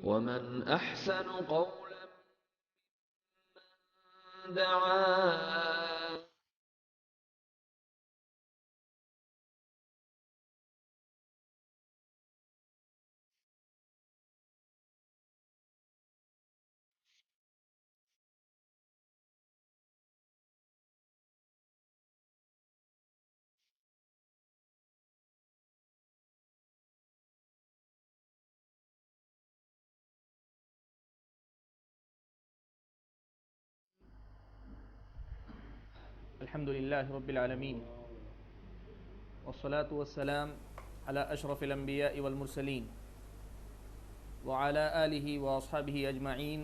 ومن أحسن قولا ممن دعا الحمد لله رب العالمين والصلاة والسلام على أشرف الأنبياء والمرسلين وعلى آله وأصحابه أجمعين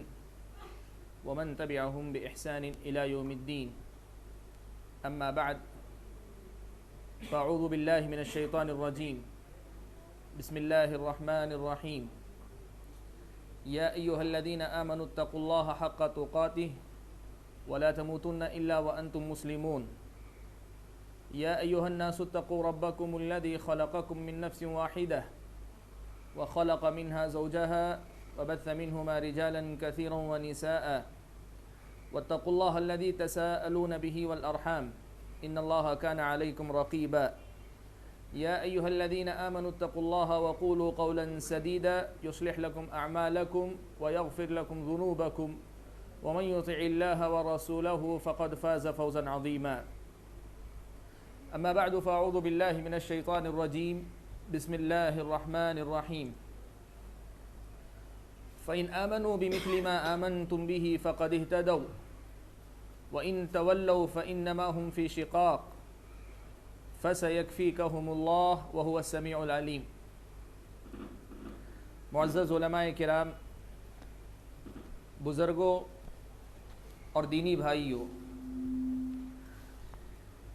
ومن تبعهم بإحسان إلى يوم الدين. أما بعد، فأعوذ بالله من الشيطان الرجيم. بسم الله الرحمن الرحيم. يا أيها الذين آمنوا اتقوا الله حق تقاته ولا تموتن إلا وأنتم مسلمون. يا أيها الناس اتقوا ربكم الذي خلقكم من نفس واحدة وخلق منها زوجها وبث منهما رجالا كثيرا ونساء واتقوا الله الذي تساءلون به والأرحام إن الله كان عليكم رقيبا. يا أيها الذين آمنوا اتقوا الله وقولوا قولا سديدا يصلح لكم أعمالكم ويغفر لكم ذنوبكم ومن يطع الله ورسوله فقد فاز فوزا عظيما. أما بعد، فأعوذ بالله من الشيطان الرجيم. بسم الله الرحمن الرحيم. فإن آمنوا بمثل ما آمنتم به فقد اهتدوا وإن تولوا فإنما هم في شقاق فسيكفيكهم الله وهو السميع العليم. معزز علماء کرام، بزرگوں اور دینی بھائیوں،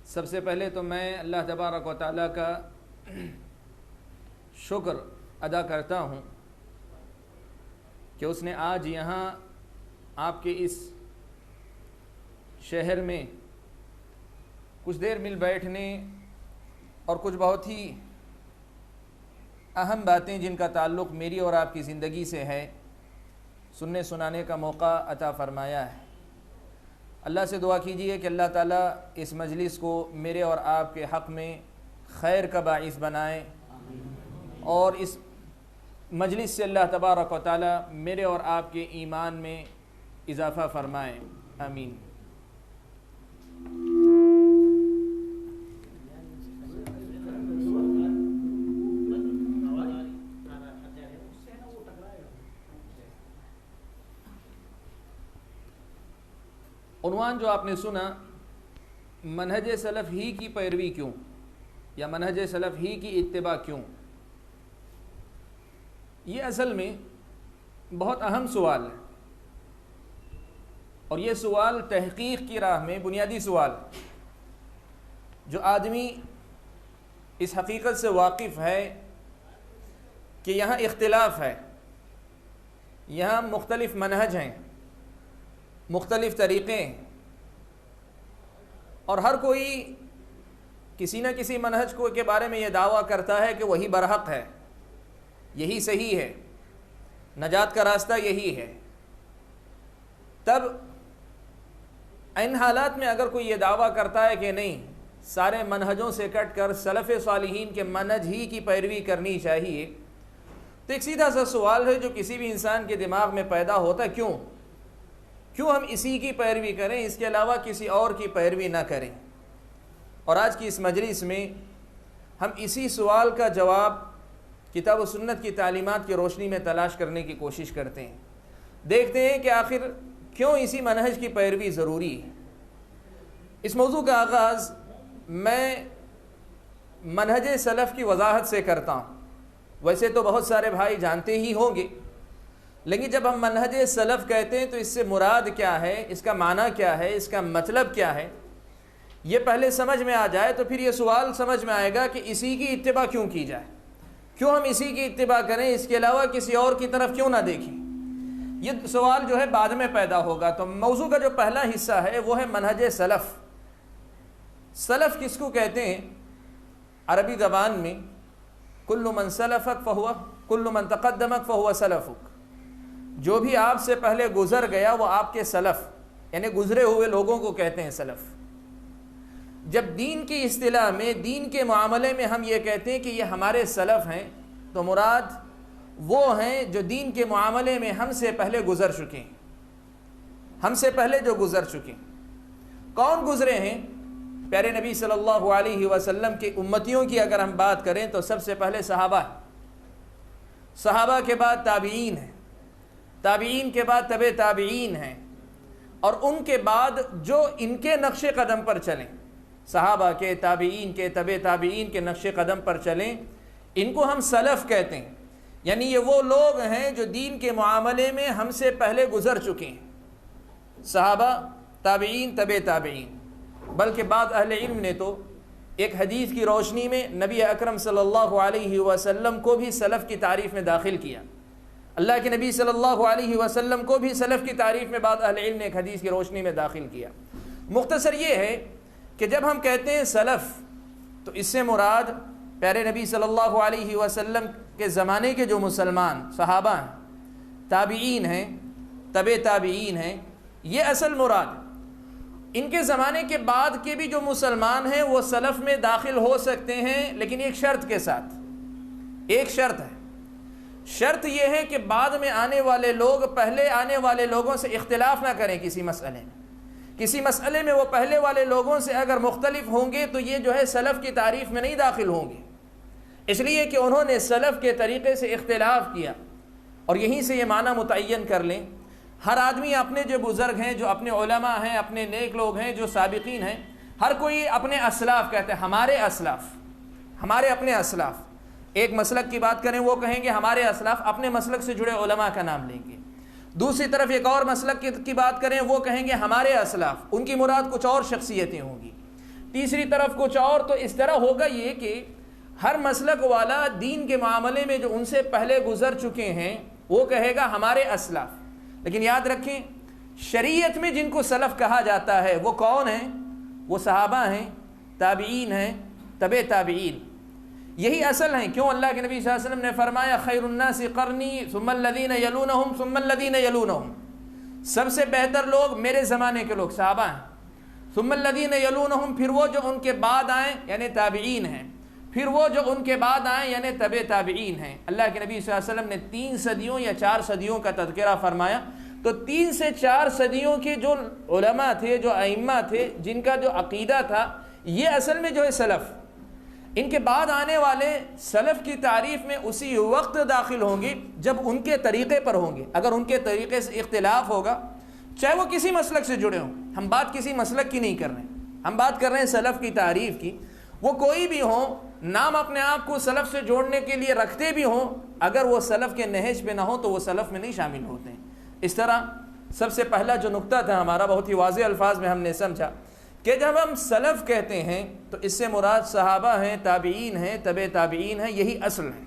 سب سے پہلے تو میں اللہ تبارک و تعالیٰ کا شکر ادا کرتا ہوں کہ اس نے آج یہاں آپ کے اس شہر میں کچھ دیر مل بیٹھنے اور کچھ بہت ہی اہم باتیں جن کا تعلق میری اور آپ کی زندگی سے ہے سننے سنانے کا موقع عطا فرمایا ہے۔ اللہ سے دعا کیجئے کہ اللہ تعالیٰ اس مجلس کو میرے اور آپ کے حق میں خیر کا باعث بنائے اور اس مجلس سے اللہ تبارک و تعالیٰ میرے اور آپ کے ایمان میں اضافہ فرمائے، آمین۔ عنوان جو آپ نے سنا، منہج سلف ہی کی پیروی کیوں، یا منہج سلف ہی کی اتباع کیوں، یہ اصل میں بہت اہم سوال ہے، اور یہ سوال تحقیق کی راہ میں بنیادی سوال، جو آدمی اس حقیقت سے واقف ہے کہ یہاں اختلاف ہے، یہاں مختلف منہج ہیں، مختلف طریقے ہیں، اور ہر کوئی کسی نہ کسی منہج کو کے بارے میں یہ دعویٰ کرتا ہے کہ وہی برحق ہے، یہی صحیح ہے، نجات کا راستہ یہی ہے۔ تب ان حالات میں اگر کوئی یہ دعویٰ کرتا ہے کہ نہیں، سارے منہجوں سے کٹ کر سلف صالحین کے منہج ہی کی پیروی کرنی چاہیے، تو ایک سیدھا سا سوال ہے جو کسی بھی انسان کے دماغ میں پیدا ہوتا ہے، کیوں ہم اسی کی پیروی کریں، اس کے علاوہ کسی اور کی پیروی نہ کریں؟ اور آج کی اس مجلس میں ہم اسی سوال کا جواب کتاب و سنت کی تعلیمات کی روشنی میں تلاش کرنے کی کوشش کرتے ہیں، دیکھتے ہیں کہ آخر کیوں اسی منہج کی پیروی ضروری ہے۔ اس موضوع کا آغاز میں منہج سلف کی وضاحت سے کرتا ہوں۔ ویسے تو بہت سارے بھائی جانتے ہی ہوں گے، لیکن جب ہم منہج سلف کہتے ہیں تو اس سے مراد کیا ہے، اس کا معنی کیا ہے، اس کا مطلب کیا ہے، یہ پہلے سمجھ میں آ جائے تو پھر یہ سوال سمجھ میں آئے گا کہ اسی کی اتباع کیوں کی جائے، کیوں ہم اسی کی اتباع کریں، اس کے علاوہ کسی اور کی طرف کیوں نہ دیکھیں۔ یہ سوال جو ہے بعد میں پیدا ہوگا۔ تو موضوع کا جو پہلا حصہ ہے وہ ہے منہج سلف۔ سلف کس کو کہتے ہیں؟ عربی زبان میں کل من سلفک فہو، کل من تقدمک فہو سلفک، جو بھی آپ سے پہلے گزر گیا وہ آپ کے سلف، یعنی گزرے ہوئے لوگوں کو کہتے ہیں سلف۔ جب دین کی اصطلاح میں، دین کے معاملے میں ہم یہ کہتے ہیں کہ یہ ہمارے سلف ہیں، تو مراد وہ ہیں جو دین کے معاملے میں ہم سے پہلے گزر چکے ہیں، ہم سے پہلے جو گزر چکے ہیں۔ کون گزرے ہیں؟ پیارے نبی صلی اللہ علیہ وسلم کے امتیوں کی اگر ہم بات کریں تو سب سے پہلے صحابہ ہیں، صحابہ کے بعد تابعین ہیں، تابعین کے بعد تبع تابعین ہیں، اور ان کے بعد جو ان کے نقش قدم پر چلیں، صحابہ کے، تابعین کے، تبع تابعین کے نقش قدم پر چلیں، ان کو ہم سلف کہتے ہیں۔ یعنی یہ وہ لوگ ہیں جو دین کے معاملے میں ہم سے پہلے گزر چکے ہیں، صحابہ، تابعین، تبع تابعین۔ بلکہ بعض اہل علم نے تو ایک حدیث کی روشنی میں نبی اکرم صلی اللہ علیہ وسلم کو بھی سلف کی تعریف میں داخل کیا، اللہ کے نبی صلی اللہ علیہ وسلم کو بھی سلف کی تعریف میں بعض اہل علم نے ایک حدیث کی روشنی میں داخل کیا۔ مختصر یہ ہے کہ جب ہم کہتے ہیں سلف تو اس سے مراد پیارے نبی صلی اللہ علیہ وسلم کے زمانے کے جو مسلمان صحابہ ہیں، تابعین ہیں، تبع تابعین ہیں، یہ اصل مراد۔ ان کے زمانے کے بعد کے بھی جو مسلمان ہیں وہ سلف میں داخل ہو سکتے ہیں، لیکن ایک شرط کے ساتھ، ایک شرط ہے۔ شرط یہ ہے کہ بعد میں آنے والے لوگ پہلے آنے والے لوگوں سے اختلاف نہ کریں کسی مسئلے میں، کسی مسئلے میں وہ پہلے والے لوگوں سے اگر مختلف ہوں گے تو یہ جو ہے سلف کی تعریف میں نہیں داخل ہوں گے، اس لیے کہ انہوں نے سلف کے طریقے سے اختلاف کیا۔ اور یہیں سے یہ معنی متعین کر لیں، ہر آدمی اپنے جو بزرگ ہیں، جو اپنے علماء ہیں، اپنے نیک لوگ ہیں، جو سابقین ہیں، ہر کوئی اپنے اسلاف کہتے ہیں، ہمارے اسلاف، ہمارے اپنے اسلاف۔ ایک مسلک کی بات کریں وہ کہیں گے ہمارے اسلاف، اپنے مسلک سے جڑے علماء کا نام لیں گے۔ دوسری طرف ایک اور مسلک کی بات کریں وہ کہیں گے ہمارے اسلاف، ان کی مراد کچھ اور شخصیتیں ہوں گی۔ تیسری طرف کچھ اور، تو اس طرح ہوگا یہ کہ ہر مسلک والا دین کے معاملے میں جو ان سے پہلے گزر چکے ہیں وہ کہے گا ہمارے اسلاف۔ لیکن یاد رکھیں شریعت میں جن کو سلف کہا جاتا ہے وہ کون ہیں؟ وہ صحابہ ہیں، تابعین ہیں، تبع تابعین، یہی اصل ہیں۔ کیوں؟ اللہ کے نبی صلی اللہ علیہ وسلم نے فرمایا خیر الناس قرنی ثم الذین یلونہم ثم الذین یلونہم، سب سے بہتر لوگ میرے زمانے کے لوگ صحابہ ہیں، ثم الذین یلونہم، پھر وہ جو ان کے بعد آئیں یعنی تابعین ہیں، پھر وہ جو ان کے بعد آئیں یعنی تبع تابعین ہیں۔ اللہ کے نبی صلی اللہ علیہ وسلم نے 3 صدیوں یا 4 صدیوں کا تذکرہ فرمایا، تو 3 سے 4 صدیوں کے جو علماء تھے، جو ائمہ تھے، جن کا جو عقیدہ تھا، یہ اصل میں جو ہے سلف۔ ان کے بعد آنے والے سلف کی تعریف میں اسی وقت داخل ہوں گے جب ان کے طریقے پر ہوں گے۔ اگر ان کے طریقے سے اختلاف ہوگا، چاہے وہ کسی مسلک سے جڑے ہوں، ہم بات کسی مسلک کی نہیں کر رہے ہیں، ہم بات کر رہے ہیں سلف کی تعریف کی، وہ کوئی بھی ہوں، نام اپنے آپ کو سلف سے جوڑنے کے لیے رکھتے بھی ہوں، اگر وہ سلف کے نہج پہ نہ ہو تو وہ سلف میں نہیں شامل ہوتے ہیں۔ اس طرح سب سے پہلا جو نقطہ تھا ہمارا، بہت ہی واضح الفاظ میں ہم نے سمجھا کہ جب ہم سلف کہتے ہیں تو اس سے مراد صحابہ ہیں، تابعین ہیں، تبع تابعین ہیں، یہی اصل ہے،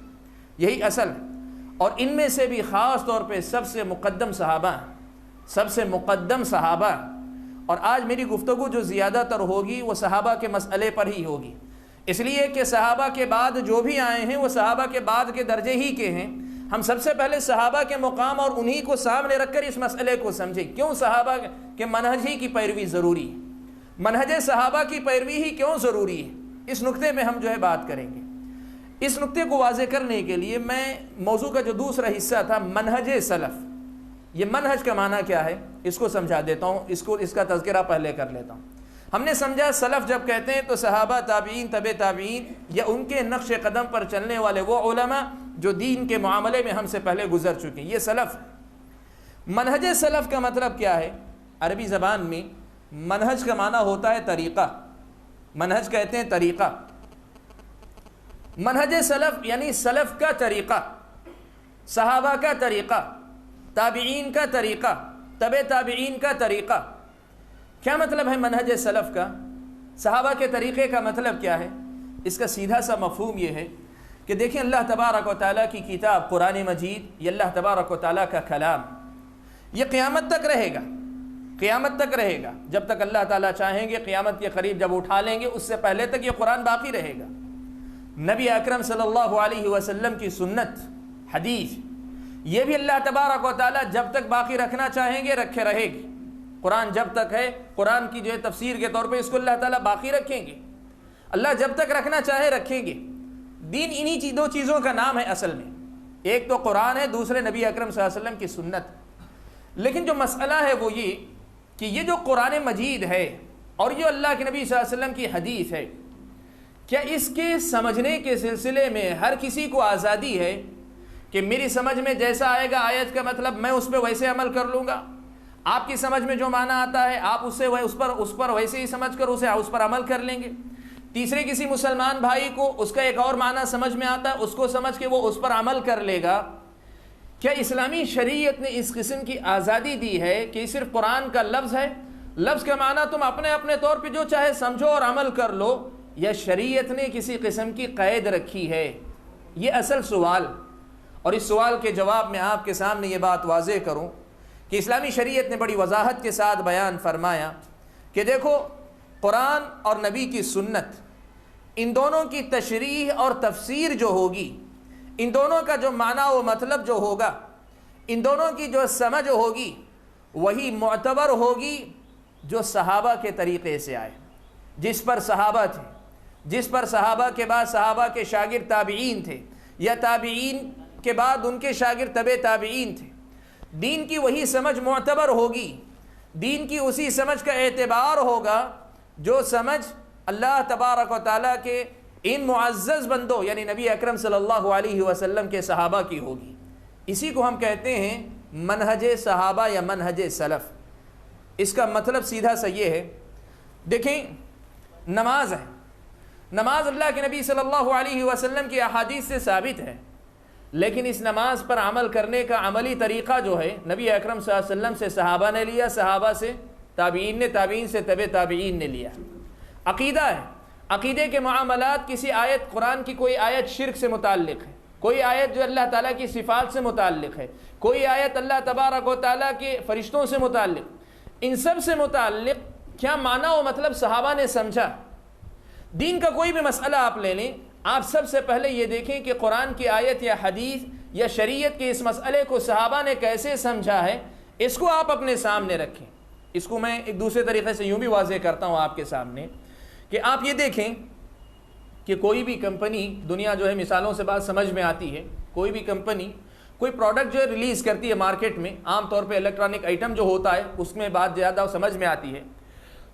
یہی اصل ہے۔ اور ان میں سے بھی خاص طور پہ سب سے مقدم صحابہ ہیں، سب سے مقدم صحابہ۔ اور آج میری گفتگو جو زیادہ تر ہوگی وہ صحابہ کے مسئلے پر ہی ہوگی، اس لیے کہ صحابہ کے بعد جو بھی آئے ہیں وہ صحابہ کے بعد کے درجے ہی کے ہیں۔ ہم سب سے پہلے صحابہ کے مقام اور انہی کو سامنے رکھ کر اس مسئلے کو سمجھیں۔ کیوں صحابہ کے منہج ہی کی پیروی ضروری ہے، منہج صحابہ کی پیروی ہی کیوں ضروری ہے، اس نقطے میں ہم جو ہے بات کریں گے۔ اس نقطے کو واضح کرنے کے لیے میں موضوع کا جو دوسرا حصہ تھا منہج سلف، یہ منہج کا معنی کیا ہے اس کو سمجھا دیتا ہوں، اس کا تذکرہ پہلے کر لیتا ہوں۔ ہم نے سمجھا سلف جب کہتے ہیں تو صحابہ، تابعین، تبع تابعین یا ان کے نقش قدم پر چلنے والے وہ علماء جو دین کے معاملے میں ہم سے پہلے گزر چکے ہیں، یہ سلف ہے۔ منہج سلف کا مطلب کیا ہے؟ عربی زبان میں منہج کا معنی ہوتا ہے طریقہ، منہج کہتے ہیں طریقہ۔ منہج سلف یعنی سلف کا طریقہ، صحابہ کا طریقہ، تابعین کا طریقہ، تبع تابعین کا طریقہ۔ کیا مطلب ہے منہج سلف کا؟ صحابہ کے طریقے کا مطلب کیا ہے؟ اس کا سیدھا سا مفہوم یہ ہے کہ دیکھیں اللہ تبارک و تعالیٰ کی کتاب قرآن مجید، یہ اللہ تبارک و تعالیٰ کا کلام، یہ قیامت تک رہے گا، قیامت تک رہے گا، جب تک اللہ تعالیٰ چاہیں گے قیامت کے قریب جب اٹھا لیں گے، اس سے پہلے تک یہ قرآن باقی رہے گا۔ نبی اکرم صلی اللہ علیہ وسلم کی سنت، حدیث، یہ بھی اللہ تبارک و تعالیٰ جب تک باقی رکھنا چاہیں گے رکھے رہے گی. قرآن جب تک ہے، قرآن کی جو ہے تفسیر کے طور پہ اس کو اللہ تعالیٰ باقی رکھیں گے. اللہ جب تک رکھنا چاہے رکھیں گے. دین انہی دو چیزوں کا نام ہے اصل میں، ایک تو قرآن ہے، دوسرے نبی اکرم صلی اللہ علیہ وسلم کی سنت. لیکن جو مسئلہ ہے وہ یہ کہ یہ جو قرآن مجید ہے اور یہ اللہ کے نبی صلی اللہ علیہ وسلم کی حدیث ہے، کیا اس کے سمجھنے کے سلسلے میں ہر کسی کو آزادی ہے کہ میری سمجھ میں جیسا آئے گا آیت کا مطلب میں اس پہ ویسے عمل کر لوں گا، آپ کی سمجھ میں جو معنی آتا ہے آپ اس پر ویسے ہی سمجھ کر اس پر عمل کر لیں گے، تیسرے کسی مسلمان بھائی کو اس کا ایک اور معنی سمجھ میں آتا ہے اس کو سمجھ کے وہ اس پر عمل کر لے گا؟ کیا اسلامی شریعت نے اس قسم کی آزادی دی ہے کہ صرف قرآن کا لفظ ہے، لفظ کا معنی تم اپنے اپنے طور پہ جو چاہے سمجھو اور عمل کر لو، یا شریعت نے کسی قسم کی قید رکھی ہے؟ یہ اصل سوال. اور اس سوال کے جواب میں آپ کے سامنے یہ بات واضح کروں کہ اسلامی شریعت نے بڑی وضاحت کے ساتھ بیان فرمایا کہ دیکھو قرآن اور نبی کی سنت، ان دونوں کی تشریح اور تفسیر جو ہوگی، ان دونوں کا جو معنی و مطلب جو ہوگا، ان دونوں کی جو سمجھ ہوگی وہی معتبر ہوگی جو صحابہ کے طریقے سے آئے، جس پر صحابہ تھے، جس پر صحابہ کے بعد صحابہ کے شاگرد تابعین تھے، یا تابعین کے بعد ان کے شاگرد تبع تابعین تھے. دین کی وہی سمجھ معتبر ہوگی، دین کی اسی سمجھ کا اعتبار ہوگا جو سمجھ اللہ تبارک و تعالیٰ کے ان معزز بندوں یعنی نبی اکرم صلی اللہ علیہ وسلم کے صحابہ کی ہوگی. اسی کو ہم کہتے ہیں منہج صحابہ یا منہج سلف. اس کا مطلب سیدھا سا یہ ہے، دیکھیں نماز ہے، نماز اللہ کے نبی صلی اللہ علیہ وسلم کی احادیث سے ثابت ہے، لیکن اس نماز پر عمل کرنے کا عملی طریقہ جو ہے نبی اکرم صلی اللہ علیہ وسلم سے صحابہ نے لیا، صحابہ سے تابعین نے، تابعین سے تبع تابعین نے لیا. عقیدہ ہے، عقیدے کے معاملات، کسی آیت قرآن کی کوئی آیت شرک سے متعلق ہے، کوئی آیت جو اللہ تعالیٰ کی صفات سے متعلق ہے، کوئی آیت اللہ تبارک و تعالیٰ کے فرشتوں سے متعلق، ان سب سے متعلق کیا معنی و مطلب صحابہ نے سمجھا؟ دین کا کوئی بھی مسئلہ آپ لے لیں، آپ سب سے پہلے یہ دیکھیں کہ قرآن کی آیت یا حدیث یا شریعت کے اس مسئلے کو صحابہ نے کیسے سمجھا ہے، اس کو آپ اپنے سامنے رکھیں. اس کو میں ایک دوسرے طریقے سے یوں بھی واضح کرتا ہوں آپ کے سامنے کہ آپ یہ دیکھیں کہ کوئی بھی کمپنی، دنیا جو ہے مثالوں سے بات سمجھ میں آتی ہے، کوئی بھی کمپنی کوئی پروڈکٹ جو ہے ریلیز کرتی ہے مارکیٹ میں، عام طور پہ الیکٹرانک آئٹم جو ہوتا ہے اس میں بات زیادہ سمجھ میں آتی ہے،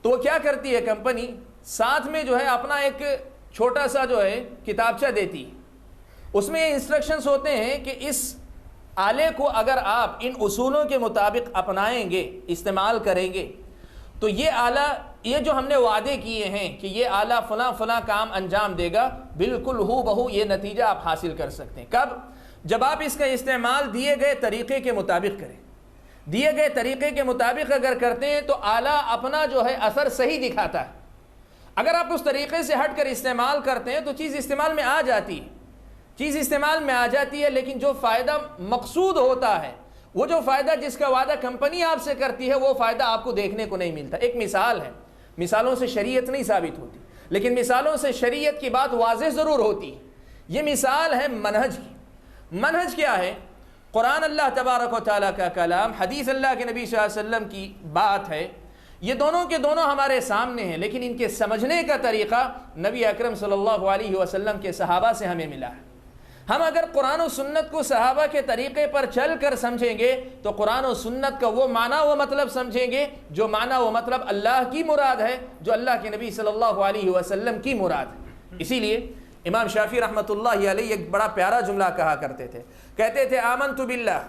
تو وہ کیا کرتی ہے کمپنی، ساتھ میں جو ہے اپنا ایک چھوٹا سا جو ہے کتابچہ دیتی ہے. اس میں یہ انسٹرکشنز ہوتے ہیں کہ اس آلے کو اگر آپ ان اصولوں کے مطابق اپنائیں گے، استعمال کریں گے، تو یہ آلہ، یہ جو ہم نے وعدے کیے ہیں کہ یہ آلہ فلاں فلاں کام انجام دے گا، بالکل ہو بہو یہ نتیجہ آپ حاصل کر سکتے ہیں. کب؟ جب آپ اس کا استعمال دیے گئے طریقے کے مطابق کریں. دیے گئے طریقے کے مطابق اگر کرتے ہیں تو آلہ اپنا جو ہے اثر صحیح دکھاتا ہے. اگر آپ اس طریقے سے ہٹ کر استعمال کرتے ہیں تو چیز استعمال میں آ جاتی ہے، چیز استعمال میں آ جاتی ہے، لیکن جو فائدہ مقصود ہوتا ہے، وہ جو فائدہ جس کا وعدہ کمپنی آپ سے کرتی ہے، وہ فائدہ آپ کو دیکھنے کو نہیں ملتا. ایک مثال ہے، مثالوں سے شریعت نہیں ثابت ہوتی، لیکن مثالوں سے شریعت کی بات واضح ضرور ہوتی ہے. یہ مثال ہے منہج کی. منہج کیا ہے؟ قرآن اللہ تبارک و تعالیٰ کا کلام، حدیث اللہ کے نبی صلی اللہ علیہ وسلم کی بات ہے، یہ دونوں کے دونوں ہمارے سامنے ہیں، لیکن ان کے سمجھنے کا طریقہ نبی اکرم صلی اللہ علیہ وسلم کے صحابہ سے ہمیں ملا ہے. ہم اگر قرآن و سنت کو صحابہ کے طریقے پر چل کر سمجھیں گے تو قرآن و سنت کا وہ معنی و مطلب سمجھیں گے جو معنی و مطلب اللہ کی مراد ہے، جو اللہ کے نبی صلی اللہ علیہ وسلم کی مراد ہے. اسی لیے امام شافعی رحمۃ اللہ علیہ ایک بڑا پیارا جملہ کہا کرتے تھے، کہتے تھے آمنت باللہ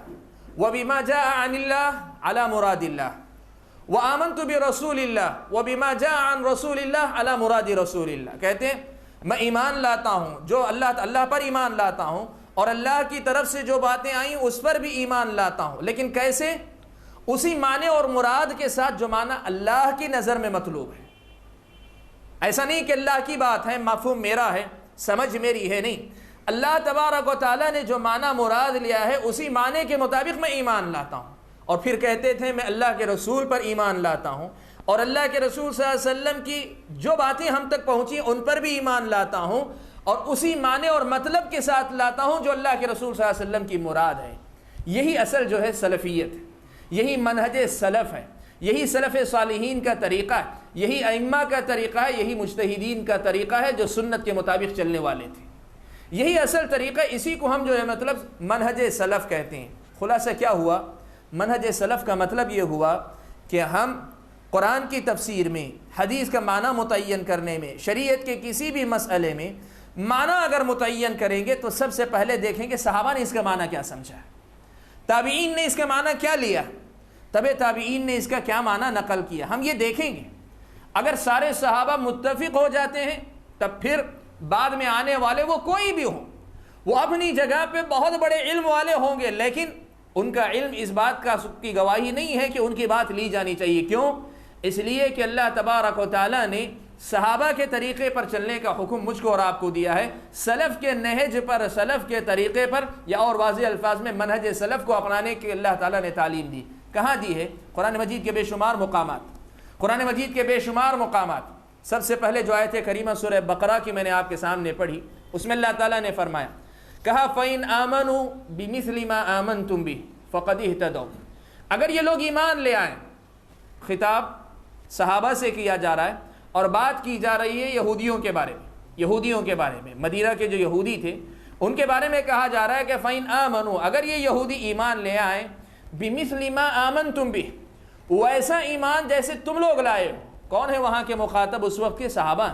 وبما جاء عن اللہ علی مراد اللہ، وآمنت برسول اللہ وبما جاء عن رسول اللہ علی مراد رسول اللہ. کہتے ہیں میں ایمان لاتا ہوں، جو اللہ پر ایمان لاتا ہوں، اور اللہ کی طرف سے جو باتیں آئیں اس پر بھی ایمان لاتا ہوں، لیکن کیسے؟ اسی معنی اور مراد کے ساتھ جو معنی اللہ کی نظر میں مطلوب ہے. ایسا نہیں کہ اللہ کی بات ہے، مفہوم میرا ہے، سمجھ میری ہے، نہیں. اللہ تبارک و تعالیٰ نے جو معنی مراد لیا ہے اسی معنی کے مطابق میں ایمان لاتا ہوں. اور پھر کہتے تھے میں اللہ کے رسول پر ایمان لاتا ہوں، اور اللہ کے رسول صلی اللہ علیہ وسلم کی جو باتیں ہم تک پہنچی ان پر بھی ایمان لاتا ہوں، اور اسی معنی اور مطلب کے ساتھ لاتا ہوں جو اللہ کے رسول صلی اللہ علیہ وسلم کی مراد ہے. یہی اصل جو ہے سلفیت ہے، یہی منہج سلف ہے، یہی سلف صالحین کا طریقہ ہے، یہی ائمہ کا طریقہ ہے، یہی مجتہدین کا طریقہ ہے جو سنت کے مطابق چلنے والے تھے۔ یہی اصل طریقہ، اسی کو ہم جو ہے مطلب منہج سلف کہتے ہیں۔ خلاصہ کیا ہوا؟ منہج سلف کا مطلب یہ ہوا کہ ہم قرآن کی تفسیر میں، حدیث کا معنی متعین کرنے میں، شریعت کے کسی بھی مسئلے میں معنی اگر متعین کریں گے تو سب سے پہلے دیکھیں کہ صحابہ نے اس کا معنی کیا سمجھا، تابعین نے اس کا معنی کیا لیا، تبع تابعین نے اس کا کیا معنی نقل کیا، ہم یہ دیکھیں گے۔ اگر سارے صحابہ متفق ہو جاتے ہیں تب پھر بعد میں آنے والے وہ کوئی بھی ہوں، وہ اپنی جگہ پہ بہت بڑے علم والے ہوں گے، لیکن ان کا علم اس بات کی گواہی نہیں ہے کہ ان کی بات لی جانی چاہیے۔ کیوں؟ اس لیے کہ اللہ تبارک و تعالیٰ نے صحابہ کے طریقے پر چلنے کا حکم مجھ کو اور آپ کو دیا ہے، سلف کے نہج پر، سلف کے طریقے پر، یا اور واضح الفاظ میں منہج سلف کو اپنانے کی اللہ تعالیٰ نے تعلیم دی۔ کہاں دی ہے؟ قرآن مجید کے بے شمار مقامات، قرآن مجید کے بے شمار مقامات۔ سب سے پہلے جو آیت کریمہ سورہ بقرہ کی میں نے آپ کے سامنے پڑھی، اس میں اللہ تعالیٰ نے فرمایا، کہا فَإِنْ آمَنُوا بِمِثْلِ مَا آمَنْتُمْ بِهِ فَقَدِ اهْتَدَوْا۔ اگر یہ لوگ ایمان لے آئیں، خطاب صحابہ سے کیا جا رہا ہے اور بات کی جا رہی ہے یہودیوں کے بارے میں، یہودیوں کے بارے میں، مدینہ کے جو یہودی تھے ان کے بارے میں کہا جا رہا ہے کہ فَإِنْ آمَنُوا، اگر یہ یہودی ایمان لے آئیں، بِمِثْلِ مَا آمَنْتُمْ بِهِ، ویسا ایمان جیسے تم لوگ لائے ہو۔ کون ہے وہاں کے مخاطب اس وقت کے؟ صحابہ،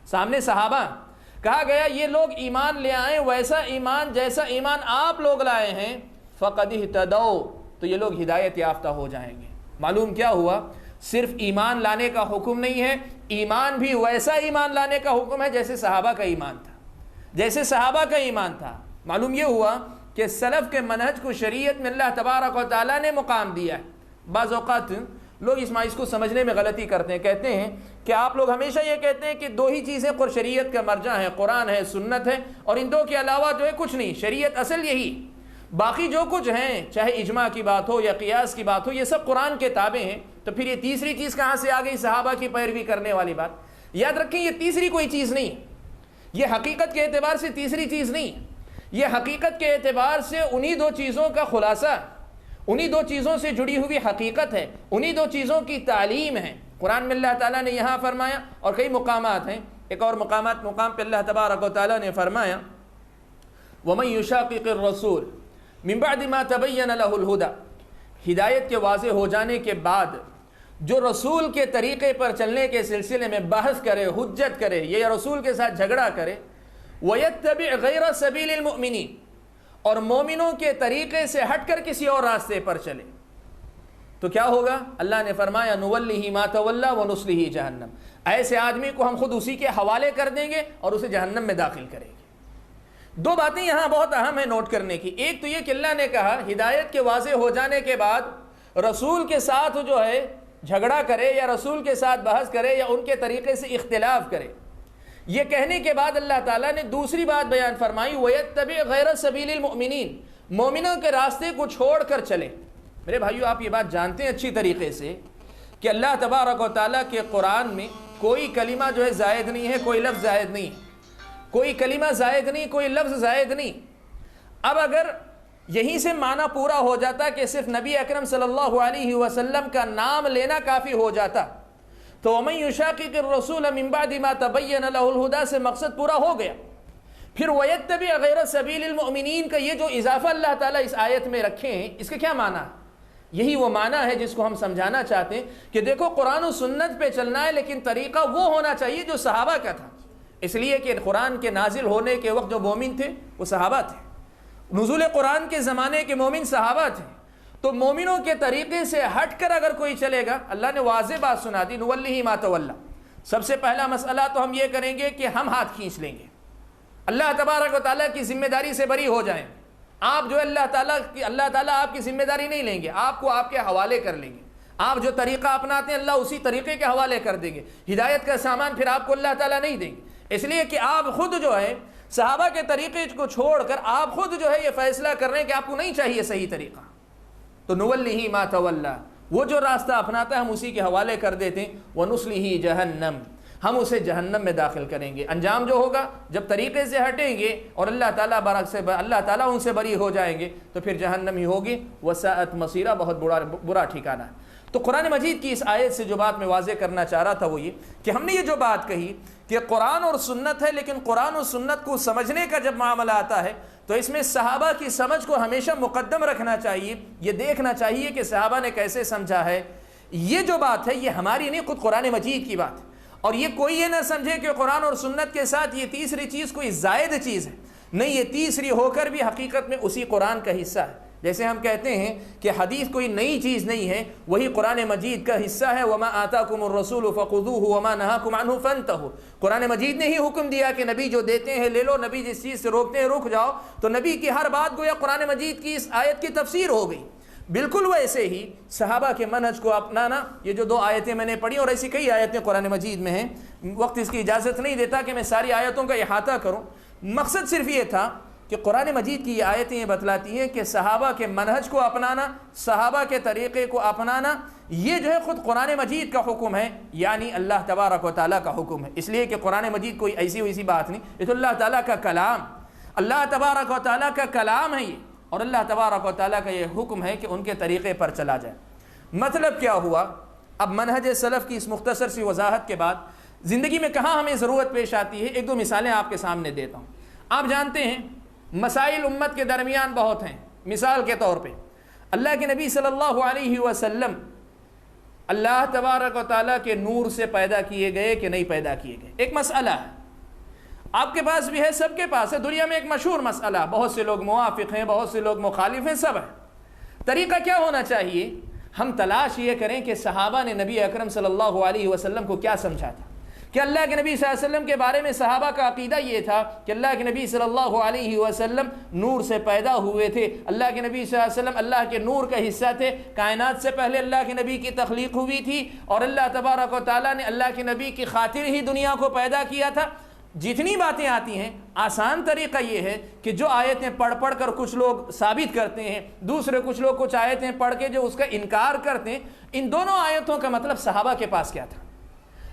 سامنے صحابہ۔ کہا گیا یہ لوگ ایمان لے آئیں ویسا ایمان جیسا ایمان آپ لوگ لائے ہیں، فَقَدِ اهْتَدَوْا، تو یہ لوگ ہدایت یافتہ ہو جائیں گے۔ معلوم کیا ہوا؟ صرف ایمان لانے کا حکم نہیں ہے، ایمان بھی ویسا ایمان لانے کا حکم ہے جیسے صحابہ کا ایمان تھا، جیسے صحابہ کا ایمان تھا۔ معلوم یہ ہوا کہ سلف کے منہج کو شریعت میں اللہ تبارک و تعالیٰ نے مقام دیا ہے۔ بعض اوقات لوگ اس کو سمجھنے میں غلطی کرتے ہیں، کہتے ہیں کہ آپ لوگ ہمیشہ یہ کہتے ہیں کہ دو ہی چیزیں شریعت کا مرجع ہے، قرآن ہے، سنت ہے، اور ان دو کے علاوہ جو ہے کچھ نہیں، شریعت اصل یہی، باقی جو کچھ ہیں چاہے اجماع کی بات ہو یا قیاس کی بات ہو یہ سب قرآن کے تابع ہیں۔ تو پھر یہ تیسری چیز کہاں سے آ گئی؟ صحابہ کی پیروی کرنے والی بات۔ یاد رکھیں یہ تیسری کوئی چیز نہیں، یہ حقیقت کے اعتبار سے تیسری چیز نہیں، یہ حقیقت کے اعتبار سے انہی دو چیزوں کا خلاصہ، انہی دو چیزوں سے جڑی ہوئی حقیقت ہے، انہی دو چیزوں کی تعلیم ہے۔ قرآن میں اللہ تعالیٰ نے یہاں فرمایا، اور کئی مقامات ہیں، ایک اور مقام پہ اللہ تبارک و تعالیٰ نے فرمایا وَمَن يُشَاقِقِ الرَّسُولِ مِن بَعْدِ مَا تَبَيَّنَ لَهُ الْهُدَى، ہدایت کے واضح ہو جانے کے بعد جو رسول کے طریقے پر چلنے کے سلسلے میں بحث کرے، حجت کرے، یا رسول کے ساتھ جھگڑا کرے، وَيَتَّبِعْ غَيْرَ سَبِيلِ الْمُؤْمِنِينَ، اور مومنوں کے طریقے سے ہٹ کر کسی اور راستے پر چلے، تو کیا ہوگا؟ اللہ نے فرمایا نُوَلِّهِ مَا تَوَلَّى وَنُصْلِهِ جَهَنَّمَ، ایسے آدمی کو ہم خود اسی کے حوالے کر دیں گے اور اسے جہنم میں داخل کریں گے۔ دو باتیں یہاں بہت اہم ہیں نوٹ کرنے کی۔ ایک تو یہ کہ اللہ نے کہا ہدایت کے واضح ہو جانے کے بعد رسول کے ساتھ جو ہے جھگڑا کرے یا رسول کے ساتھ بحث کرے یا ان کے طریقے سے اختلاف کرے، یہ کہنے کے بعد اللہ تعالیٰ نے دوسری بات بیان فرمائی وَيَتَّبِعْ غَيْرَ سَبِيلِ الْمُؤْمِنِينَ، مومنوں کے راستے کو چھوڑ کر چلے۔ میرے بھائیو آپ یہ بات جانتے ہیں اچھی طریقے سے کہ اللہ تبارک و تعالیٰ کے قرآن میں کوئی کلمہ جو ہے زائد نہیں ہے، کوئی لفظ زائد نہیں، کوئی کلمہ زائد نہیں، کوئی لفظ زائد نہیں۔ اب اگر یہیں سے معنی پورا ہو جاتا کہ صرف نبی اکرم صلی اللہ علیہ وسلم کا نام لینا کافی ہو جاتا تو وَمَن يُشَاقِقِ الرَّسُولَ مِن بَعْدِ مَا تَبَيَّنَ لَهُ الْهُدَى سے مقصد پورا ہو گیا۔ پھر وَيَتَّبِعْ غَيْرَ سَبِيلِ الْمُؤْمِنِينَ کا یہ جو اضافہ اللہ تعالیٰ اس آیت میں رکھے ہیں، اس کا کیا معنی ہے؟ یہی وہ معنی ہے جس کو ہم سمجھانا چاہتے ہیں کہ دیکھو قرآن و سنت پہ چلنا ہے، لیکن طریقہ وہ ہونا چاہیے جو صحابہ کا تھا، اس لیے کہ قرآن کے نازل ہونے کے وقت جو مومن تھے وہ صحابہ تھے، نزول قرآن کے زمانے کے مومن صحابہ تھے۔ تو مومنوں کے طریقے سے ہٹ کر اگر کوئی چلے گا، اللہ نے واضح بات سنا دی نُوَلِّهِ مَا تَوَلَّى۔ سب سے پہلا مسئلہ تو ہم یہ کریں گے کہ ہم ہاتھ کھینچ لیں گے، اللہ تبارک و تعالیٰ کی ذمہ داری سے بری ہو جائیں۔ آپ جو اللہ تعالیٰ آپ کی ذمہ داری نہیں لیں گے، آپ کو آپ کے حوالے کر لیں گے۔ آپ جو طریقہ اپناتے ہیں اللہ اسی طریقے کے حوالے کر دیں گے، ہدایت کا سامان پھر آپ کو اللہ تعالیٰ نہیں دیں گے، اس لیے کہ آپ خود جو ہے صحابہ کے طریقے کو چھوڑ کر آپ خود جو ہے یہ فیصلہ کر رہے ہیں کہ آپ کو نہیں چاہیے صحیح طریقہ۔ تو نُوَلِّهِ مَا تَوَلَّى، وہ جو راستہ اپناتا ہے ہم اسی کے حوالے کر دیتے ہیں، وَنُصْلِهِ جَهَنَّمَ، ہم اسے جہنم میں داخل کریں گے۔ انجام جو ہوگا جب طریقے سے ہٹیں گے اور اللہ تعالیٰ ان سے بری ہو جائیں گے تو پھر جہنم ہی ہوگی، وساءت مصیرا، بہت برا ٹھکانہ ہے۔ تو قرآن مجید کی اس آیت سے جو بات میں واضح کرنا چاہ رہا تھا وہ یہ کہ ہم نے یہ جو بات کہی کہ قرآن اور سنت ہے، لیکن قرآن اور سنت کو سمجھنے کا جب معاملہ آتا ہے تو اس میں صحابہ کی سمجھ کو ہمیشہ مقدم رکھنا چاہیے، یہ دیکھنا چاہیے کہ صحابہ نے کیسے سمجھا ہے۔ یہ جو بات ہے یہ ہماری نہیں، خود قرآن مجید کی بات ہے، اور یہ کوئی یہ نہ سمجھے کہ قرآن اور سنت کے ساتھ یہ تیسری چیز کوئی زائد چیز ہے، نہیں، یہ تیسری ہو کر بھی حقیقت میں اسی قرآن کا حصہ ہے۔ جیسے ہم کہتے ہیں کہ حدیث کوئی نئی چیز نہیں ہے، وہی قرآن مجید کا حصہ ہے، وما آتاکم الرسول فخذوہ وما نہاکم عنہ فانتہوا۔ قرآن مجید نے ہی حکم دیا کہ نبی جو دیتے ہیں لے لو، نبی جس چیز سے روکتے ہیں رک جاؤ، تو نبی کی ہر بات گویا قرآن مجید کی اس آیت کی تفسیر ہو گئی۔ بالکل ویسے ہی صحابہ کے منہج کو اپنانا، یہ جو 2 آیتیں میں نے پڑھی اور ایسی کئی آیتیں قرآن مجید میں ہیں، وقت اس کی اجازت نہیں دیتا کہ میں ساری آیتوں کا احاطہ کروں، مقصد صرف یہ تھا کہ قرآن مجید کی یہ آیتیں یہ بتلاتی ہیں کہ صحابہ کے منہج کو اپنانا، صحابہ کے طریقے کو اپنانا، یہ جو ہے خود قرآن مجید کا حکم ہے، یعنی اللہ تبارک و تعالیٰ کا حکم ہے۔ اس لیے کہ قرآن مجید کوئی ایسی ویسی بات نہیں، یہ تو اللہ تعالیٰ کا کلام، اللہ تبارک و تعالیٰ کا کلام ہے یہ، اور اللہ تبارک و تعالیٰ کا یہ حکم ہے کہ ان کے طریقے پر چلا جائے۔ مطلب کیا ہوا؟ اب منہج سلف کی اس مختصر سی وضاحت کے بعد زندگی میں کہاں ہمیں ضرورت پیش آتی ہے، 1-2 مثالیں آپ کے سامنے دیتا ہوں۔ آپ جانتے ہیں مسائل امت کے درمیان بہت ہیں۔ مثال کے طور پہ اللہ کے نبی صلی اللہ علیہ وسلم اللہ تبارک و تعالیٰ کے نور سے پیدا کیے گئے کہ نہیں پیدا کیے گئے، ایک مسئلہ ہے، آپ کے پاس بھی ہے، سب کے پاس ہے، دنیا میں ایک مشہور مسئلہ، بہت سے لوگ موافق ہیں، بہت سے لوگ مخالف ہیں، سب ہے۔ طریقہ کیا ہونا چاہیے؟ ہم تلاش یہ کریں کہ صحابہ نے نبی اکرم صلی اللہ علیہ وسلم کو کیا سمجھا تھا، کہ اللہ کے نبی صلی اللہ علیہ وسلم کے بارے میں صحابہ کا عقیدہ یہ تھا کہ اللہ کے نبی صلی اللہ علیہ وسلم نور سے پیدا ہوئے تھے، اللہ کے نبی صلی اللہ علیہ وسلم اللہ کے نور کا حصہ تھے، کائنات سے پہلے اللہ کے نبی کی تخلیق ہوئی تھی، اور اللہ تبارک و تعالیٰ نے اللہ کے نبی کی خاطر ہی دنیا کو پیدا کیا تھا۔ جتنی باتیں آتی ہیں، آسان طریقہ یہ ہے کہ جو آیتیں پڑھ کر کچھ لوگ ثابت کرتے ہیں، دوسرے کچھ لوگ کچھ آیتیں پڑھ کے جو اس کا انکار کرتے ہیں، ان دونوں آیتوں کا مطلب صحابہ کے پاس کیا تھا،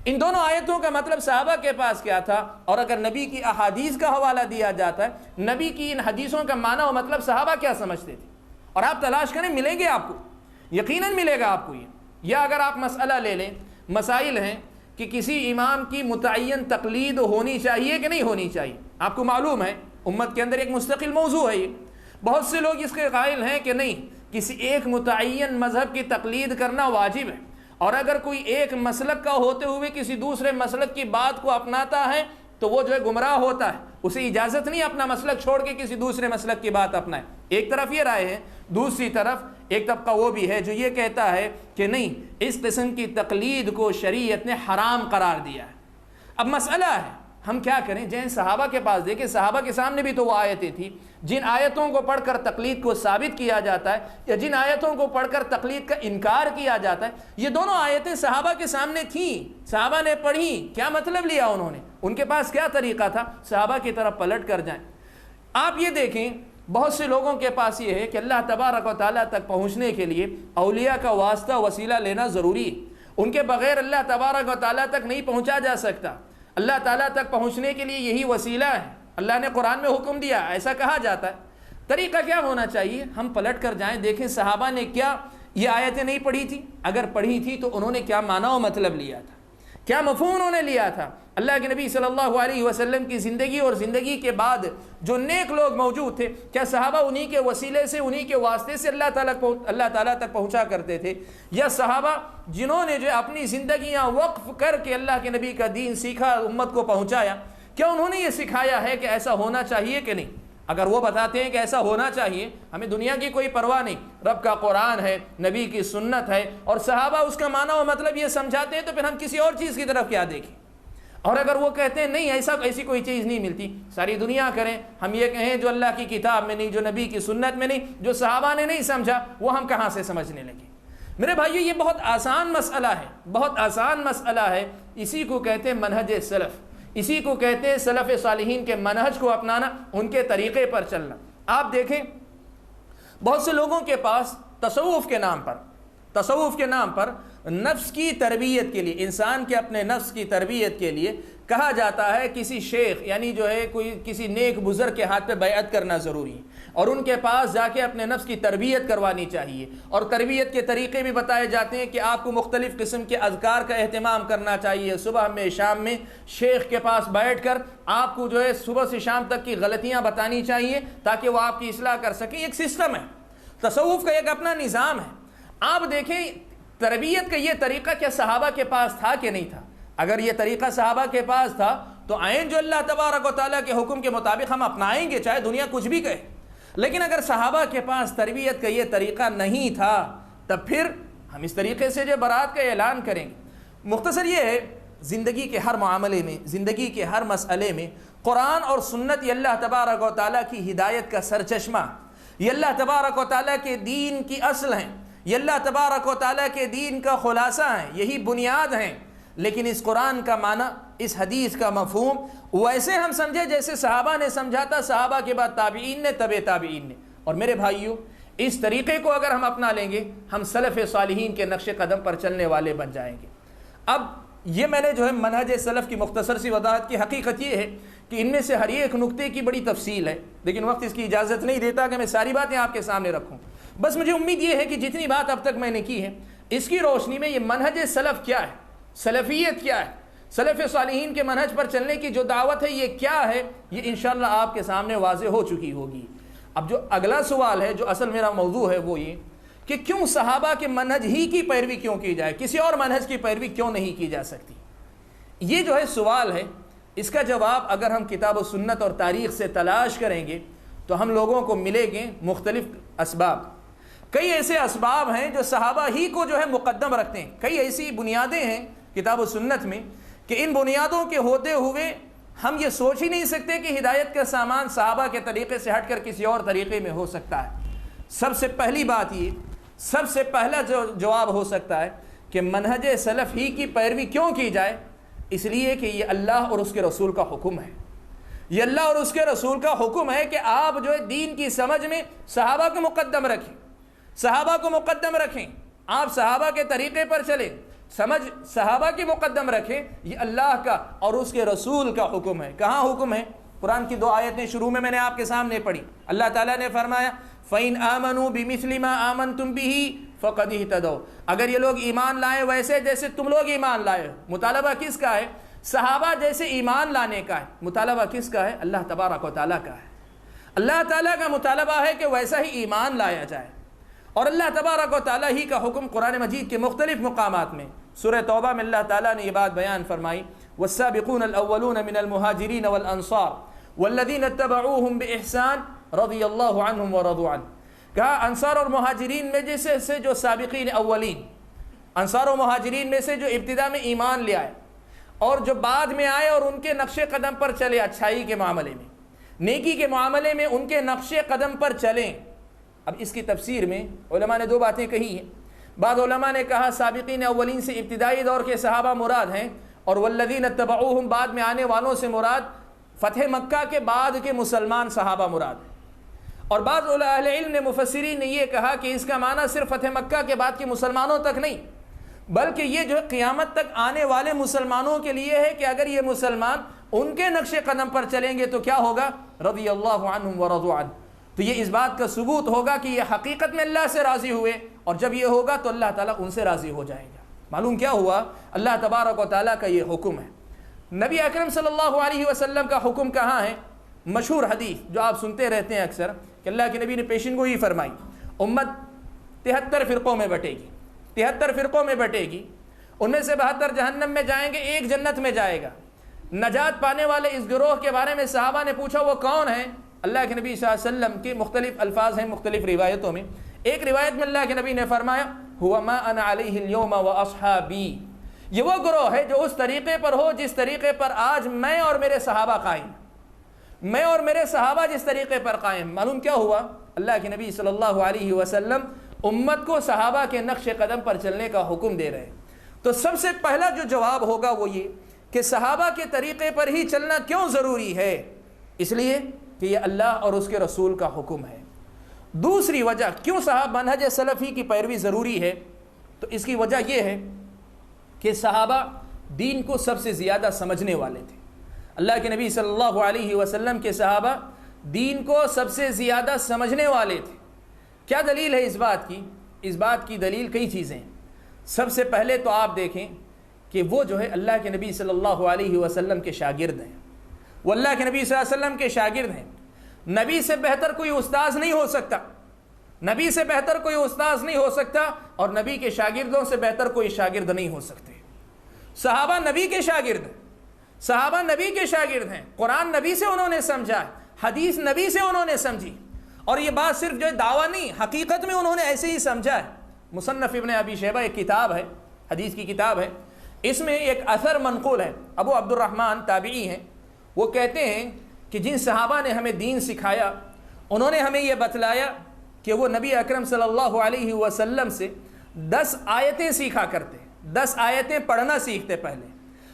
ان دونوں آیتوں کا مطلب صحابہ کے پاس کیا تھا، اور اگر نبی کی احادیث کا حوالہ دیا جاتا ہے، نبی کی ان حدیثوں کا معنی و مطلب صحابہ کیا سمجھتے تھے، اور آپ تلاش کریں، ملیں گے آپ کو، یقیناً ملے گا آپ کو یہ۔ یا اگر آپ مسئلہ لے لیں، مسائل ہیں کہ کسی امام کی متعین تقلید ہونی چاہیے کہ نہیں ہونی چاہیے، آپ کو معلوم ہے امت کے اندر ایک مستقل موضوع ہے یہ، بہت سے لوگ اس کے قائل ہیں کہ نہیں، کسی ایک متعین مذہب کی تقلید کرنا واجب ہے، اور اگر کوئی ایک مسلک کا ہوتے ہوئے کسی دوسرے مسلک کی بات کو اپناتا ہے تو وہ جو ہے گمراہ ہوتا ہے، اسے اجازت نہیں اپنا مسلک چھوڑ کے کسی دوسرے مسلک کی بات اپنائے۔ ایک طرف یہ رائے ہے، دوسری طرف ایک طبقہ وہ بھی ہے جو یہ کہتا ہے کہ نہیں، اس قسم کی تقلید کو شریعت نے حرام قرار دیا ہے۔ اب مسئلہ ہے ہم کیا کریں؟ جن صحابہ کے پاس دیکھیں، صحابہ کے سامنے بھی تو وہ آیتیں تھیں، جن آیتوں کو پڑھ کر تقلید کو ثابت کیا جاتا ہے یا جن آیتوں کو پڑھ کر تقلید کا انکار کیا جاتا ہے، یہ دونوں آیتیں صحابہ کے سامنے تھیں، صحابہ نے پڑھی، کیا مطلب لیا انہوں نے، ان کے پاس کیا طریقہ تھا؟ صحابہ کی طرف پلٹ کر جائیں۔ آپ یہ دیکھیں بہت سے لوگوں کے پاس یہ ہے کہ اللہ تبارک و تعالیٰ تک پہنچنے کے لیے اولیاء کا واسطہ وسیلہ لینا ضروری ہے، ان کے بغیر اللہ تبارک و تعالیٰ تک نہیں پہنچا جا سکتا، اللہ تعالیٰ تک پہنچنے کے لیے یہی وسیلہ ہے، اللہ نے قرآن میں حکم دیا، ایسا کہا جاتا ہے۔ طریقہ کیا ہونا چاہیے؟ ہم پلٹ کر جائیں، دیکھیں صحابہ نے کیا یہ آیتیں نہیں پڑھی تھی، اگر پڑھی تھی تو انہوں نے کیا معنی و مطلب لیا تھا، کیا مفہوم انہوں نے لیا تھا۔ اللہ کے نبی صلی اللہ علیہ وسلم کی زندگی اور زندگی کے بعد جو نیک لوگ موجود تھے، کیا صحابہ انہی کے وسیلے سے، انہی کے واسطے سے اللہ تعالیٰ تک پہنچا کرتے تھے، یا صحابہ جنہوں نے جو اپنی زندگیاں وقف کر کے اللہ کے نبی کا دین سیکھا، امت کو پہنچایا، کیا انہوں نے یہ سکھایا ہے کہ ایسا ہونا چاہیے کہ نہیں؟ اگر وہ بتاتے ہیں کہ ایسا ہونا چاہیے، ہمیں دنیا کی کوئی پرواہ نہیں، رب کا قرآن ہے، نبی کی سنت ہے، اور صحابہ اس کا معنی و مطلب یہ سمجھاتے ہیں، تو پھر ہم کسی اور چیز کی طرف کیا دیکھیں؟ اور اگر وہ کہتے ہیں نہیں، ایسی کوئی چیز نہیں ملتی، ساری دنیا کریں، ہم یہ کہیں جو اللہ کی کتاب میں نہیں، جو نبی کی سنت میں نہیں، جو صحابہ نے نہیں سمجھا، وہ ہم کہاں سے سمجھنے لگے؟ میرے بھائیو، یہ بہت آسان مسئلہ ہے، بہت آسان مسئلہ ہے، اسی کو کہتے ہیں منہج سلف، اسی کو کہتے ہیں سلف صالحین کے منہج کو اپنانا، ان کے طریقے پر چلنا۔ آپ دیکھیں بہت سے لوگوں کے پاس تصوف کے نام پر، تصوف کے نام پر نفس کی تربیت کے لیے، انسان کے اپنے نفس کی تربیت کے لیے کہا جاتا ہے کسی شیخ یعنی جو ہے کوئی کسی نیک بزرگ کے ہاتھ پہ بیعت کرنا ضروری ہے، اور ان کے پاس جا کے اپنے نفس کی تربیت کروانی چاہیے، اور تربیت کے طریقے بھی بتائے جاتے ہیں کہ آپ کو مختلف قسم کے اذکار کا اہتمام کرنا چاہیے، صبح میں شام میں شیخ کے پاس بیٹھ کر آپ کو جو ہے صبح سے شام تک کی غلطیاں بتانی چاہیے تاکہ وہ آپ کی اصلاح کر سکیں۔ ایک سسٹم ہے، تصوف کا ایک اپنا نظام ہے۔ آپ دیکھیں تربیت کا یہ طریقہ کیا صحابہ کے پاس تھا کہ نہیں تھا؟ اگر یہ طریقہ صحابہ کے پاس تھا تو آئین جو اللہ تبارک و تعالیٰ کے حکم کے مطابق ہم اپنائیں گے، چاہے دنیا کچھ بھی کہے۔ لیکن اگر صحابہ کے پاس تربیت کا یہ طریقہ نہیں تھا تب پھر ہم اس طریقے سے جو برات کا اعلان کریں گے۔ مختصر یہ ہے، زندگی کے ہر معاملے میں، زندگی کے ہر مسئلے میں قرآن اور سنت یہ اللہ تبارک و تعالیٰ کی ہدایت کا سرچشمہ، یہ اللہ تبارک و تعالیٰ کے دین کی اصل ہیں، یہ اللہ تبارک و تعالیٰ کے دین کا خلاصہ ہیں، یہی بنیاد ہیں۔ لیکن اس قرآن کا معنی، اس حدیث کا مفہوم ویسے ہم سمجھے جیسے صحابہ نے سمجھا تھا، صحابہ کے بعد تابعین نے، تبع تابعین نے۔ اور میرے بھائیوں، اس طریقے کو اگر ہم اپنا لیں گے ہم سلف صالحین کے نقش قدم پر چلنے والے بن جائیں گے۔ اب یہ میں نے جو ہے منہج سلف کی مختصر سی وضاحت کی، حقیقت یہ ہے کہ ان میں سے ہر ایک نقطے کی بڑی تفصیل ہے، لیکن وقت اس کی اجازت نہیں دیتا کہ میں ساری باتیں آپ کے سامنے رکھوں۔ بس مجھے امید یہ ہے کہ جتنی بات اب تک میں نے کی ہے اس کی روشنی میں یہ منہج سلف کیا ہے، سلفیت کیا ہے، سلف صالحین کے منہج پر چلنے کی جو دعوت ہے یہ کیا ہے، یہ انشاءاللہ آپ کے سامنے واضح ہو چکی ہوگی۔ اب جو اگلا سوال ہے، جو اصل میرا موضوع ہے، وہ یہ کہ کیوں صحابہ کے منہج ہی کی پیروی کیوں کی جائے، کسی اور منہج کی پیروی کیوں نہیں کی جا سکتی؟ یہ جو ہے سوال ہے، اس کا جواب اگر ہم کتاب و سنت اور تاریخ سے تلاش کریں گے تو ہم لوگوں کو ملے گے مختلف اسباب۔ کئی ایسے اسباب ہیں جو صحابہ ہی کو جو ہے مقدم رکھتے ہیں، کئی ایسی بنیادیں ہیں کتاب و سنت میں کہ ان بنیادوں کے ہوتے ہوئے ہم یہ سوچ ہی نہیں سکتے کہ ہدایت کا سامان صحابہ کے طریقے سے ہٹ کر کسی اور طریقے میں ہو سکتا ہے۔ سب سے پہلی بات یہ، سب سے پہلا جو جواب ہو سکتا ہے کہ منہج سلف ہی کی پیروی کیوں کی جائے، اس لیے کہ یہ اللہ اور اس کے رسول کا حکم ہے۔ یہ اللہ اور اس کے رسول کا حکم ہے کہ آپ جو ہے دین کی سمجھ میں صحابہ کو مقدم رکھیں، صحابہ کو مقدم رکھیں، آپ صحابہ کے طریقے پر چلیں، سمجھ صحابہ کی مقدم رکھیں۔ یہ اللہ کا اور اس کے رسول کا حکم ہے۔ کہاں حکم ہے؟ قرآن کی دو آیتیں شروع میں نے آپ کے سامنے پڑھی۔ اللہ تعالیٰ نے فرمایا فَإِنْ آمَنُوا بِمِثْلِ مَا آمَنْتُمْ بِهِ فَقَدْ اهْتَدَوْا، اگر یہ لوگ ایمان لائے ویسے جیسے تم لوگ ایمان لائے۔ مطالبہ کس کا ہے؟ صحابہ جیسے ایمان لانے کا ہے۔ مطالبہ کس کا ہے؟ اللہ تبارک و تعالیٰ کا ہے۔ اللہ تعالیٰ کا مطالبہ ہے کہ ویسا ہی ایمان لایا جائے، اور اللہ تبارک و تعالیٰ ہی کا حکم قرآن مجید کے مختلف مقامات میں، سورہ توبہ میں اللہ تعالیٰ نے یہ بات بیان فرمائی والسابقون الاولون من المہاجرین والانصار والذین اتبعوهم بإحسان رضی اللہ عنہم ورضوا عنہ۔ کہا انصار اور مہاجرین میں جیسے سے جو سابقین اولین، انصار و مہاجرین میں سے جو ابتدا میں ایمان لے آئے اور جو بعد میں آئے اور ان کے نقش قدم پر چلے، اچھائی کے معاملے میں، نیکی کے معاملے میں ان کے نقش قدم پر چلیں۔ اب اس کی تفسیر میں علماء نے دو باتیں کہی ہیں۔ بعض علماء نے کہا سابقین اولین سے ابتدائی دور کے صحابہ مراد ہیں، اور والذین اتبعوہم بعد میں آنے والوں سے مراد فتح مکہ کے بعد کے مسلمان صحابہ مراد ہیں۔ اور بعض اہل علم نے، مفسرین نے یہ کہا کہ اس کا معنی صرف فتح مکہ کے بعد کے مسلمانوں تک نہیں، بلکہ یہ جو قیامت تک آنے والے مسلمانوں کے لیے ہے کہ اگر یہ مسلمان ان کے نقش قدم پر چلیں گے تو کیا ہوگا؟ رضی اللہ عنہم ورضوا عنہ۔ تو یہ اس بات کا ثبوت ہوگا کہ یہ حقیقت میں اللہ سے راضی ہوئے، اور جب یہ ہوگا تو اللہ تعالیٰ ان سے راضی ہو جائے گا۔ معلوم کیا ہوا؟ اللہ تبارک و تعالیٰ کا یہ حکم ہے۔ نبی اکرم صلی اللہ علیہ وسلم کا حکم کہاں ہے؟ مشہور حدیث جو آپ سنتے رہتے ہیں اکثر کہ اللہ کے نبی نے پیشن گوئی فرمائی، امت 73 فرقوں میں بٹے گی، 73 فرقوں میں بٹے گی، ان میں سے 72 جہنم میں جائیں گے، ایک جنت میں جائے گا۔ نجات پانے والے اس گروہ کے بارے میں صحابہ نے پوچھا وہ کون ہیں؟ اللہ کے نبی صلی اللہ علیہ وسلم کے مختلف الفاظ ہیں مختلف روایتوں میں۔ ایک روایت میں اللہ کے نبی نے فرمایا هو ما انا علیہ اليوم واصحابی، یہ وہ گروہ ہے جو اس طریقے پر ہو جس طریقے پر آج میں اور میرے صحابہ قائم، میں اور میرے صحابہ جس طریقے پر قائم۔ معلوم کیا ہوا؟ اللہ کے نبی صلی اللہ علیہ وسلم امت کو صحابہ کے نقش قدم پر چلنے کا حکم دے رہے ہیں۔ تو سب سے پہلا جو جواب ہوگا وہ یہ کہ صحابہ کے طریقے پر ہی چلنا کیوں ضروری ہے؟ اس لیے کہ یہ اللہ اور اس کے رسول کا حکم ہے۔ دوسری وجہ کیوں صحابہ منہج سلفی کی پیروی ضروری ہے، تو اس کی وجہ یہ ہے کہ صحابہ دین کو سب سے زیادہ سمجھنے والے تھے. اللہ کے نبی صلی اللہ علیہ وسلم کے صحابہ دین کو سب سے زیادہ سمجھنے والے تھے. کیا دلیل ہے اس بات کی؟ اس بات کی دلیل کئی چیزیں ہیں. سب سے پہلے تو آپ دیکھیں کہ وہ جو ہے اللہ کے نبی صلی اللہ علیہ وسلم کے شاگرد ہیں. وہ اللہ کے نبی صلی اللہ علیہ وسلم کے شاگرد ہیں. نبی سے بہتر کوئی استاذ نہیں ہو سکتا. نبی سے بہتر کوئی استاذ نہیں ہو سکتا اور نبی کے شاگردوں سے بہتر کوئی شاگرد نہیں ہو سکتے. صحابہ نبی کے شاگرد ہیں. صحابہ نبی کے شاگرد ہیں. قرآن نبی سے انہوں نے سمجھا, حدیث نبی سے انہوں نے سمجھی, اور یہ بات صرف جو دعویٰ نہیں, حقیقت میں انہوں نے ایسے ہی سمجھا ہے. مصنف ابن ابی شیبہ ایک کتاب ہے, حدیث کی کتاب ہے, اس میں ایک اثر منقول ہے. ابو عبد الرحمن تابعی ہیں, وہ کہتے ہیں کہ جن صحابہ نے ہمیں دین سکھایا انہوں نے ہمیں یہ بتلایا کہ وہ نبی اکرم صلی اللہ علیہ وسلم سے 10 آیتیں سیکھا کرتے. 10 آیتیں پڑھنا سیکھتے. پہلے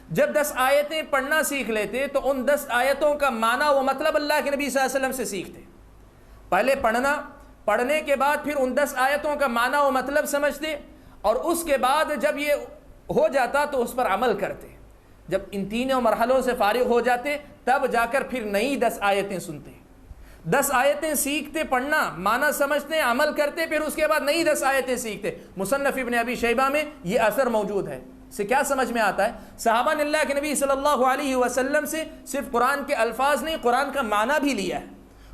جب 10 آیتیں پڑھنا سیکھ لیتے تو ان 10 آیتوں کا معنی و مطلب اللہ کے نبی صلی اللہ علیہ وسلم سے سیکھتے. پہلے پڑھنا, پڑھنے کے بعد پھر ان 10 آیتوں کا معنی و مطلب سمجھتے, اور اس کے بعد جب یہ ہو جاتا تو اس پر عمل کرتے. جب ان تینوں مرحلوں سے فارغ ہو جاتے تب جا کر پھر نئی 10 آیتیں سنتے. 10 آیتیں سیکھتے, پڑھنا, معنی سمجھتے, عمل کرتے, پھر اس کے بعد نئی 10 آیتیں سیکھتے. مصنف ابن ابی شیبہ میں یہ اثر موجود ہے. سے کیا سمجھ میں آتا ہے؟ صحابہ نے اللہ کے نبی صلی اللہ علیہ وسلم سے صرف قرآن کے الفاظ نہیں, قرآن کا معنی بھی لیا ہے,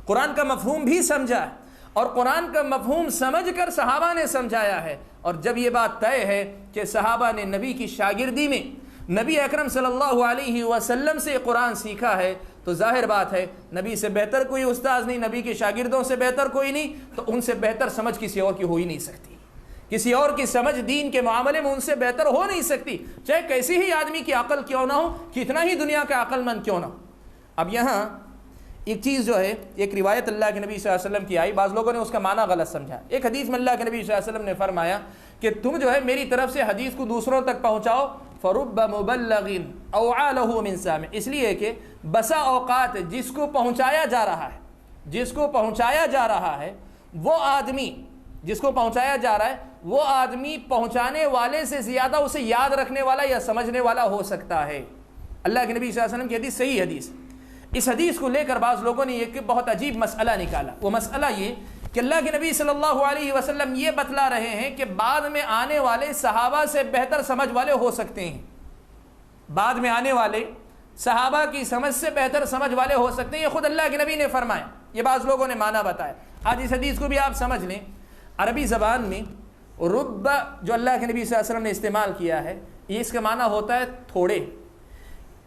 قرآن کا مفہوم بھی سمجھا ہے, اور قرآن کا مفہوم سمجھ کر صحابہ نے سمجھایا ہے. اور جب یہ بات طے ہے کہ صحابہ نے نبی کی شاگردی میں نبی اکرم صلی اللہ علیہ وسلم سے قرآن سیکھا ہے, تو ظاہر بات ہے نبی سے بہتر کوئی استاذ نہیں, نبی کے شاگردوں سے بہتر کوئی نہیں, تو ان سے بہتر سمجھ کسی اور کی ہو ہی نہیں سکتی. کسی اور کی سمجھ دین کے معاملے میں ان سے بہتر ہو نہیں سکتی, چاہے کیسی ہی آدمی کی عقل کیوں نہ ہو, کتنا ہی دنیا کا عقل مند کیوں نہ ہو. اب یہاں ایک چیز جو ہے, ایک روایت اللہ کے نبی صلی اللہ علیہ وسلم کی آئی, بعض لوگوں نے اس کا معنی غلط سمجھا. ایک حدیث میں اللہ کے نبی صلی اللہ علیہ وسلم نے فرمایا کہ تم جو ہے میری طرف سے حدیث کو دوسروں تک پہنچاؤ, فرب مبلغ اوعى له من سامع, اس لیے کہ بسا اوقات جس کو پہنچایا جا رہا ہے, جس کو پہنچایا جا رہا ہے وہ آدمی, جس کو پہنچایا جا رہا ہے وہ آدمی پہنچانے والے سے زیادہ اسے یاد رکھنے والا یا سمجھنے والا ہو سکتا ہے. اللہ کے نبی صلی اللہ علیہ وسلم کی حدیث صحیح حدیث. اس حدیث کو لے کر بعض لوگوں نے ایک بہت عجیب مسئلہ نکالا. وہ مسئلہ یہ کہ اللہ کے نبی صلی اللہ علیہ وسلم یہ بتلا رہے ہیں کہ بعد میں آنے والے صحابہ سے بہتر سمجھ والے ہو سکتے ہیں. بعد میں آنے والے صحابہ کی سمجھ سے بہتر سمجھ والے ہو سکتے ہیں, یہ خود اللہ کے نبی نے فرمایا. یہ بعض لوگوں نے معنی بتایا. آج اس حدیث کو بھی آپ سمجھ لیں. عربی زبان میں رب جو اللہ کے نبی صلی اللہ علیہ وسلم نے استعمال کیا ہے, یہ اس کا معنی ہوتا ہے تھوڑے.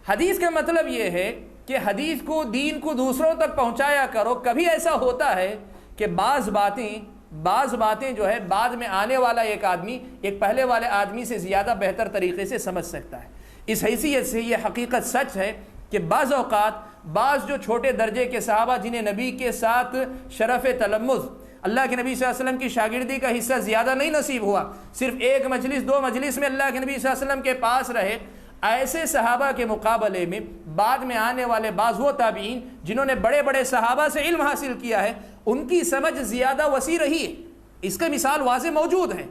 حدیث کا مطلب یہ ہے کہ حدیث کو, دین کو دوسروں تک پہنچایا کرو. کبھی ایسا ہوتا ہے کہ بعض باتیں جو ہے بعد میں آنے والا ایک آدمی ایک پہلے والے آدمی سے زیادہ بہتر طریقے سے سمجھ سکتا ہے. اس حیثیت سے یہ حقیقت سچ ہے کہ بعض اوقات بعض جو چھوٹے درجے کے صحابہ جنہیں نبی کے ساتھ شرف تلمذ, اللہ کے نبی صلی اللہ علیہ وسلم کی شاگردی کا حصہ زیادہ نہیں نصیب ہوا, صرف ایک مجلس 2 مجلس میں اللہ کے نبی صلی اللہ علیہ وسلم کے پاس رہے, ایسے صحابہ کے مقابلے میں بعد میں آنے والے بعض وہ تابعین جنہوں نے بڑے بڑے صحابہ سے علم حاصل کیا ہے, ان کی سمجھ زیادہ وسیع رہی ہے. اس کا مثال واضح موجود ہے,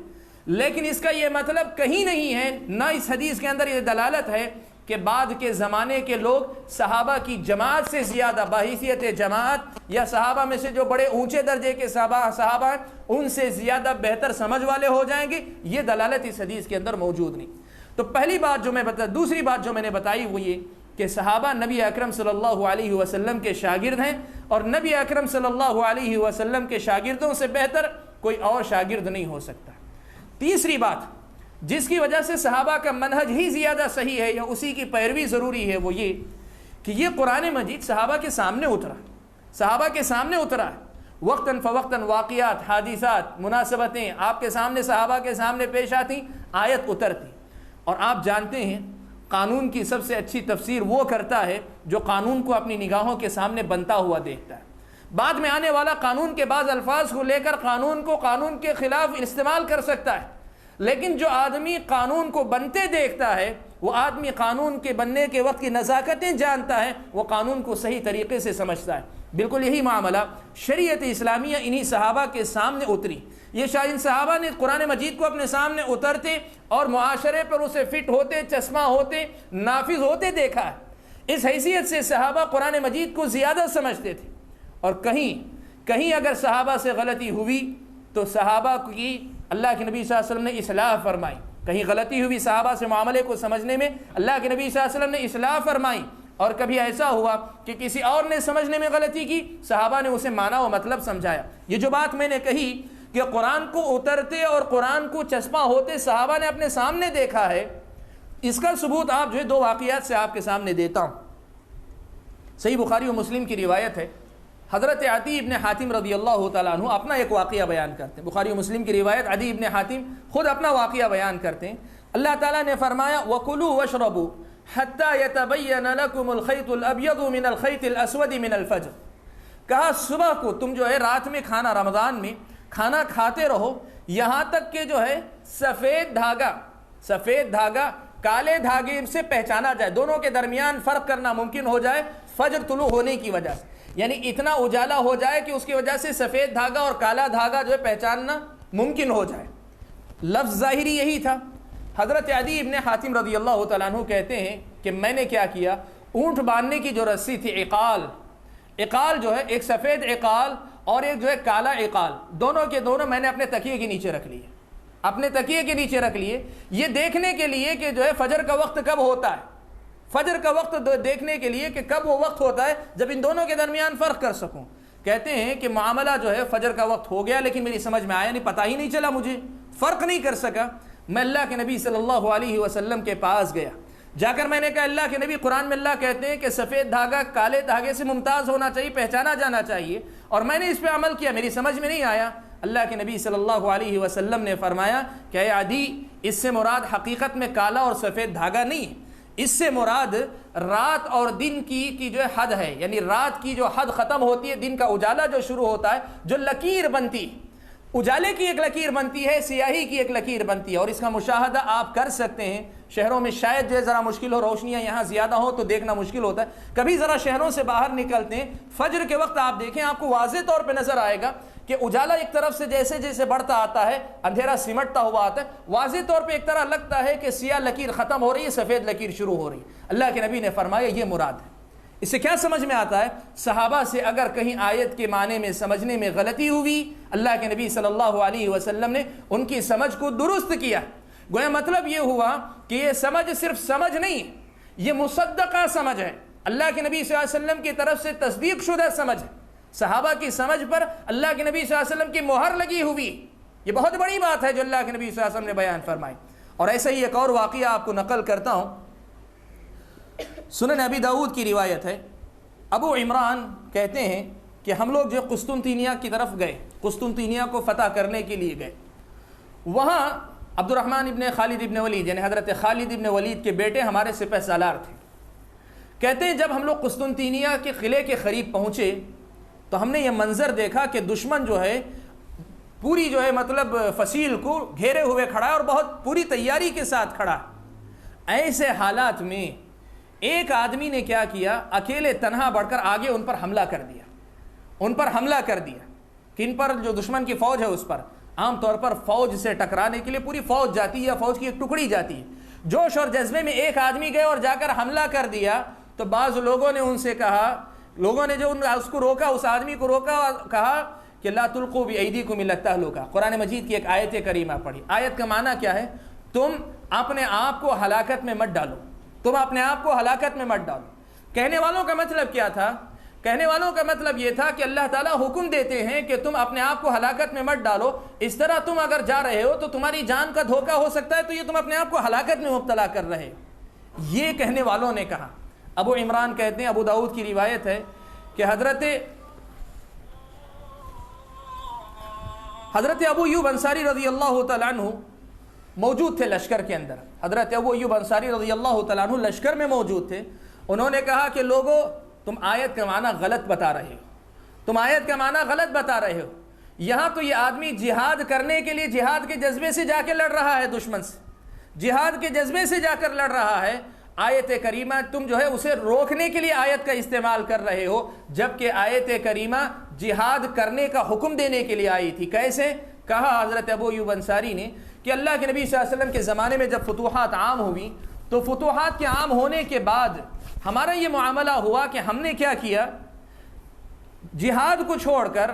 لیکن اس کا یہ مطلب کہیں نہیں ہے, نہ اس حدیث کے اندر یہ دلالت ہے کہ بعد کے زمانے کے لوگ صحابہ کی جماعت سے زیادہ بحیثیت جماعت یا صحابہ میں سے جو بڑے اونچے درجے کے صحابہ ہیں ان سے زیادہ بہتر سمجھ والے ہو جائیں گے. یہ دلالت اس حدیث کے اندر موجود نہیں. تو پہلی بات جو میں دوسری بات جو میں نے بتائی وہ یہ کہ صحابہ نبی اکرم صلی اللہ علیہ وسلم کے شاگرد ہیں, اور نبی اکرم صلی اللہ علیہ وسلم کے شاگردوں سے بہتر کوئی اور شاگرد نہیں ہو سکتا. تیسری بات جس کی وجہ سے صحابہ کا منہج ہی زیادہ صحیح ہے یا اسی کی پیروی ضروری ہے وہ یہ کہ یہ قرآن مجید صحابہ کے سامنے اترا ہے. وقتاً فوقتاً واقعات, حادثات, مناسبتیں آپ کے سامنے صحابہ کے سامنے پیش آتی, آیت اترتی. اور آپ جانتے ہیں قانون کی سب سے اچھی تفسیر وہ کرتا ہے جو قانون کو اپنی نگاہوں کے سامنے بنتا ہوا دیکھتا ہے. بعد میں آنے والا قانون کے بعض الفاظ کو لے کر قانون کے خلاف استعمال کر سکتا ہے, لیکن جو آدمی قانون کو بنتے دیکھتا ہے وہ آدمی قانون کے بننے کے وقت کی نزاکتیں جانتا ہے, وہ قانون کو صحیح طریقے سے سمجھتا ہے. بالکل یہی معاملہ شریعت اسلامیہ انہی صحابہ کے سامنے اتری. یہ شاہین صحابہ نے قرآن مجید کو اپنے سامنے اترتے اور معاشرے پر اسے فٹ ہوتے, چشمہ ہوتے, نافذ ہوتے دیکھا ہے. اس حیثیت سے صحابہ قرآن مجید کو زیادہ سمجھتے تھے, اور کہیں اگر صحابہ سے غلطی ہوئی تو صحابہ کی اللہ کے نبی صلی اللہ علیہ وسلم نے اصلاح فرمائی. کہیں غلطی ہوئی صحابہ سے معاملے کو سمجھنے میں, اللہ کے نبی صلی اللہ علیہ وسلم نے اصلاح فرمائی. اور کبھی ایسا ہوا کہ کسی اور نے سمجھنے میں غلطی کی, صحابہ نے اسے معنی و مطلب سمجھایا. یہ جو بات میں نے کہی کہ قرآن کو اترتے اور قرآن کو چشمہ ہوتے صحابہ نے اپنے سامنے دیکھا ہے, اس کا ثبوت آپ جو ہے دو واقعات سے آپ کے سامنے دیتا ہوں. صحیح بخاری و مسلم کی روایت ہے, حضرت عدی ابن حاتم رضی اللہ تعالیٰ عنہ اپنا ایک واقعہ بیان کرتے ہیں. بخاری و مسلم کی روایت, عدی ابن حاتم خود اپنا واقعہ بیان کرتے ہیں. اللہ تعالیٰ نے فرمایا وَكُلُوا وَاشْرَبُوا حَتَّى يَتَبَيَّنَ لَكُمُ الْخَيْطُ الْأَبْيَضُ مِنَ الْخَيْطِ الْأَسْوَدِ مِنَ الْفَجْرِ. کہا صبح کو تم جو ہے رات میں کھانا, رمضان میں کھانا کھاتے رہو یہاں تک کہ جو ہے سفید دھاگا کالے دھاگے سے پہچانا جائے, دونوں کے درمیان فرق کرنا ممکن ہو جائے فجر طلوع ہونے کی وجہ سے. یعنی اتنا اجالا ہو جائے کہ اس کی وجہ سے سفید دھاگا اور کالا دھاگا جو ہے پہچاننا ممکن ہو جائے. لفظ ظاہری یہی تھا. حضرت عدی ابن حاتم رضی اللہ تعالیٰ عنہ کہتے ہیں کہ میں نے کیا کیا, اونٹ باندھنے کی جو رسی تھی, عقال جو ہے, ایک سفید عقال اور ایک جو ہے کالا عقال, دونوں کے دونوں میں نے اپنے تکیے کے نیچے رکھ لیے, یہ دیکھنے کے لیے کہ جو ہے فجر کا وقت کب ہوتا ہے, فجر کا وقت دیکھنے کے لیے کہ کب وہ وقت ہوتا ہے جب ان دونوں کے درمیان فرق کر سکوں. کہتے ہیں کہ معاملہ جو ہے فجر کا وقت ہو گیا لیکن میری سمجھ میں آیا نہیں, پتہ ہی نہیں چلا, مجھے فرق نہیں کر سکا. میں اللہ کے نبی صلی اللہ علیہ وسلم کے پاس گیا, جا کر میں نے کہا اللہ کے نبی, قرآن میں اللہ کہتے ہیں کہ سفید دھاگا کالے دھاگے سے ممتاز ہونا چاہیے, پہچانا جانا چاہیے, اور میں نے اس پہ عمل کیا, میری سمجھ میں نہیں آیا. اللہ کے نبی صلی اللہ علیہ وسلم نے فرمایا کہ اے عدی, اس سے مراد حقیقت میں کالا اور سفید دھاگا نہیں ہے, اس سے مراد رات اور دن کی جو ہے حد ہے. یعنی رات کی جو حد ختم ہوتی ہے, دن کا اجالا جو شروع ہوتا ہے, جو لکیر بنتی ہے, اجالے کی ایک لکیر بنتی ہے, سیاہی کی ایک لکیر بنتی ہے, اور اس کا مشاہدہ آپ کر سکتے ہیں. شہروں میں شاید جو ہے ذرا مشکل ہو, روشنیاں یہاں زیادہ ہو تو دیکھنا مشکل ہوتا ہے. کبھی ذرا شہروں سے باہر نکلتے ہیں, فجر کے وقت آپ دیکھیں, آپ کو واضح طور پہ نظر آئے گا کہ اجالا ایک طرف سے جیسے جیسے بڑھتا آتا ہے, اندھیرا سمٹتا ہوا آتا ہے, واضح طور پہ ایک طرح لگتا ہے کہ سیاہ لکیر ختم ہو رہی ہے, سفید لکیر شروع ہو رہی ہے. اللہ کے نبی نے فرمایا یہ مراد ہے. اس سے کیا سمجھ میں آتا ہے, صحابہ سے اگر کہیں آیت کے معنی میں سمجھنے میں غلطی ہوئی, اللہ کے نبی صلی اللہ علیہ وسلم نے ان کی سمجھ کو درست کیا. گویا مطلب یہ ہوا کہ یہ سمجھ صرف سمجھ نہیں, یہ مصدقہ سمجھ ہے, اللہ کے نبی صلی اللہ علیہ وسلم کی طرف سے تصدیق شدہ سمجھ ہے. صحابہ کی سمجھ پر اللہ کے نبی صلی اللہ علیہ وسلم کی مہر لگی ہوئی. یہ بہت بڑی بات ہے جو اللہ کے نبی صلی اللہ علیہ وسلم نے بیان فرمائی. اور ایسا ہی ایک اور واقعہ آپ کو نقل کرتا ہوں, سنن ابی داؤد کی روایت ہے. ابو عمران کہتے ہیں کہ ہم لوگ جو قسطنطنیہ کی طرف گئے, قسطنطنیہ کو فتح کرنے کے لیے گئے. وہاں عبد الرحمن ابن خالد ابن ولید, یعنی حضرت خالد ابن ولید کے بیٹے ہمارے سپہ سالار تھے. کہتے ہیں جب ہم لوگ قسطنطنیہ کے قلعے کے قریب پہنچے تو ہم نے یہ منظر دیکھا کہ دشمن جو ہے پوری جو ہے مطلب فصیل کو گھیرے ہوئے کھڑا ہے اور بہت پوری تیاری کے ساتھ کھڑا. ایسے حالات میں ایک آدمی نے کیا کیا, اکیلے تنہا بڑھ کر آگے ان پر حملہ کر دیا. کن پر؟ جو دشمن کی فوج ہے اس پر. عام طور پر فوج سے ٹکرانے کے لیے پوری فوج جاتی ہے یا فوج کی ایک ٹکڑی جاتی ہے. جوش اور جذبے میں ایک آدمی گئے اور جا کر حملہ کر دیا تو بعض لوگوں نے ان سے کہا, لوگوں نے جو اس کو روکا, اس آدمی کو روکا اور کہا کہ لا تلقوا بأیدیکم الی التہلکہ. قرآن مجید کی ایک آیت کریمہ پڑھی. آیت کا معنی کیا ہے؟ تم اپنے آپ کو ہلاکت میں مت ڈالو, تم اپنے آپ کو ہلاکت میں مت ڈالو. کہنے والوں کا مطلب کیا تھا؟ کہنے والوں کا مطلب یہ تھا کہ اللہ تعالیٰ حکم دیتے ہیں کہ تم اپنے آپ کو ہلاکت میں مت ڈالو, اس طرح تم اگر جا رہے ہو تو تمہاری جان کا دھوکہ ہو سکتا ہے, تو یہ تم اپنے آپ کو ہلاکت میں مبتلا کر رہے ہو. یہ کہنے والوں نے کہا. ابو عمران کہتے ہیں, ابو داؤد کی روایت ہے کہ حضرت ابو ایوب انصاری رضی اللہ تعالیٰ عنہ موجود تھے لشکر کے اندر. حضرت ابو ایوب انصاری رضی اللہ تعالیٰ عنہ لشکر میں موجود تھے. انہوں نے کہا کہ لوگوں, تم آیت کا معنی غلط بتا رہے ہو. یہاں تو یہ آدمی جہاد کرنے کے لیے جہاد کے جذبے سے جا کے لڑ رہا ہے, دشمن سے جہاد کے جذبے سے جا کر لڑ رہا ہے. آیت کریمہ تم جو ہے اسے روکنے کے لیے آیت کا استعمال کر رہے ہو، جبکہ آیت کریمہ جہاد کرنے کا حکم دینے کے لیے آئی تھی۔ کیسے؟ کہا حضرت ابو ایوب انصاری نے کہ اللہ کے نبی صلی اللہ علیہ وسلم کے زمانے میں جب فتوحات عام ہوئی تو فتوحات کے عام ہونے کے بعد ہمارا یہ معاملہ ہوا کہ ہم نے کیا کیا، جہاد کو چھوڑ کر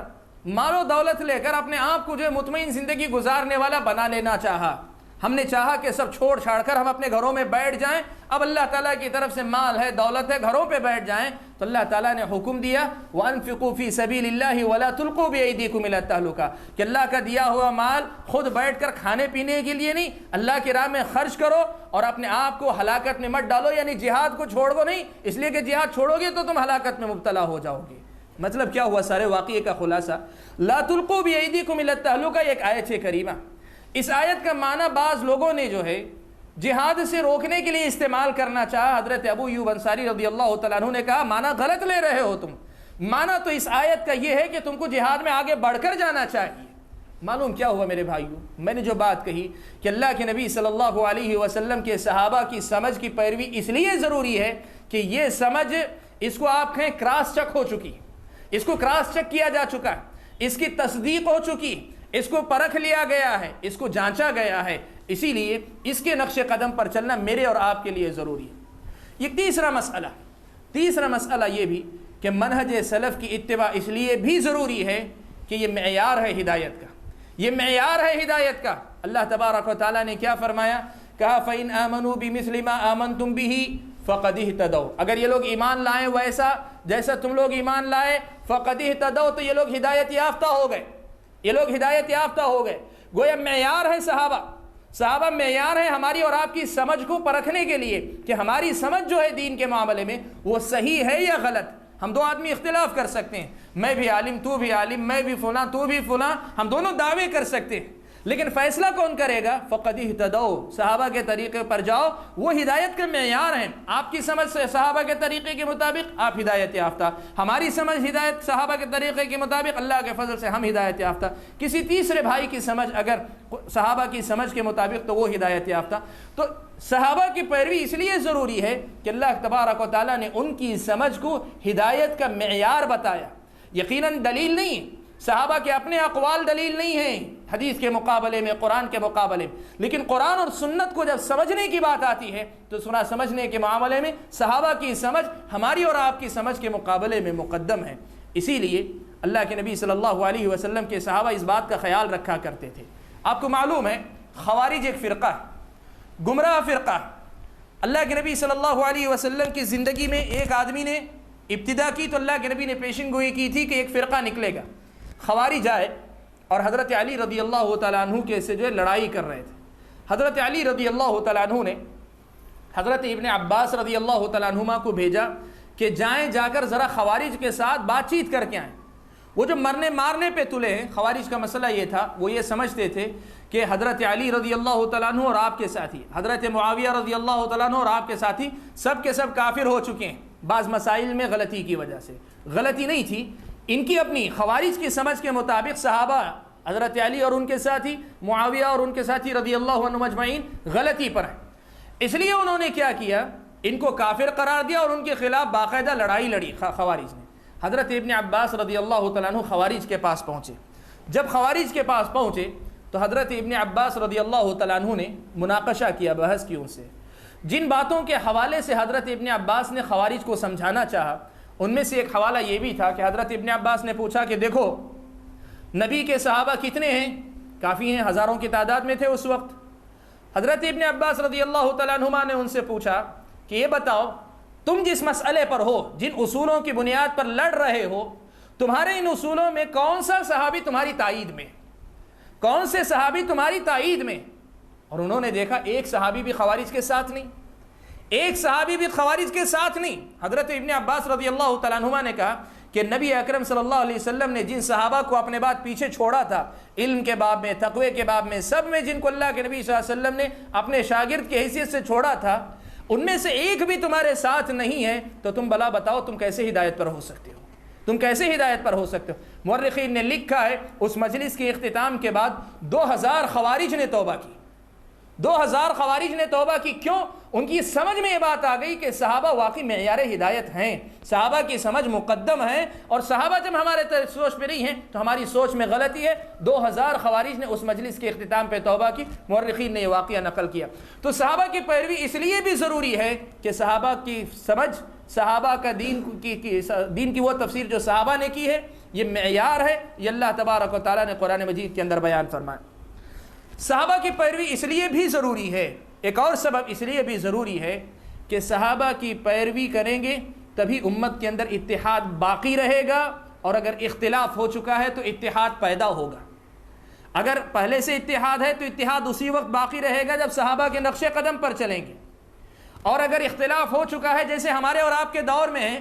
مال و دولت لے کر اپنے آپ کو جو ہے مطمئن زندگی گزارنے والا بنا لینا چاہا۔ ہم نے چاہا کہ سب چھوڑ چھاڑ کر ہم اپنے گھروں میں بیٹھ جائیں، اب اللہ تعالیٰ کی طرف سے مال ہے، دولت ہے، گھروں پہ بیٹھ جائیں۔ تو اللہ تعالیٰ نے حکم دیا وَأَنفِقُوا فِي سَبِيلِ اللَّهِ وَلَا تُلْقُوا بِأَيْدِيكُمْ إِلَى التَّهْلُكَةِ کہ اللہ کا دیا ہوا مال خود بیٹھ کر کھانے پینے کے لیے نہیں، اللہ کی راہ میں خرچ کرو اور اپنے آپ کو ہلاکت میں مت ڈالو، یعنی جہاد کو چھوڑ دو نہیں، اس لیے کہ جہاد چھوڑو گے تو تم ہلاکت میں مبتلا ہو جاؤ گے۔ مطلب کیا ہوا؟ سارے واقعے کا خلاصہ لا تلقوا بأيديكم إلى التهلكة ایک آیت ہے کریمہ۔ اس آیت کا معنی بعض لوگوں نے جو ہے جہاد سے روکنے کے لیے استعمال کرنا چاہا۔ حضرت ابو ایوب انصاری رضی اللہ تعالیٰ عنہ نے کہا معنی غلط لے رہے ہو تم، معنی تو اس آیت کا یہ ہے کہ تم کو جہاد میں آگے بڑھ کر جانا چاہیے۔ معلوم کیا ہوا میرے بھائیوں؟ میں نے جو بات کہی کہ اللہ کے نبی صلی اللہ علیہ وسلم کے صحابہ کی سمجھ کی پیروی اس لیے ضروری ہے کہ یہ سمجھ اس کو آپ کہیں کراس چیک ہو چکی، اس کو کراس چیک کیا جا چکا ہے، اس کی تصدیق ہو چکی، اس کو پرکھ لیا گیا ہے، اس کو جانچا گیا ہے، اسی لیے اس کے نقش قدم پر چلنا میرے اور آپ کے لیے ضروری ہے۔ یہ تیسرا مسئلہ یہ بھی کہ منہج سلف کی اتباع اس لیے بھی ضروری ہے کہ یہ معیار ہے ہدایت کا، یہ معیار ہے ہدایت کا۔ اللہ تبارک و تعالیٰ نے کیا فرمایا؟ کہا فَإِنْ آمَنُوا بِمِثْلِ مَا آمَنْتُمْ بِهِ فَقَدْ اهْتَدَوْا اگر یہ لوگ ایمان لائیں ویسا جیسا تم لوگ ایمان لائے، فَقَدْ اهْتَدَوْا تو یہ لوگ ہدایت یافتہ ہو گئے، یہ لوگ ہدایت یافتہ ہو گئے۔ گویا معیار ہے صحابہ معیار ہے ہماری اور آپ کی سمجھ کو پرکھنے کے لیے کہ ہماری سمجھ جو ہے دین کے معاملے میں وہ صحیح ہے یا غلط۔ ہم دو آدمی اختلاف کر سکتے ہیں، میں بھی عالم تو بھی عالم، میں بھی فلاں تو بھی فلاں، ہم دونوں دعوے کر سکتے ہیں، لیکن فیصلہ کون کرے گا؟ فقد اہتدوا صحابہ کے طریقے پر جاؤ، وہ ہدایت کے معیار ہیں۔ آپ کی سمجھ سے صحابہ کے طریقے کے مطابق آپ ہدایت یافتہ، ہماری سمجھ ہدایت صحابہ کے طریقے کے مطابق اللہ کے فضل سے ہم ہدایت یافتہ، کسی تیسرے بھائی کی سمجھ اگر صحابہ کی سمجھ کے مطابق تو وہ ہدایت یافتہ۔ تو صحابہ کی پیروی اس لیے ضروری ہے کہ اللہ تبارک و تعالیٰ نے ان کی سمجھ کو ہدایت کا معیار بتایا۔ یقیناً دلیل نہیں، صحابہ کے اپنے اقوال دلیل نہیں ہیں حدیث کے مقابلے میں، قرآن کے مقابلے میں، لیکن قرآن اور سنت کو جب سمجھنے کی بات آتی ہے تو سمجھنے کے معاملے میں صحابہ کی سمجھ ہماری اور آپ کی سمجھ کے مقابلے میں مقدم ہے۔ اسی لیے اللہ کے نبی صلی اللہ علیہ وسلم کے صحابہ اس بات کا خیال رکھا کرتے تھے۔ آپ کو معلوم ہے خوارج ایک فرقہ ہے، گمراہ فرقہ۔ اللہ کے نبی صلی اللہ علیہ وسلم کی زندگی میں ایک آدمی نے ابتدا کی تو اللہ کے نبی نے پیشن گوئی کی تھی کہ ایک فرقہ نکلے گا، خوارج آئے اور حضرت علی رضی اللہ تعالیٰ عنہ کے سے جو ہے لڑائی کر رہے تھے۔ حضرت علی رضی اللہ تعالیٰ عنہ نے حضرت ابن عباس رضی اللہ تعالیٰ عنہما کو بھیجا کہ جائیں، جا کر ذرا خوارج کے ساتھ بات چیت کر کے آئیں۔ وہ جو مارنے پہ تلے ہیں، خوارج کا مسئلہ یہ تھا، وہ یہ سمجھتے تھے کہ حضرت علی رضی اللہ تعالیٰ عنہ اور آپ کے ساتھی، حضرت معاویہ رضی اللہ تعالیٰ عنہ اور آپ کے ساتھی سب کے سب کافر ہو چکے ہیں بعض مسائل میں غلطی کی وجہ سے۔ غلطی نہیں تھی، ان کی اپنی خوارج کی سمجھ کے مطابق صحابہ حضرت علی اور ان کے ساتھی، معاویہ اور ان کے ساتھی رضی اللہ عنہم اجمعین غلطی پر ہیں۔ اس لیے انہوں نے کیا کیا؟ ان کو کافر قرار دیا اور ان کے خلاف باقاعدہ لڑائی لڑی خوارج نے۔ حضرت ابن عباس رضی اللہ تعالیٰ عنہ خوارج کے پاس پہنچے۔ جب خوارج کے پاس پہنچے تو حضرت ابن عباس رضی اللہ تعالیٰ عنہ نے مناقشہ کیا، بحث کی ان سے۔ جن باتوں کے حوالے سے حضرت ابن عباس نے خوارج کو سمجھانا چاہا ان میں سے ایک حوالہ یہ بھی تھا کہ حضرت ابن عباس نے پوچھا کہ دیکھو نبی کے صحابہ کتنے ہیں؟ کافی ہیں، ہزاروں کی تعداد میں تھے اس وقت۔ حضرت ابن عباس رضی اللہ تعالیٰ عنہما نے ان سے پوچھا کہ یہ بتاؤ تم جس مسئلے پر ہو، جن اصولوں کی بنیاد پر لڑ رہے ہو، تمہارے ان اصولوں میں کون سا صحابی تمہاری تائید میں، کون سے صحابی تمہاری تائید میں؟ اور انہوں نے دیکھا ایک صحابی بھی خوارج کے ساتھ نہیں، ایک صحابی بھی خوارج کے ساتھ نہیں۔ حضرت ابن عباس رضی اللہ تعالیٰ عنہما نے کہا کہ نبی اکرم صلی اللہ علیہ وسلم نے جن صحابہ کو اپنے بعد پیچھے چھوڑا تھا، علم کے باب میں، تقوی کے باب میں، سب میں جن کو اللہ کے نبی صلی اللہ علیہ وسلم نے اپنے شاگرد کی حیثیت سے چھوڑا تھا، ان میں سے ایک بھی تمہارے ساتھ نہیں ہے، تو تم بلا بتاؤ تم کیسے ہدایت پر ہو سکتے ہو؟ تم کیسے ہدایت پر ہو سکتے ہو؟ مورخین نے لکھا ہے اس مجلس کے اختتام کے بعد 2000 خوارج نے توبہ کی، 2000 خوارج نے توبہ کی، کیوں؟ ان کی سمجھ میں یہ بات آ گئی کہ صحابہ واقعی معیار ہدایت ہیں، صحابہ کی سمجھ مقدم ہے، اور صحابہ جب ہمارے سوچ پہ نہیں ہیں تو ہماری سوچ میں غلطی ہے۔ 2000 خوارج نے اس مجلس کے اختتام پہ توبہ کی، مورخین نے یہ واقعہ نقل کیا۔ تو صحابہ کی پیروی اس لیے بھی ضروری ہے کہ صحابہ کی سمجھ، صحابہ کا دین کی وہ تفسیر جو صحابہ نے کی ہے، یہ معیار ہے، یہ اللہ تبارک و تعالیٰ نے قرآن مجید کے اندر بیان فرمایا۔ صحابہ کی پیروی اس لیے بھی ضروری ہے، ایک اور سبب اس لیے بھی ضروری ہے کہ صحابہ کی پیروی کریں گے تبھی امت کے اندر اتحاد باقی رہے گا، اور اگر اختلاف ہو چکا ہے تو اتحاد پیدا ہوگا۔ اگر پہلے سے اتحاد ہے تو اتحاد اسی وقت باقی رہے گا جب صحابہ کے نقش قدم پر چلیں گے، اور اگر اختلاف ہو چکا ہے جیسے ہمارے اور آپ کے دور میں ہے،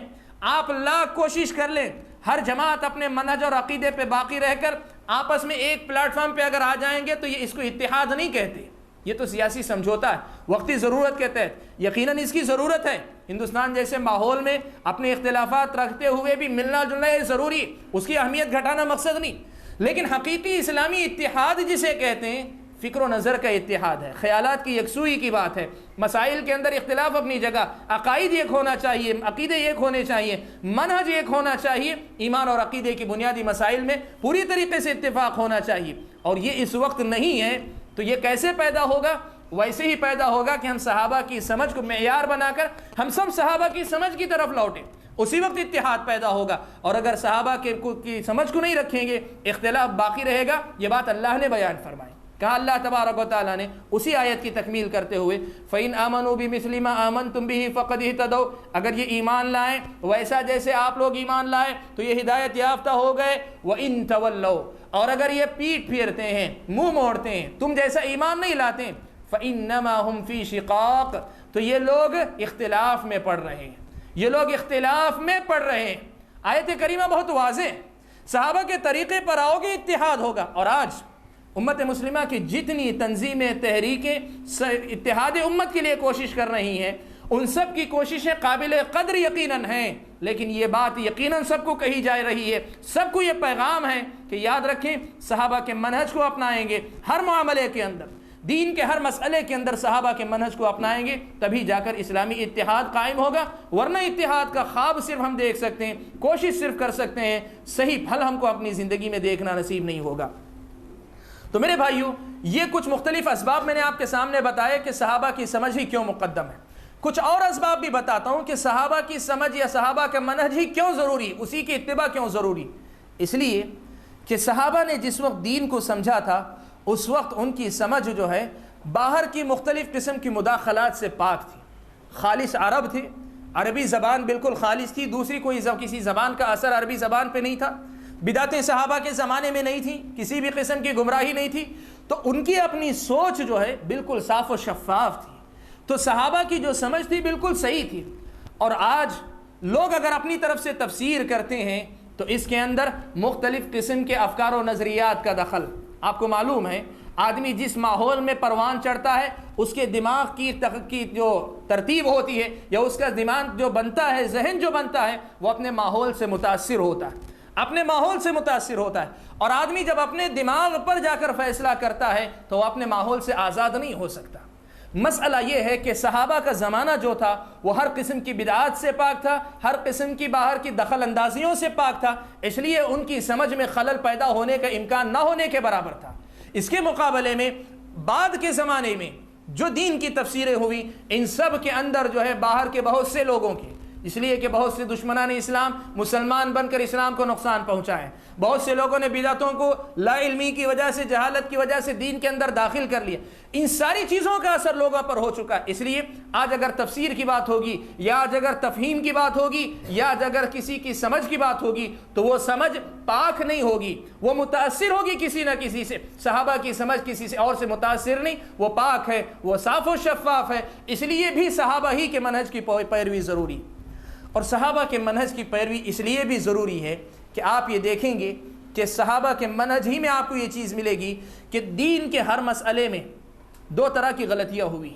آپ لاکھ کوشش کر لیں، ہر جماعت اپنے منہج اور عقیدے پہ باقی رہ کر آپس میں ایک پلیٹ فارم پہ اگر آ جائیں گے تو یہ اس کو اتحاد نہیں کہتے، یہ تو سیاسی سمجھوتا ہے وقتی ضرورت کے تحت۔ یقیناً اس کی ضرورت ہے، ہندوستان جیسے ماحول میں اپنے اختلافات رکھتے ہوئے بھی ملنا جلنا یہ ضروری، اس کی اہمیت گھٹانا مقصد نہیں، لیکن حقیقی اسلامی اتحاد جسے کہتے ہیں فکر و نظر کا اتحاد ہے، خیالات کی یکسوئی کی بات ہے، مسائل کے اندر اختلاف اپنی جگہ، عقائد ایک ہونا چاہیے، عقیدے ایک ہونے چاہیے، منہج ایک ہونا چاہیے، ایمان اور عقیدے کی بنیادی مسائل میں پوری طریقے سے اتفاق ہونا چاہیے، اور یہ اس وقت نہیں ہے۔ تو یہ کیسے پیدا ہوگا؟ ویسے ہی پیدا ہوگا کہ ہم صحابہ کی سمجھ کو معیار بنا کر ہم سب صحابہ کی سمجھ کی طرف لوٹیں، اسی وقت اتحاد پیدا ہوگا۔ اور اگر صحابہ کی سمجھ کو نہیں رکھیں گے، اختلاف باقی رہے گا۔ یہ بات اللہ نے بیان فرمائی، کہا اللہ تبارک و تعالیٰ نے اسی آیت کی تکمیل کرتے ہوئے فَإِنْ آمَنُوا بِمِثْلِ مَا آمَنْتُمْ بِهِ فَقَدْ اهْتَدَوْا، اگر یہ ایمان لائیں ویسا جیسے آپ لوگ ایمان لائے تو یہ ہدایت یافتہ ہو گئے۔ وَإِنْ تَوَلَّوْا، اور اگر یہ پیٹ پھیرتے ہیں، منہ موڑتے ہیں، تم جیسا ایمان نہیں لاتے، فَإِنَّمَا هُمْ فِي شِقَاقٍ، تو یہ لوگ اختلاف میں پڑ رہے ہیں، یہ لوگ اختلاف میں پڑ رہے ہیں۔ آیت کریمہ بہت واضح ہے، صحابہ کے طریقے پر آؤ گے اتحاد ہوگا۔ اور آج امت مسلمہ کی جتنی تنظیمیں، تحریکیں اتحاد امت کے لیے کوشش کر رہی ہیں، ان سب کی کوششیں قابل قدر یقیناً ہیں، لیکن یہ بات یقیناً سب کو کہی جا رہی ہے، سب کو یہ پیغام ہے کہ یاد رکھیں صحابہ کے منہج کو اپنائیں گے، ہر معاملے کے اندر، دین کے ہر مسئلے کے اندر صحابہ کے منہج کو اپنائیں گے، تبھی جا کر اسلامی اتحاد قائم ہوگا، ورنہ اتحاد کا خواب صرف ہم دیکھ سکتے ہیں، کوشش صرف کر سکتے ہیں، صحیح پھل ہم کو اپنی زندگی میں دیکھنا نصیب نہیں ہوگا۔ تو میرے بھائیوں، یہ کچھ مختلف اسباب میں نے آپ کے سامنے بتائے کہ صحابہ کی سمجھ ہی کیوں مقدم ہے۔ کچھ اور اسباب بھی بتاتا ہوں کہ صحابہ کی سمجھ یا صحابہ کا منہج ہی کیوں ضروری، اسی کی اتباع کیوں ضروری۔ اس لیے کہ صحابہ نے جس وقت دین کو سمجھا تھا، اس وقت ان کی سمجھ جو ہے باہر کی مختلف قسم کی مداخلات سے پاک تھی، خالص عرب تھے، عربی زبان بالکل خالص تھی، دوسری کوئی کسی زبان کا اثر عربی زبان پہ نہیں تھا، بدعتیں صحابہ کے زمانے میں نہیں تھیں، کسی بھی قسم کی گمراہی نہیں تھی، تو ان کی اپنی سوچ جو ہے بالکل صاف و شفاف تھی، تو صحابہ کی جو سمجھ تھی بالکل صحیح تھی۔ اور آج لوگ اگر اپنی طرف سے تفسیر کرتے ہیں تو اس کے اندر مختلف قسم کے افکار و نظریات کا دخل، آپ کو معلوم ہے آدمی جس ماحول میں پروان چڑھتا ہے اس کے دماغ کی جو ترتیب ہوتی ہے یا اس کا دماغ جو بنتا ہے، ذہن جو بنتا ہے، وہ اپنے ماحول سے متاثر ہوتا ہے، اپنے ماحول سے متاثر ہوتا ہے، اور آدمی جب اپنے دماغ پر جا کر فیصلہ کرتا ہے تو وہ اپنے ماحول سے آزاد نہیں ہو سکتا۔ مسئلہ یہ ہے کہ صحابہ کا زمانہ جو تھا وہ ہر قسم کی بدعات سے پاک تھا، ہر قسم کی باہر کی دخل اندازیوں سے پاک تھا، اس لیے ان کی سمجھ میں خلل پیدا ہونے کا امکان نہ ہونے کے برابر تھا۔ اس کے مقابلے میں بعد کے زمانے میں جو دین کی تفسیریں ہوئی، ان سب کے اندر جو ہے باہر کے بہت سے لوگوں کی، اس لیے کہ بہت سے دشمنان اسلام مسلمان بن کر اسلام کو نقصان پہنچائے، بہت سے لوگوں نے بدعتوں کو لا علمی کی وجہ سے، جہالت کی وجہ سے دین کے اندر داخل کر لیا، ان ساری چیزوں کا اثر لوگوں پر ہو چکا ہے۔ اس لیے آج اگر تفسیر کی بات ہوگی، یا آج اگر تفہیم کی بات ہوگی، یا آج اگر کسی کی سمجھ کی بات ہوگی تو وہ سمجھ پاک نہیں ہوگی، وہ متاثر ہوگی کسی نہ کسی سے۔ صحابہ کی سمجھ کسی سے اور سے متاثر نہیں، وہ پاک ہے، وہ صاف و شفاف ہے، اس لیے بھی صحابہ ہی کے منہج کی پیروی ضروری۔ اور صحابہ کے منہج کی پیروی اس لیے بھی ضروری ہے کہ آپ یہ دیکھیں گے کہ صحابہ کے منہج ہی میں آپ کو یہ چیز ملے گی کہ دین کے ہر مسئلے میں دو طرح کی غلطیاں ہوئی،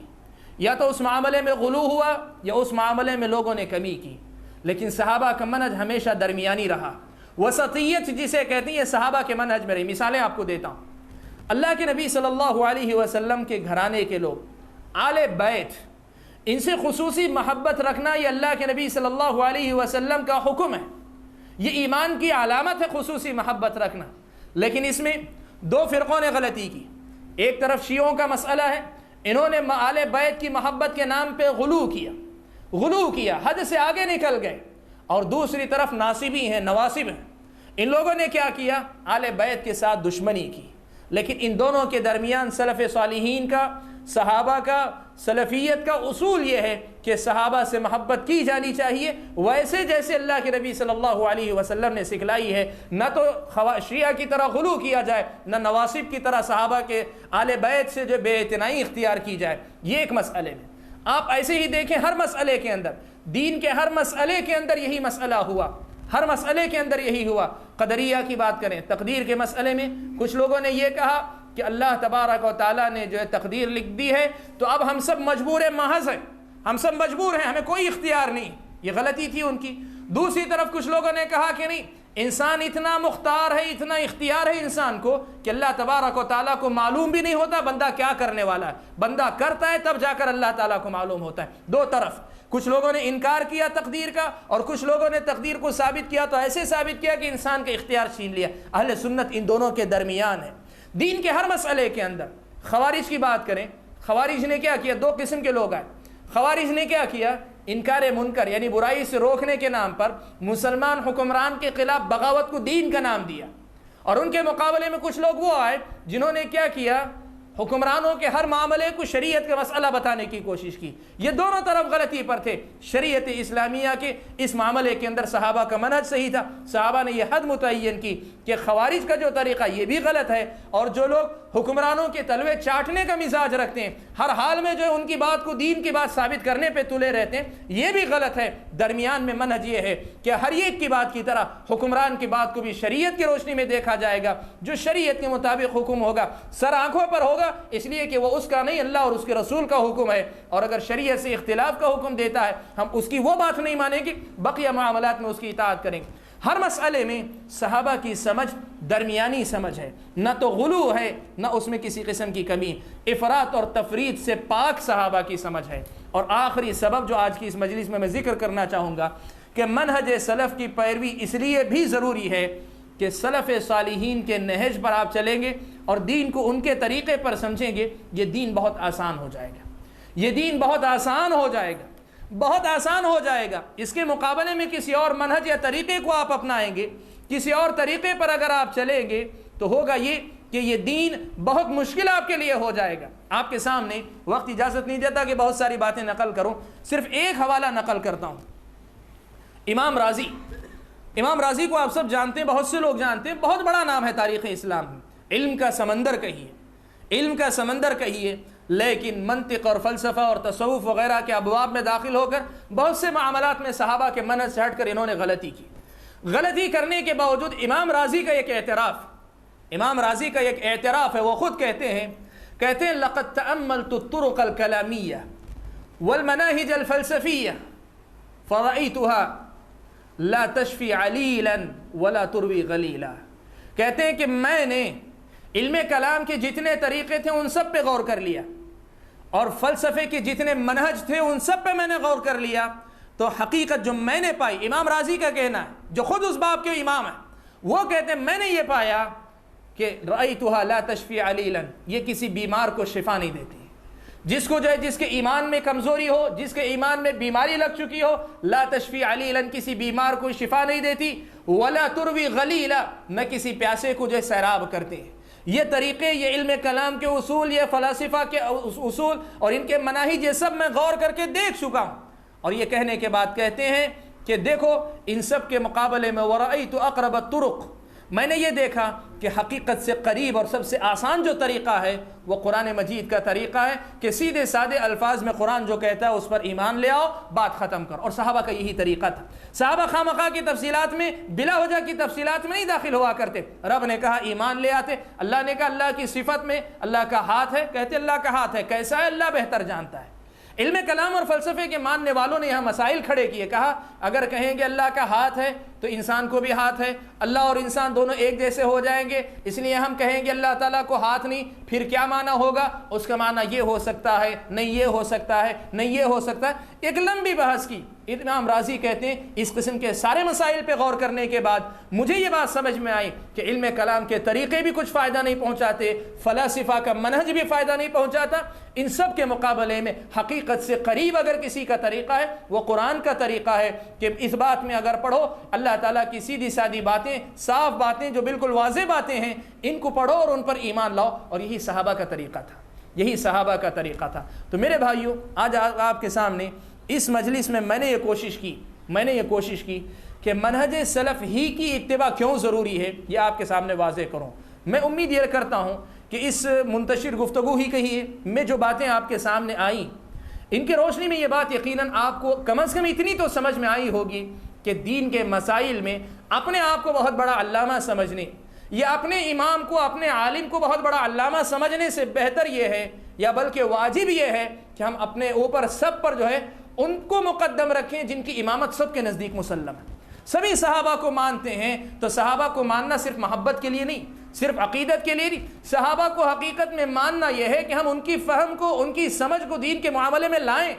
یا تو اس معاملے میں غلو ہوا یا اس معاملے میں لوگوں نے کمی کی، لیکن صحابہ کا منہج ہمیشہ درمیانی رہا۔ وسطیت جسے کہتے ہیں یہ صحابہ کے منہج میں رہی۔ مثالیں آپ کو دیتا ہوں۔ اللہ کے نبی صلی اللہ علیہ وسلم کے گھرانے کے لوگ، آل بیت، ان سے خصوصی محبت رکھنا یہ اللہ کے نبی صلی اللہ علیہ وسلم کا حکم ہے، یہ ایمان کی علامت ہے خصوصی محبت رکھنا۔ لیکن اس میں دو فرقوں نے غلطی کی۔ ایک طرف شیعوں کا مسئلہ ہے، انہوں نے آل بیت کی محبت کے نام پہ غلو کیا، حد سے آگے نکل گئے۔ اور دوسری طرف ناصبی ہیں، نواصب ہیں، ان لوگوں نے کیا کیا؟ آل بیت کے ساتھ دشمنی کی۔ لیکن ان دونوں کے درمیان سلف صالحین کا، صحابہ کا، سلفیت کا اصول یہ ہے کہ صحابہ سے محبت کی جانی چاہیے ویسے جیسے اللہ کے نبی صلی اللہ علیہ وسلم نے سکھلائی ہے، نہ تو شیعہ کی طرح غلو کیا جائے، نہ نواصب کی طرح صحابہ کے آل بیت سے جو بے اعتنائی اختیار کی جائے۔ یہ ایک مسئلے میں آپ ایسے ہی دیکھیں، ہر مسئلے کے اندر، دین کے ہر مسئلے کے اندر یہی مسئلہ ہوا، ہر مسئلے کے اندر یہی ہوا۔ قدریہ کی بات کریں، تقدیر کے مسئلے میں کچھ لوگوں نے یہ کہا کہ اللہ تبارک و تعالیٰ نے جو ہے تقدیر لکھ دی ہے تو اب ہم سب مجبور محض ہیں، ہم سب مجبور ہیں، ہمیں کوئی اختیار نہیں۔ یہ غلطی تھی ان کی۔ دوسری طرف کچھ لوگوں نے کہا کہ نہیں، انسان اتنا مختار ہے، اتنا اختیار ہے انسان کو کہ اللہ تبارک و تعالیٰ کو معلوم بھی نہیں ہوتا بندہ کیا کرنے والا ہے، بندہ کرتا ہے تب جا کر اللہ تعالیٰ کو معلوم ہوتا ہے۔ دو طرف، کچھ لوگوں نے انکار کیا تقدیر کا اور کچھ لوگوں نے تقدیر کو ثابت کیا، تو ایسے ثابت کیا کہ انسان کا اختیار چھین لیا۔ اہل سنت ان دونوں کے درمیان ہے دین کے ہر مسئلے کے اندر۔ خوارج کی بات کریں، خوارج نے کیا کیا؟ دو قسم کے لوگ آئے۔ خوارج نے کیا کیا؟ انکار منکر یعنی برائی سے روکنے کے نام پر مسلمان حکمران کے خلاف بغاوت کو دین کا نام دیا، اور ان کے مقابلے میں کچھ لوگ وہ آئے جنہوں نے کیا کیا؟ حکمرانوں کے ہر معاملے کو شریعت کا مسئلہ بتانے کی کوشش کی۔ یہ دونوں طرف غلطی پر تھے۔ شریعت اسلامیہ کے اس معاملے کے اندر صحابہ کا منہج صحیح تھا، صحابہ نے یہ حد متعین کی کہ خوارج کا جو طریقہ یہ بھی غلط ہے، اور جو لوگ حکمرانوں کے تلوے چاٹنے کا مزاج رکھتے ہیں، ہر حال میں جو ہے ان کی بات کو دین کی بات ثابت کرنے پہ تلے رہتے ہیں، یہ بھی غلط ہے۔ درمیان میں منہج یہ ہے کہ ہر ایک کی بات کی طرح حکمران کی بات کو بھی شریعت کی روشنی میں دیکھا جائے گا، جو شریعت کے مطابق حکم ہوگا سر آنکھوں پر ہوگا، اس لیے کہ وہ اس کا نہیں، اللہ اور اس کے رسول کا حکم ہے، اور اگر شریعت سے اختلاف کا حکم دیتا ہے ہم اس کی وہ بات نہیں مانیں گے، بقیہ معاملات میں اس کی اطاعت کریں گے۔ ہر مسئلے میں صحابہ کی سمجھ درمیانی سمجھ ہے، نہ تو غلو ہے نہ اس میں کسی قسم کی کمی، افراط اور تفریط سے پاک صحابہ کی سمجھ ہے۔ اور آخری سبب جو آج کی اس مجلس میں ذکر کرنا چاہوں گا کہ منہج سلف کی پیروی اس لیے بھی ضروری ہے کہ سلف صالحین کے نہج پر آپ چلیں گے اور دین کو ان کے طریقے پر سمجھیں گے، یہ دین بہت آسان ہو جائے گا، یہ دین بہت آسان ہو جائے گا، بہت آسان ہو جائے گا۔ اس کے مقابلے میں کسی اور منہج یا طریقے کو آپ اپنائیں گے، کسی اور طریقے پر اگر آپ چلیں گے تو ہوگا یہ کہ یہ دین بہت مشکل آپ کے لیے ہو جائے گا۔ آپ کے سامنے وقت اجازت نہیں دیتا کہ بہت ساری باتیں نقل کروں، صرف ایک حوالہ نقل کرتا ہوں۔ امام راضی کو آپ سب جانتے ہیں، بہت سے لوگ جانتے ہیں، بہت بڑا نام ہے تاریخ اسلام میں، علم کا سمندر کہیے، لیکن منطق اور فلسفہ اور تصوف وغیرہ کے ابواب میں داخل ہو کر بہت سے معاملات میں صحابہ کے منہج سے ہٹ کر انہوں نے غلطی کی۔ غلطی کرنے کے باوجود امام راضی کا ایک اعتراف ہے، وہ خود کہتے ہیں لقد تأملت الطرق الكلامية والمناهج الفلسفية فرأيتها لا تشفي عليلا ولا تروي غليلا۔ کہتے ہیں کہ میں نے علم کلام کے جتنے طریقے تھے ان سب پہ غور کر لیا، اور فلسفے کے جتنے منہج تھے ان سب پہ میں نے غور کر لیا، تو حقیقت جو میں نے پائی، امام راضی کا کہنا ہے جو خود اس باب کے امام ہیں، وہ کہتے ہیں میں نے یہ پایا کہ رأیتها لا تشفی علیلا، یہ کسی بیمار کو شفا نہیں دیتی، جس کو جو ہے جس کے ایمان میں کمزوری ہو، جس کے ایمان میں بیماری لگ چکی ہو، لا تشفی علیلا، کسی بیمار کو شفا نہیں دیتی، ولا تروی غلیلا، نہ کسی پیاسے کو جو ہے سیراب کرتے ہیں۔ یہ طریقے، یہ علم کلام کے اصول، یہ فلاسفہ کے اصول اور ان کے مناہج، یہ سب میں غور کر کے دیکھ چکا ہوں۔ اور یہ کہنے کے بعد کہتے ہیں کہ دیکھو ان سب کے مقابلے میں وَرَأَيْتُ أَقْرَبَ الطُّرُقِ، میں نے یہ دیکھا کہ حقیقت سے قریب اور سب سے آسان جو طریقہ ہے وہ قرآن مجید کا طریقہ ہے کہ سیدھے سادے الفاظ میں قرآن جو کہتا ہے اس پر ایمان لے آؤ، بات ختم کر۔ اور صحابہ کا یہی طریقہ تھا۔ صحابہ خواہ کی تفصیلات میں، بلا وجہ کی تفصیلات میں نہیں داخل ہوا کرتے۔ رب نے کہا ایمان لے آتے، اللہ نے کہا اللہ کی صفت میں اللہ کا ہاتھ ہے، کہتے اللہ کا ہاتھ ہے، کیسا ہے اللہ بہتر جانتا ہے۔ علم کلام اور فلسفے کے ماننے والوں نے یہاں مسائل کھڑے کیے، کہا اگر کہیں گے اللہ کا ہاتھ ہے تو انسان کو بھی ہاتھ ہے، اللہ اور انسان دونوں ایک جیسے ہو جائیں گے، اس لیے ہم کہیں گے اللہ تعالیٰ کو ہاتھ نہیں، پھر کیا معنی ہوگا؟ اس کا معنی یہ ہو سکتا ہے، نہیں یہ ہو سکتا ہے، نہیں یہ ہو سکتا ہے، ایک لمبی بحث کی۔ امام رازی کہتے ہیں اس قسم کے سارے مسائل پہ غور کرنے کے بعد مجھے یہ بات سمجھ میں آئی کہ علم کلام کے طریقے بھی کچھ فائدہ نہیں پہنچاتے، فلاسفہ کا منہج بھی فائدہ نہیں پہنچاتا، ان سب کے مقابلے میں حقیقت سے قریب اگر کسی کا طریقہ ہے وہ قرآن کا طریقہ ہے کہ اس بات میں اگر پڑھو اللہ تعالیٰ کی سیدھی سادی باتیں، صاف باتیں جو بالکل واضح باتیں ہیں، ان کو پڑھو اور ان پر ایمان لاؤ، اور یہی صحابہ کا طریقہ تھا، یہی صحابہ کا طریقہ تھا۔ تو میرے بھائیوں، آج آپ کے سامنے اس مجلس میں میں نے یہ کوشش کی کہ منہج سلف ہی کی اتباع کیوں ضروری ہے یہ آپ کے سامنے واضح کروں۔ میں امید یہ کرتا ہوں کہ اس منتشر گفتگو ہی کہیے میں جو باتیں آپ کے سامنے آئیں ان کی روشنی میں یہ بات یقیناً آپ کو کم از کم اتنی تو سمجھ میں آئی ہوگی کہ دین کے مسائل میں اپنے آپ کو بہت بڑا علامہ سمجھنے یا اپنے امام کو، اپنے عالم کو بہت بڑا علامہ سمجھنے سے بہتر یہ ہے یا بلکہ واجب یہ ہے کہ ہم اپنے اوپر سب پر جو ہے ان کو مقدم رکھیں جن کی امامت سب کے نزدیک مسلم ہے۔ سبھی صحابہ کو مانتے ہیں تو صحابہ کو ماننا صرف محبت کے لیے نہیں، صرف عقیدت کے لیے نہیں، صحابہ کو حقیقت میں ماننا یہ ہے کہ ہم ان کی فہم کو، ان کی سمجھ کو دین کے معاملے میں لائیں،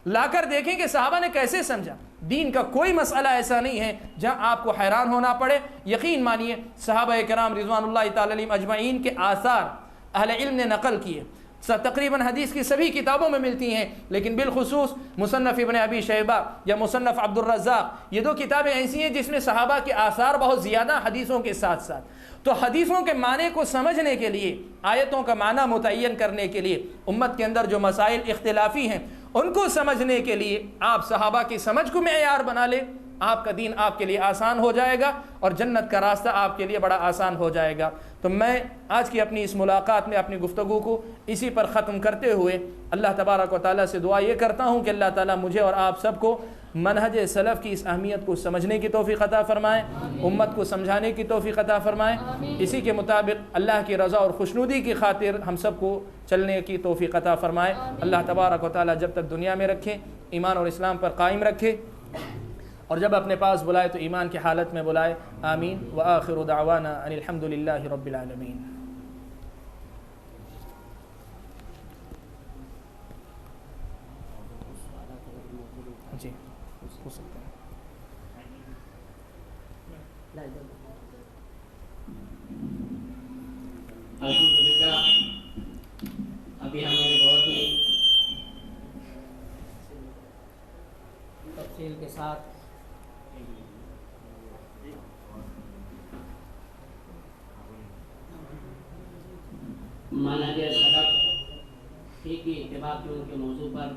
لا کر دیکھیں کہ صحابہ نے کیسے سمجھا۔ دین کا کوئی مسئلہ ایسا نہیں ہے جہاں آپ کو حیران ہونا پڑے۔ یقین مانیے صحابہ کرام رضوان اللہ تعالی علیہم اجمعین کے آثار اہل علم نے نقل کیے، تقریباً حدیث کی سبھی کتابوں میں ملتی ہیں، لیکن بالخصوص مصنف ابن ابی شیبہ یا مصنف عبد الرزاق، یہ دو کتابیں ایسی ہیں جس میں صحابہ کے آثار بہت زیادہ حدیثوں کے ساتھ ساتھ۔ تو حدیثوں کے معنی کو سمجھنے کے لیے، آیتوں کا معنی متعین کرنے کے لیے، امت کے اندر جو مسائل اختلافی ہیں ان کو سمجھنے کے لیے آپ صحابہ کی سمجھ کو معیار بنا لیں، آپ کا دین آپ کے لیے آسان ہو جائے گا اور جنت کا راستہ آپ کے لیے بڑا آسان ہو جائے گا۔ تو میں آج کی اپنی اس ملاقات میں اپنی گفتگو کو اسی پر ختم کرتے ہوئے اللہ تبارک و تعالیٰ سے دعا یہ کرتا ہوں کہ اللہ تعالیٰ مجھے اور آپ سب کو منہج سلف کی اس اہمیت کو سمجھنے کی توفیق عطا فرمائے، امت کو سمجھانے کی توفیق عطا فرمائے، اسی کے مطابق اللہ کی رضا اور خوشنودی کی خاطر ہم سب کو چلنے کی توفیق عطا فرمائے۔ اللہ تبارک و تعالیٰ جب تک دنیا میں رکھے ایمان اور اسلام پر قائم رکھے، اور جب اپنے پاس بلائے تو ایمان کی حالت میں بلائے۔ آمین وآخر دعوانا ان الحمد للہ رب العالمین۔ جی ہو سکتا ہے۔ الحمدللہ ابھی ہم نے بہت ہی تفصیل کے ساتھ منہج سلف ہی کی اتباع کے موضوع پر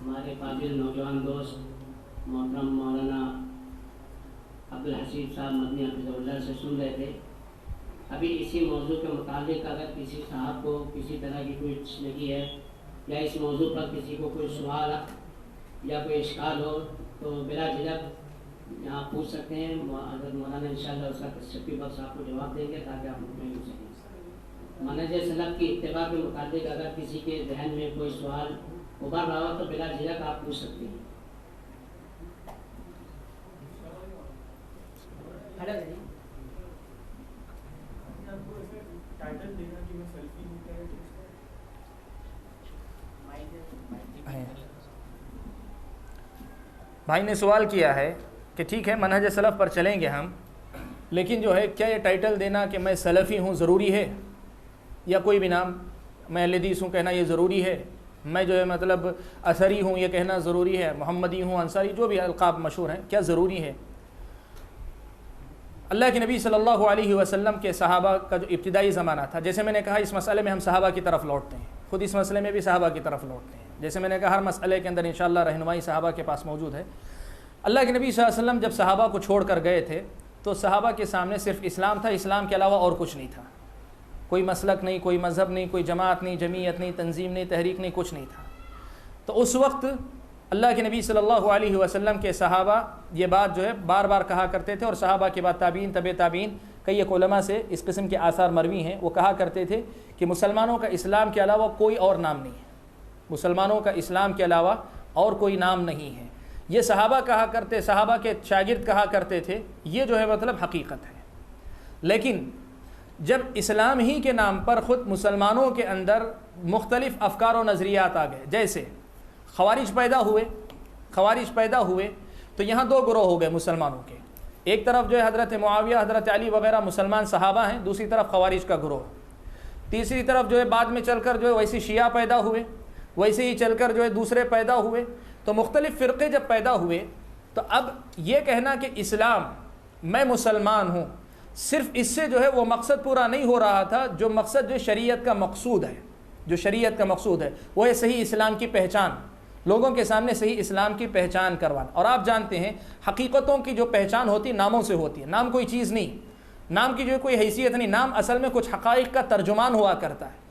ہمارے فاضل نوجوان دوست محترم مولانا عبدالحسیب صاحب مدنی حفظہ اللہ سے سن رہے تھے۔ ابھی اسی موضوع کے متعلق اگر کسی صاحب کو کسی طرح کی کوئی تشنگی ہے یا اس موضوع پر کسی کو کوئی سوال یا کوئی اشکال ہو تو بلا جھجک یہاں پوچھ سکتے ہیں، حضرت مولانا انشاءاللہ اس کا تشفی بخش آپ کو جواب دیں گے تاکہ آپ مطمئن ہو سکیں۔ منہج سلف کی اتباع کے متعلق اگر کسی کے ذہن میں کوئی سوال ابھر رہا ہو تو بلا جھجک آپ پوچھ سکتے ہیں۔ بھائی نے سوال کیا ہے کہ ٹھیک ہے منہج سلف پر چلیں گے ہم، لیکن جو ہے کیا یہ ٹائٹل دینا کہ میں سلفی ہوں ضروری ہے، یا کوئی بھی نام، میں اہل حدیث ہوں کہنا یہ ضروری ہے، میں جو ہے مطلب اثری ہوں یہ کہنا ضروری ہے، محمدی ہوں، انصاری، جو بھی القاب مشہور ہیں، کیا ضروری ہے؟ اللہ کے نبی صلی اللہ علیہ وسلم کے صحابہ کا جو ابتدائی زمانہ تھا، جیسے میں نے کہا اس مسئلے میں ہم صحابہ کی طرف لوٹتے ہیں، خود اس مسئلے میں بھی صحابہ کی طرف لوٹتے ہیں، جیسے میں نے کہا ہر مسئلے کے اندر انشاءاللہ رہنمائی صحابہ کے پاس موجود ہے۔ اللہ کے نبی صلی اللہ علیہ وسلم جب صحابہ کو چھوڑ کر گئے تھے تو صحابہ کے سامنے صرف اسلام تھا، اسلام کے علاوہ اور کچھ نہیں تھا، کوئی مسلک نہیں، کوئی مذہب نہیں، کوئی جماعت نہیں، جمعیت نہیں، تنظیم نہیں، تحریک نہیں، کچھ نہیں تھا۔ تو اس وقت اللہ کے نبی صلی اللہ علیہ وسلم کے صحابہ یہ بات جو ہے بار بار کہا کرتے تھے، اور صحابہ کے بعد تابعین، طبع تابعین، کئی ایک علماء سے اس قسم کے آثار مروی ہیں، وہ کہا کرتے تھے کہ مسلمانوں کا اسلام کے علاوہ کوئی اور نام نہیں ہے، مسلمانوں کا اسلام کے علاوہ اور کوئی نام نہیں ہے۔ یہ صحابہ کہا کرتے، صحابہ کے شاگرد کہا کرتے تھے، یہ جو ہے مطلب حقیقت ہے۔ لیکن جب اسلام ہی کے نام پر خود مسلمانوں کے اندر مختلف افکار و نظریات آ گئے، جیسے خوارج پیدا ہوئے تو یہاں دو گروہ ہو گئے مسلمانوں کے، ایک طرف جو ہے حضرت معاویہ، حضرت علی وغیرہ مسلمان صحابہ ہیں، دوسری طرف خوارج کا گروہ، تیسری طرف جو ہے بعد میں چل کر جو ہے ویسے شیعہ پیدا ہوئے، ویسے ہی چل کر جو ہے دوسرے پیدا ہوئے۔ تو مختلف فرقے جب پیدا ہوئے تو اب یہ کہنا کہ اسلام میں مسلمان ہوں، صرف اس سے جو ہے وہ مقصد پورا نہیں ہو رہا تھا، جو مقصد جو شریعت کا مقصود ہے وہ ہے صحیح اسلام کی پہچان، لوگوں کے سامنے صحیح اسلام کی پہچان کروانا۔ اور آپ جانتے ہیں حقیقتوں کی جو پہچان ہوتی ہے ناموں سے ہوتی ہے، نام کوئی چیز نہیں، نام کی جو کوئی حیثیت نہیں، نام اصل میں کچھ حقائق کا ترجمان ہوا کرتا ہے۔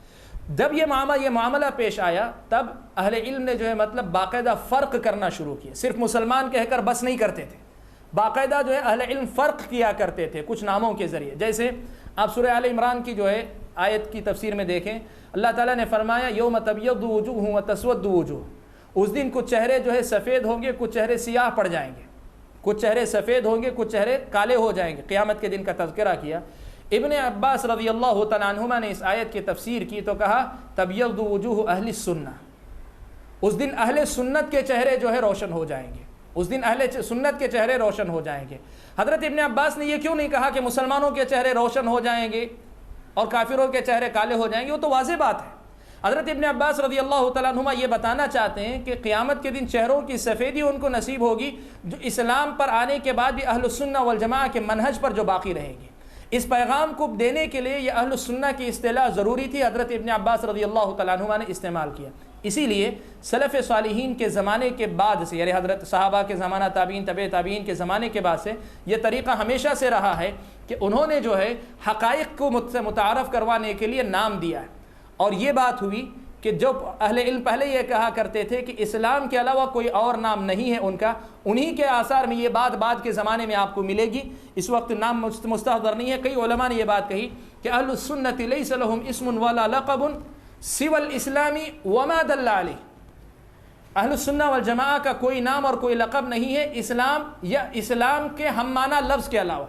جب یہ معاملہ پیش آیا تب اہل علم نے جو ہے مطلب باقاعدہ فرق کرنا شروع کیا، صرف مسلمان کہہ کر بس نہیں کرتے تھے، باقاعدہ جو ہے اہل علم فرق کیا کرتے تھے کچھ ناموں کے ذریعے۔ جیسے آپ سورہ آل عمران کی جو ہے آیت کی تفسیر میں دیکھیں، اللہ تعالیٰ نے فرمایا یوم تبیض وجوہ وتسود وجوہ، اس دن کچھ چہرے جو ہے سفید ہوں گے، کچھ چہرے سیاہ پڑ جائیں گے، کچھ چہرے سفید ہوں گے، کچھ چہرے کالے ہو جائیں گے، قیامت کے دن کا تذکرہ کیا۔ ابن عباس رضی اللہ تعالیٰ عنہما نے اس آیت کی تفسیر کی تو کہا تبیض وجوہ اہل السنہ، اس دن اہل سنت کے چہرے جو ہے روشن ہو جائیں گے، اس دن اہل سنت کے چہرے روشن ہو جائیں گے۔ حضرت ابن عباس نے یہ کیوں نہیں کہا کہ مسلمانوں کے چہرے روشن ہو جائیں گے اور کافروں کے چہرے کالے ہو جائیں گے؟ وہ تو واضح بات ہے۔ حضرت ابن عباس رضی اللہ تعالیٰ عنہما یہ بتانا چاہتے ہیں کہ قیامت کے دن چہروں کی سفیدی ان کو نصیب ہوگی جو اسلام پر آنے کے بعد بھی اہل السنہ والجماعہ کے منہج پر جو باقی رہیں گے۔ اس پیغام کو دینے کے لیے یہ اہل السنہ کی اصطلاح ضروری تھی، حضرت ابن عباس رضی اللہ تعالیٰ عنہما نے استعمال کیا۔ اسی لیے سلف صالحین کے زمانے کے بعد سے، یعنی حضرت صحابہ کے زمانہ، تابعین، تبع تابعین کے زمانے کے بعد سے یہ طریقہ ہمیشہ سے رہا ہے کہ انہوں نے جو ہے حقائق کو مجھ سے متعارف کروانے کے لیے نام دیا ہے۔ اور یہ بات ہوئی کہ جو اہل علم پہلے یہ کہا کرتے تھے کہ اسلام کے علاوہ کوئی اور نام نہیں ہے ان کا، انہی کے آثار میں یہ بات بعد کے زمانے میں آپ کو ملے گی۔ اس وقت نام مستحضر نہیں ہے۔ کئی علماء نے یہ بات کہی کہ اہل السنۃ لیس لهم اسم ولا لقب سوى الاسلام وما دل علیہ، اہل السنہ والجماعہ کا کوئی نام اور کوئی لقب نہیں ہے اسلام یا اسلام کے ہم معنی لفظ کے علاوہ۔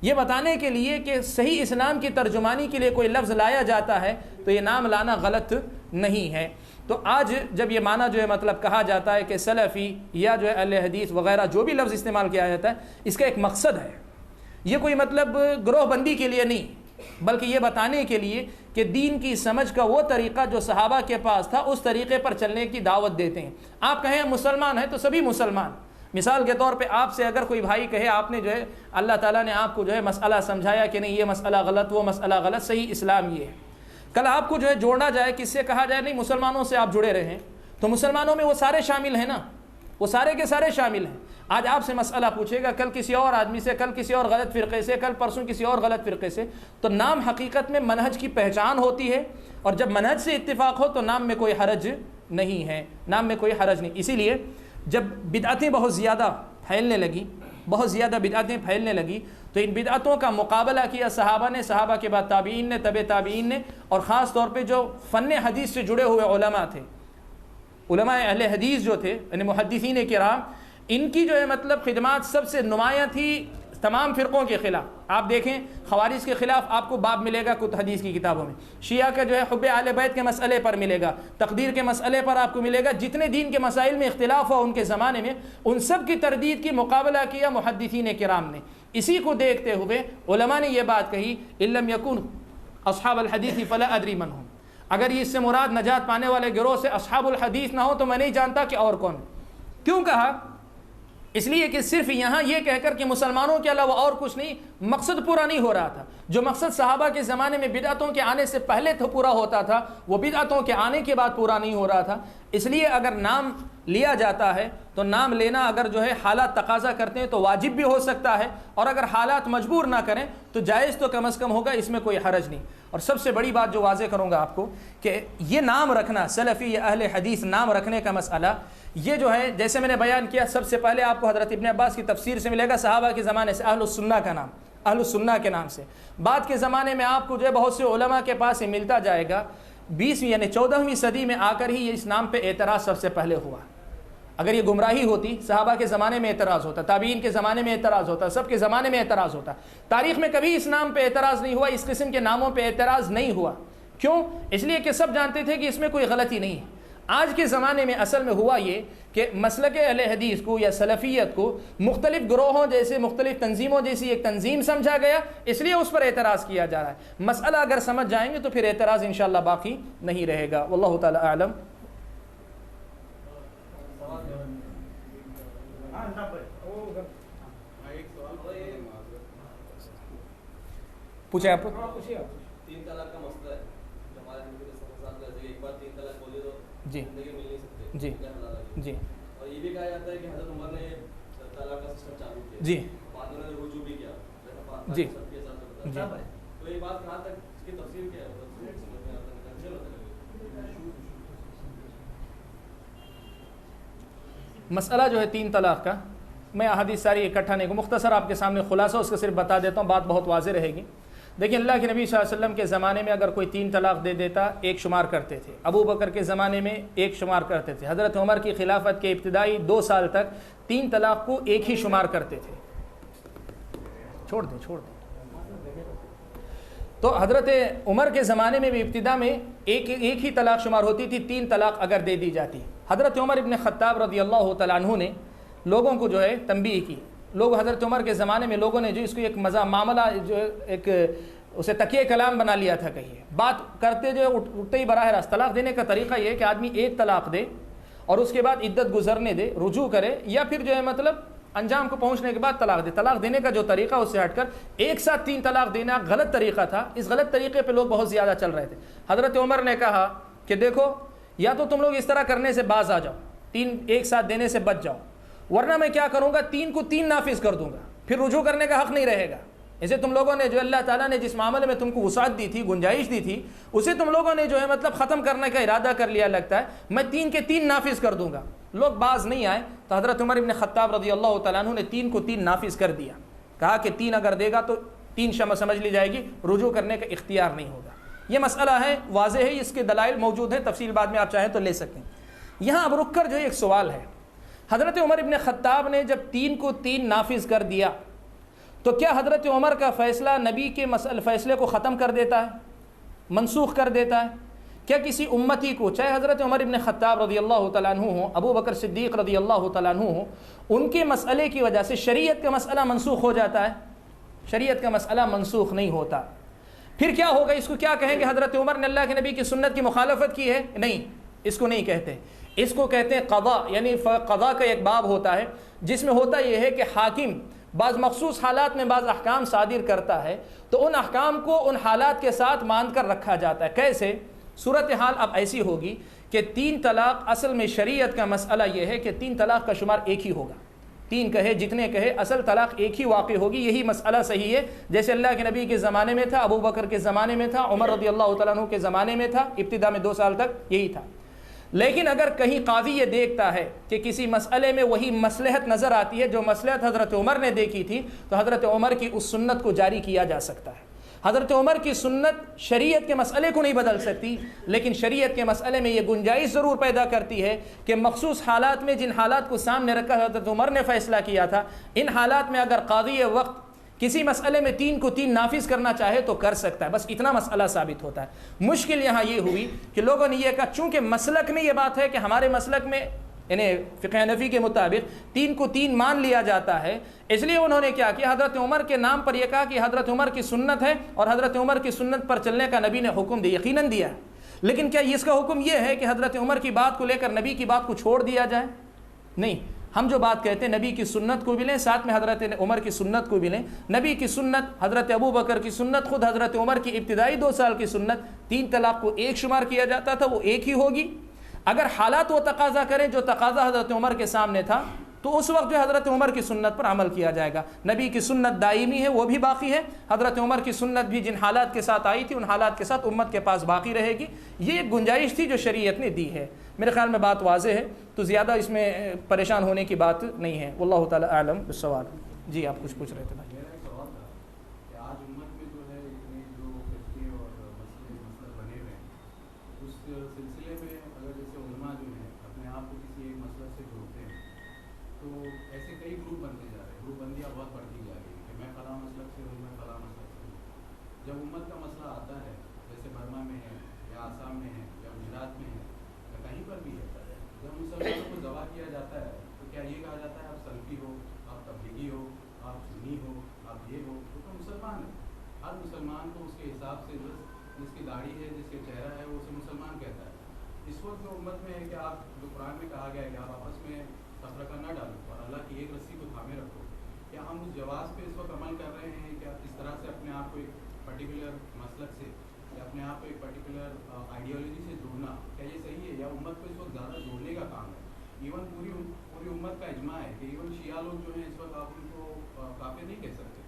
یہ بتانے کے لیے کہ صحیح اسلام کی ترجمانی کے لیے کوئی لفظ لایا جاتا ہے تو یہ نام لانا غلط نہیں ہے۔ تو آج جب یہ معنی جو ہے مطلب کہا جاتا ہے کہ سلفی یا جو ہے اہل حدیث وغیرہ جو بھی لفظ استعمال کیا جاتا ہے، اس کا ایک مقصد ہے، یہ کوئی مطلب گروہ بندی کے لیے نہیں، بلکہ یہ بتانے کے لیے کہ دین کی سمجھ کا وہ طریقہ جو صحابہ کے پاس تھا اس طریقے پر چلنے کی دعوت دیتے ہیں۔ آپ کہیں مسلمان ہیں تو سبھی مسلمان، مثال کے طور پہ آپ سے اگر کوئی بھائی کہے آپ نے جو ہے اللہ تعالیٰ نے آپ کو جو ہے مسئلہ سمجھایا کہ نہیں یہ مسئلہ غلط، وہ مسئلہ غلط، صحیح اسلام یہ ہے، کل آپ کو جو ہے جوڑنا جائے، کس سے کہا جائے نہیں مسلمانوں سے آپ جڑے رہیں، تو مسلمانوں میں وہ سارے شامل ہیں نا، وہ سارے کے سارے شامل ہیں۔ آج آپ سے مسئلہ پوچھے گا، کل کسی اور آدمی سے، کل کسی اور غلط فرقے سے، کل پرسوں کسی اور غلط فرقے سے، تو نام حقیقت میں منہج کی پہچان ہوتی ہے، اور جب منہج سے اتفاق ہو تو نام میں کوئی حرج نہیں ہے، نام میں کوئی حرج نہیں۔ اسی لیے جب بدعتیں بہت زیادہ پھیلنے لگی تو ان بدعتوں کا مقابلہ کیا صحابہ نے، صحابہ کے بعد تابعین نے، تبع تابعین نے، اور خاص طور پہ جو فن حدیث سے جڑے ہوئے علماء تھے، علماء اہل حدیث جو تھے یعنی محدثین کرام، ان کی جو ہے مطلب خدمات سب سے نمایاں تھی تمام فرقوں کے خلاف۔ آپ دیکھیں خوارج کے خلاف آپ کو باب ملے گا کچھ حدیث کی کتابوں میں، شیعہ کا جو ہے حب اہل بیت کے مسئلے پر ملے گا، تقدیر کے مسئلے پر آپ کو ملے گا، جتنے دین کے مسائل میں اختلاف ہوا ان کے زمانے میں ان سب کی تردید کی مقابلہ کیا محدثین کرام نے۔ اسی کو دیکھتے ہوئے علماء نے یہ بات کہی ان لم یکن اصحاب الحدیث فلا ادری من ہم، اگر یہ اس سے مراد نجات پانے والے گروہ سے اصحاب الحدیث نہ ہو تو میں نہیں جانتا کہ اور کون۔ کیوں کہا؟ اس لیے کہ صرف یہاں یہ کہہ کر کہ مسلمانوں کے علاوہ اور کچھ نہیں، مقصد پورا نہیں ہو رہا تھا۔ جو مقصد صحابہ کے زمانے میں بدعتوں کے آنے سے پہلے تو پورا ہوتا تھا، وہ بدعتوں کے آنے کے بعد پورا نہیں ہو رہا تھا۔ اس لیے اگر نام لیا جاتا ہے تو نام لینا اگر جو ہے حالات تقاضا کرتے ہیں تو واجب بھی ہو سکتا ہے، اور اگر حالات مجبور نہ کریں تو جائز تو کم از کم ہوگا، اس میں کوئی حرج نہیں۔ اور سب سے بڑی بات جو واضح کروں گا آپ کو کہ یہ نام رکھنا، سلفی یا اہل حدیث نام رکھنے کا مسئلہ، یہ جو ہے جیسے میں نے بیان کیا، سب سے پہلے آپ کو حضرت ابن عباس کی تفسیر سے ملے گا، صحابہ کے زمانے سے اہل السنہ کا نام، اہل السنہ کے نام سے۔ بعد کے زمانے میں آپ کو جو ہے بہت سے علماء کے پاس یہ ملتا جائے گا، 20ویں یعنی 14ویں صدی میں آ کر ہی اس نام پہ اعتراض سب سے پہلے ہوا۔ اگر یہ گمراہی ہوتی صحابہ کے زمانے میں اعتراض ہوتا، تابعین کے زمانے میں اعتراض ہوتا، سب کے زمانے میں اعتراض ہوتا. تاریخ میں کبھی اس نام پہ اعتراض نہیں ہوا، اس قسم کے ناموں پہ اعتراض نہیں ہوا. کیوں؟ اس لیے کہ سب جانتے تھے کہ اس میں کوئی غلطی نہیں ہے. آج کے زمانے میں اصل میں ہوا یہ کہ مسلک اہل حدیث کو یا سلفیت کو مختلف گروہوں جیسے مختلف تنظیموں جیسی ایک تنظیم سمجھا گیا، اس لیے اس پر اعتراض کیا جا رہا ہے. مسئلہ اگر سمجھ جائیں گے تو پھر اعتراض انشاءاللہ باقی نہیں رہے گا. واللہ تعالی اعلم. پوچھیں آپ. تین طلاق کا مسئلہ ہے جو ہمارے نبی کے ساتھ ہے، ایک بار تین طلاق بولے تو جی زندگی مل نہیں سکتے. جی جی اور یہ بھی کہا جاتا ہے کہ حضرت عمر نے طلاق کا سسٹم چالو کیا، جی بعد میں انہوں نے رجوع بھی کیا جی سب کے ساتھ. جی. تو یہ بات کہاں تک اس کی تفسیر کیا ہے؟ مسئلہ جو ہے تین طلاق کا، میں احادیث ساری اکٹھا نہیں کو مختصر آپ کے سامنے خلاصہ اس کا صرف بتا دیتا ہوں، بات بہت واضح رہے گی. دیکھیں اللہ کے نبی صلی اللہ علیہ وسلم کے زمانے میں اگر کوئی تین طلاق دے دیتا ایک شمار کرتے تھے. ابو بکر کے زمانے میں ایک شمار کرتے تھے. حضرت عمر کی خلافت کے ابتدائی 2 سال تک تین طلاق کو ایک ہی شمار کرتے تھے. چھوڑ دیں. تو حضرت عمر کے زمانے میں بھی ابتدا میں ایک ہی طلاق شمار ہوتی تھی. 3 طلاق اگر دے دی جاتی. حضرت عمر ابن خطاب رضی اللہ تعالیٰ عنہ نے لوگوں کو جو ہے تنبیہ کی. لوگ حضرت عمر کے زمانے میں لوگوں نے جو اس کو ایک معاملہ جو ایک اسے تکیہ کلام بنا لیا تھا. کہیے بات کرتے جو اٹھتے ہی براہ راست طلاق دینے کا طریقہ یہ ہے کہ آدمی ایک طلاق دے اور اس کے بعد عدت گزرنے دے، رجوع کرے، یا پھر جو ہے مطلب انجام کو پہنچنے کے بعد طلاق دے. طلاق دینے کا جو طریقہ اس سے ہٹ کر ایک ساتھ 3 طلاق دینا غلط طریقہ تھا. اس غلط طریقے پہ لوگ بہت زیادہ چل رہے تھے. حضرت عمر نے کہا کہ دیکھو یا تو تم لوگ اس طرح کرنے سے باز آ جاؤ، 3 ایک ساتھ دینے سے بچ جاؤ، ورنہ میں کیا کروں گا 3 کو 3 نافذ کر دوں گا، پھر رجوع کرنے کا حق نہیں رہے گا. اسے تم لوگوں نے جو اللہ تعالیٰ نے جس معاملے میں تم کو وسعت دی تھی، گنجائش دی تھی، اسے تم لوگوں نے جو ہے مطلب ختم کرنے کا ارادہ کر لیا. لگتا ہے میں 3 کے 3 نافذ کر دوں گا. لوگ باز نہیں آئے تو حضرت عمر ابن خطاب رضی اللہ تعالیٰ عنہ نے 3 کو 3 نافذ کر دیا. کہا کہ 3 اگر دے گا تو 3 شمع سمجھ لی جائے گی، رجوع کرنے کا اختیار نہیں ہوگا. یہ مسئلہ ہے، واضح ہے، اس کے دلائل موجود ہیں، تفصیل بعد میں آپ چاہیں تو لے سکتے ہیں. یہاں اب رک کر جو ایک سوال ہے، حضرت عمر ابن خطاب نے جب 3 کو 3 نافذ کر دیا تو کیا حضرت عمر کا فیصلہ نبی کے فیصلے کو ختم کر دیتا ہے، منسوخ کر دیتا ہے؟ کیا کسی امتی کو، چاہے حضرت عمر ابن خطاب رضی اللہ تعالیٰ عنہ ہوں، ابو بکر صدیق رضی اللہ تعالیٰ عنہ ہوں، ان کے مسئلے کی وجہ سے شریعت کا مسئلہ منسوخ ہو جاتا ہے؟ شریعت کا مسئلہ منسوخ نہیں ہوتا. پھر کیا ہوگا؟ اس کو کیا کہیں گے؟ حضرت عمر نے اللہ کے نبی کی سنت کی مخالفت کی ہے؟ نہیں، اس کو نہیں کہتے. اس کو کہتے ہیں قضا. یعنی قضا کا ایک باب ہوتا ہے جس میں ہوتا یہ ہے کہ حاکم بعض مخصوص حالات میں بعض احکام صادر کرتا ہے تو ان احکام کو ان حالات کے ساتھ باندھ کر رکھا جاتا ہے. کیسے؟ صورتحال اب ایسی ہوگی کہ 3 طلاق اصل میں شریعت کا مسئلہ یہ ہے کہ 3 طلاق کا شمار ایک ہی ہوگا. 3 کہے جتنے کہے اصل طلاق ایک ہی واقع ہوگی. یہی مسئلہ صحیح ہے جیسے اللہ کے نبی کے زمانے میں تھا، ابو بکر کے زمانے میں تھا، عمر رضی اللہ تعالیٰ عنہ کے زمانے میں تھا، ابتدا میں 2 سال تک یہی تھا. لیکن اگر کہیں قاضی یہ دیکھتا ہے کہ کسی مسئلے میں وہی مصلحت نظر آتی ہے جو مصلحت حضرت عمر نے دیکھی تھی، تو حضرت عمر کی اس سنت کو جاری کیا جا سکتا ہے. حضرت عمر کی سنت شریعت کے مسئلے کو نہیں بدل سکتی، لیکن شریعت کے مسئلے میں یہ گنجائش ضرور پیدا کرتی ہے کہ مخصوص حالات میں جن حالات کو سامنے رکھا حضرت عمر نے فیصلہ کیا تھا، ان حالات میں اگر قاضی وقت کسی مسئلے میں 3 کو 3 نافذ کرنا چاہے تو کر سکتا ہے. بس اتنا مسئلہ ثابت ہوتا ہے. مشکل یہاں یہ ہوئی کہ لوگوں نے یہ کہا چونکہ مسلک میں یہ بات ہے کہ ہمارے مسلک میں یعنی فقہ حنفی کے مطابق 3 کو 3 مان لیا جاتا ہے، اس لیے انہوں نے کیا کیا، حضرت عمر کے نام پر یہ کہا کہ حضرت عمر کی سنت ہے اور حضرت عمر کی سنت پر چلنے کا نبی نے حکم دیا. یقیناً دیا، لیکن کیا اس کا حکم یہ ہے کہ حضرت عمر کی بات کو لے کر نبی کی بات کو چھوڑ دیا جائے؟ نہیں. ہم جو بات کہتے ہیں نبی کی سنت کو بھی لیں، ساتھ میں حضرت عمر کی سنت کو بھی لیں. نبی کی سنت، حضرت ابو بکر کی سنت، خود حضرت عمر کی ابتدائی 2 سال کی سنت، 3 طلاق کو ایک شمار کیا جاتا تھا، وہ ایک ہی ہوگی. اگر حالات وہ تقاضا کریں جو تقاضا حضرت عمر کے سامنے تھا تو اس وقت جو حضرت عمر کی سنت پر عمل کیا جائے گا. نبی کی سنت دائمی ہے، وہ بھی باقی ہے. حضرت عمر کی سنت بھی جن حالات کے ساتھ آئی تھی ان حالات کے ساتھ امت کے پاس باقی رہے گی. یہ ایک گنجائش تھی جو شریعت نے دی ہے. میرے خیال میں بات واضح ہے، تو زیادہ اس میں پریشان ہونے کی بات نہیں ہے. واللہ تعالی اعلم بالصواب. جی آپ کچھ پوچھ رہے تھے بھائی. کیا جاتا ہے تو کیا یہ کہا جاتا ہے آپ سلفی ہو، آپ تبلیغی ہو، آپ سنی ہو، آپ یہ ہو، تو مسلمان ہے. ہر مسلمان کو اس کے حساب سے جس کی داڑھی ہے، جس کے چہرہ ہے، وہ اسے مسلمان کہتا ہے. اس وقت جو امت میں ہے کہ آپ جو قرآن میں کہا گیا ہے کہ آپ آپس میں تفرقہ نہ ڈالو اور اللہ کی ایک رسی کو تھامے رکھو، کیا ہم اس جواز پہ اس وقت عمل کر رہے ہیں کہ آپ اس طرح سے اپنے آپ کو ایک پرٹیکولر مسلک سے یا اپنے آپ کو ایک پرٹیکولر آئیڈیالوجی سے جوڑنا، کیا یہ صحیح ہے یا امت کو اس وقت زیادہ جوڑنے کا کام ہے؟ ایون پوری امت کا اجماع ہے کہ ایون شیعہ لوگ جو ہیں اس وقت آپ ان کو کافر نہیں کہہ سکتے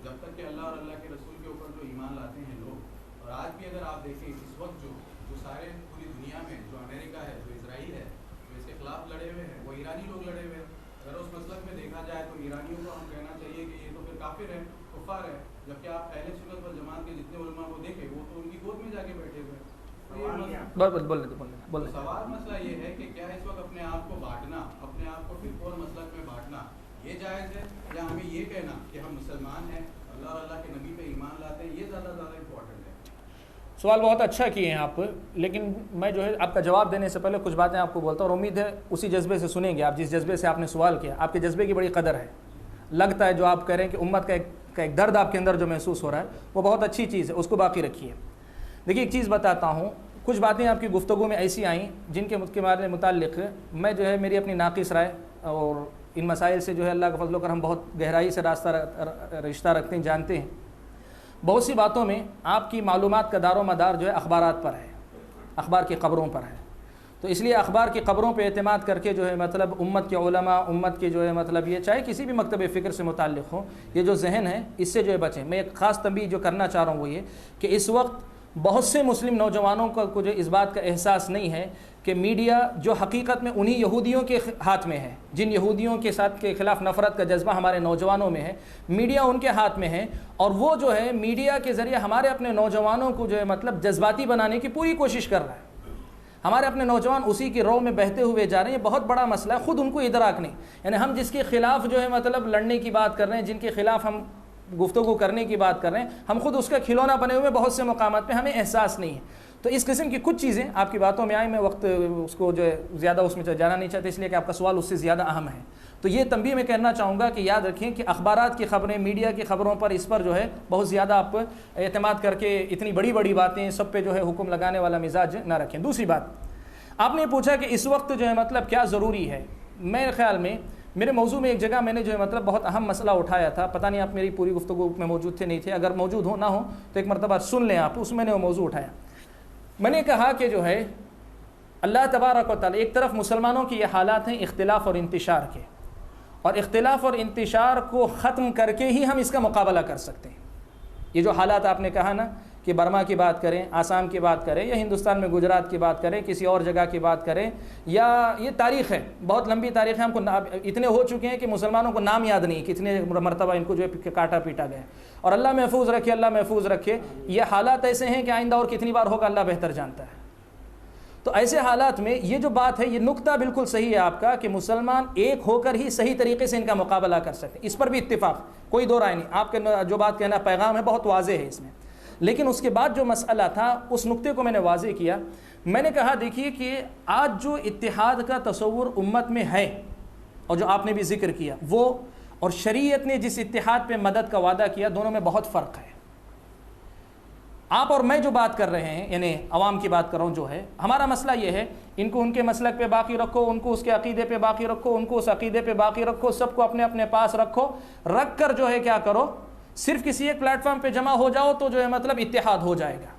جب تک کہ اللہ اور اللہ کے رسول کے اوپر جو ایمان لاتے ہیں لوگ. اور آج بھی اگر آپ دیکھیں اس وقت جو سارے پوری دنیا میں جو امریکہ ہے، جو اسرائیل ہے، جو اس کے خلاف لڑے ہوئے ہیں، وہ ایرانی لوگ لڑے ہوئے ہیں. اگر اس مسلک میں دیکھا جائے تو ایرانیوں کو ہم کہنا چاہیے کہ یہ تو پھر کافر ہیں، کفار ہیں، جبکہ آپ اہل سنت والجماعت کے جتنے علماء کو دیکھیں وہ تو ان کی گود میں جا کے بیٹھے ہوئے ہیں. سوال مسئلہ یہ ہے کہ کیا اس وقت اپنے آپ کو بانٹنا، اپنے آپ کو فرقوں اور مسلک میں بانٹنا یہ جائز ہے، یا ہمیں یہ کہنا کہ ہم مسلمان ہیں، اللہ اور اللہ کے نبی پہ ایمان لاتے ہیں، یہ زیادہ امپورٹنٹ ہے؟ سوال بہت اچھا کیے ہیں آپ، لیکن میں جو ہے آپ کا جواب دینے سے پہلے کچھ باتیں آپ کو بولتا ہوں اور امید ہے اسی جذبے سے سنیں گے. آپ جس جذبے سے آپ نے سوال کیا، آپ کے جذبے کی بڑی قدر ہے. لگتا ہے جو آپ کہہ رہے ہیں کہ امت کا ایک درد آپ کے اندر جو محسوس ہو رہا ہے وہ بہت اچھی چیز ہے، اس کو باقی رکھیے. دیکھیے ایک چیز بتاتا ہوں، کچھ باتیں آپ کی گفتگو میں ایسی آئیں جن کے متعلق میں جو ہے میری اپنی ناقص رائے، اور ان مسائل سے جو ہے اللہ کا فضل و کرم ہم بہت گہرائی سے رشتہ رکھتے ہیں، جانتے ہیں. بہت سی باتوں میں آپ کی معلومات کا دار و مدار جو ہے اخبارات پر ہے، اخبار کی خبروں پر ہے. تو اس لیے اخبار کی خبروں پہ اعتماد کر کے جو ہے مطلب امت کے علماء، امت کے جو ہے مطلب یہ چاہے کسی بھی مکتب فکر سے متعلق ہو، یہ جو ذہن ہے اس سے جو ہے بچیں. میں ایک خاص تنبیہ جو کرنا چاہ رہا ہوں وہ یہ کہ اس وقت بہت سے مسلم نوجوانوں کو جو اس بات کا احساس نہیں ہے کہ میڈیا جو حقیقت میں انہی یہودیوں کے ہاتھ میں ہے، جن یہودیوں کے ساتھ کے خلاف نفرت کا جذبہ ہمارے نوجوانوں میں ہے، میڈیا ان کے ہاتھ میں ہے، اور وہ جو ہے میڈیا کے ذریعے ہمارے اپنے نوجوانوں کو جو ہے مطلب جذباتی بنانے کی پوری کوشش کر رہا ہے. ہمارے اپنے نوجوان اسی کی رو میں بہتے ہوئے جا رہے ہیں. یہ بہت بڑا مسئلہ ہے، خود ان کو ادراک نہیں. یعنی ہم جس کے خلاف جو ہے مطلب لڑنے کی بات کر رہے ہیں، جن کے خلاف ہم گفتگو کرنے کی بات کر رہے ہیں، ہم خود اس کا کھلونا بنے ہوئے بہت سے مقامات پہ ہمیں احساس نہیں ہے. تو اس قسم کی کچھ چیزیں آپ کی باتوں میں آئیں، میں وقت اس کو جو ہے زیادہ اس میں جانا نہیں چاہتے اس لیے کہ آپ کا سوال اس سے زیادہ اہم ہے. تو یہ تنبیہ میں کہنا چاہوں گا کہ یاد رکھیں کہ اخبارات کی خبریں، میڈیا کی خبروں پر اس پر جو ہے بہت زیادہ آپ اعتماد کر کے اتنی بڑی بڑی باتیں سب پہ جو ہے حکم لگانے والا مزاج نہ رکھیں. دوسری بات، آپ نے پوچھا کہ اس وقت جو ہے مطلب کیا ضروری ہے. میرے خیال میں میرے موضوع میں ایک جگہ میں نے جو ہے مطلب بہت اہم مسئلہ اٹھایا تھا، پتہ نہیں آپ میری پوری گفتگو میں موجود تھے نہیں تھے، اگر موجود ہو نہ ہو تو ایک مرتبہ سن لیں آپ. اس میں نے وہ موضوع اٹھایا. میں نے کہا کہ جو ہے اللہ تبارک و تعالی ایک طرف مسلمانوں کی یہ حالات ہیں اختلاف اور انتشار کے، اور اختلاف اور انتشار کو ختم کر کے ہی ہم اس کا مقابلہ کر سکتے ہیں. یہ جو حالات آپ نے کہا نا کہ برما کی بات کریں، آسام کی بات کریں، یا ہندوستان میں گجرات کی بات کریں، کسی اور جگہ کی بات کریں، یا یہ تاریخ ہے، بہت لمبی تاریخ ہے. ہم کو اتنے ہو چکے ہیں کہ مسلمانوں کو نام یاد نہیں کتنے مرتبہ ان کو جو ہے کاٹا پیٹا گیا. اور اللہ محفوظ رکھے، اللہ محفوظ رکھے. یہ حالات ایسے ہیں کہ آئندہ اور کتنی بار ہوگا اللہ بہتر جانتا ہے. تو ایسے حالات میں یہ جو بات ہے، یہ نقطہ بالکل صحیح ہے آپ کا کہ مسلمان ایک ہو کر ہی صحیح طریقے سے ان کا مقابلہ کر سکتے ہیں. اس پر بھی اتفاق، کوئی دو رائے نہیں. آپ کے جو بات کہنا پیغام ہے بہت واضح ہے اس میں. لیکن اس کے بعد جو مسئلہ تھا اس نقطے کو میں نے واضح کیا. میں نے کہا دیکھیے کہ آج جو اتحاد کا تصور امت میں ہے اور جو آپ نے بھی ذکر کیا وہ، اور شریعت نے جس اتحاد پہ مدد کا وعدہ کیا، دونوں میں بہت فرق ہے. آپ اور میں جو بات کر رہے ہیں، یعنی عوام کی بات کر رہا ہوں، جو ہے ہمارا مسئلہ یہ ہے، ان کو ان کے مسلک پہ باقی رکھو، ان کو اس کے عقیدے پہ باقی رکھو، ان کو اس عقیدے پہ باقی رکھو، سب کو اپنے اپنے پاس رکھو، رکھ کر جو ہے کیا کرو، صرف کسی ایک پلیٹ فارم پہ جمع ہو جاؤ تو جو ہے مطلب اتحاد ہو جائے گا.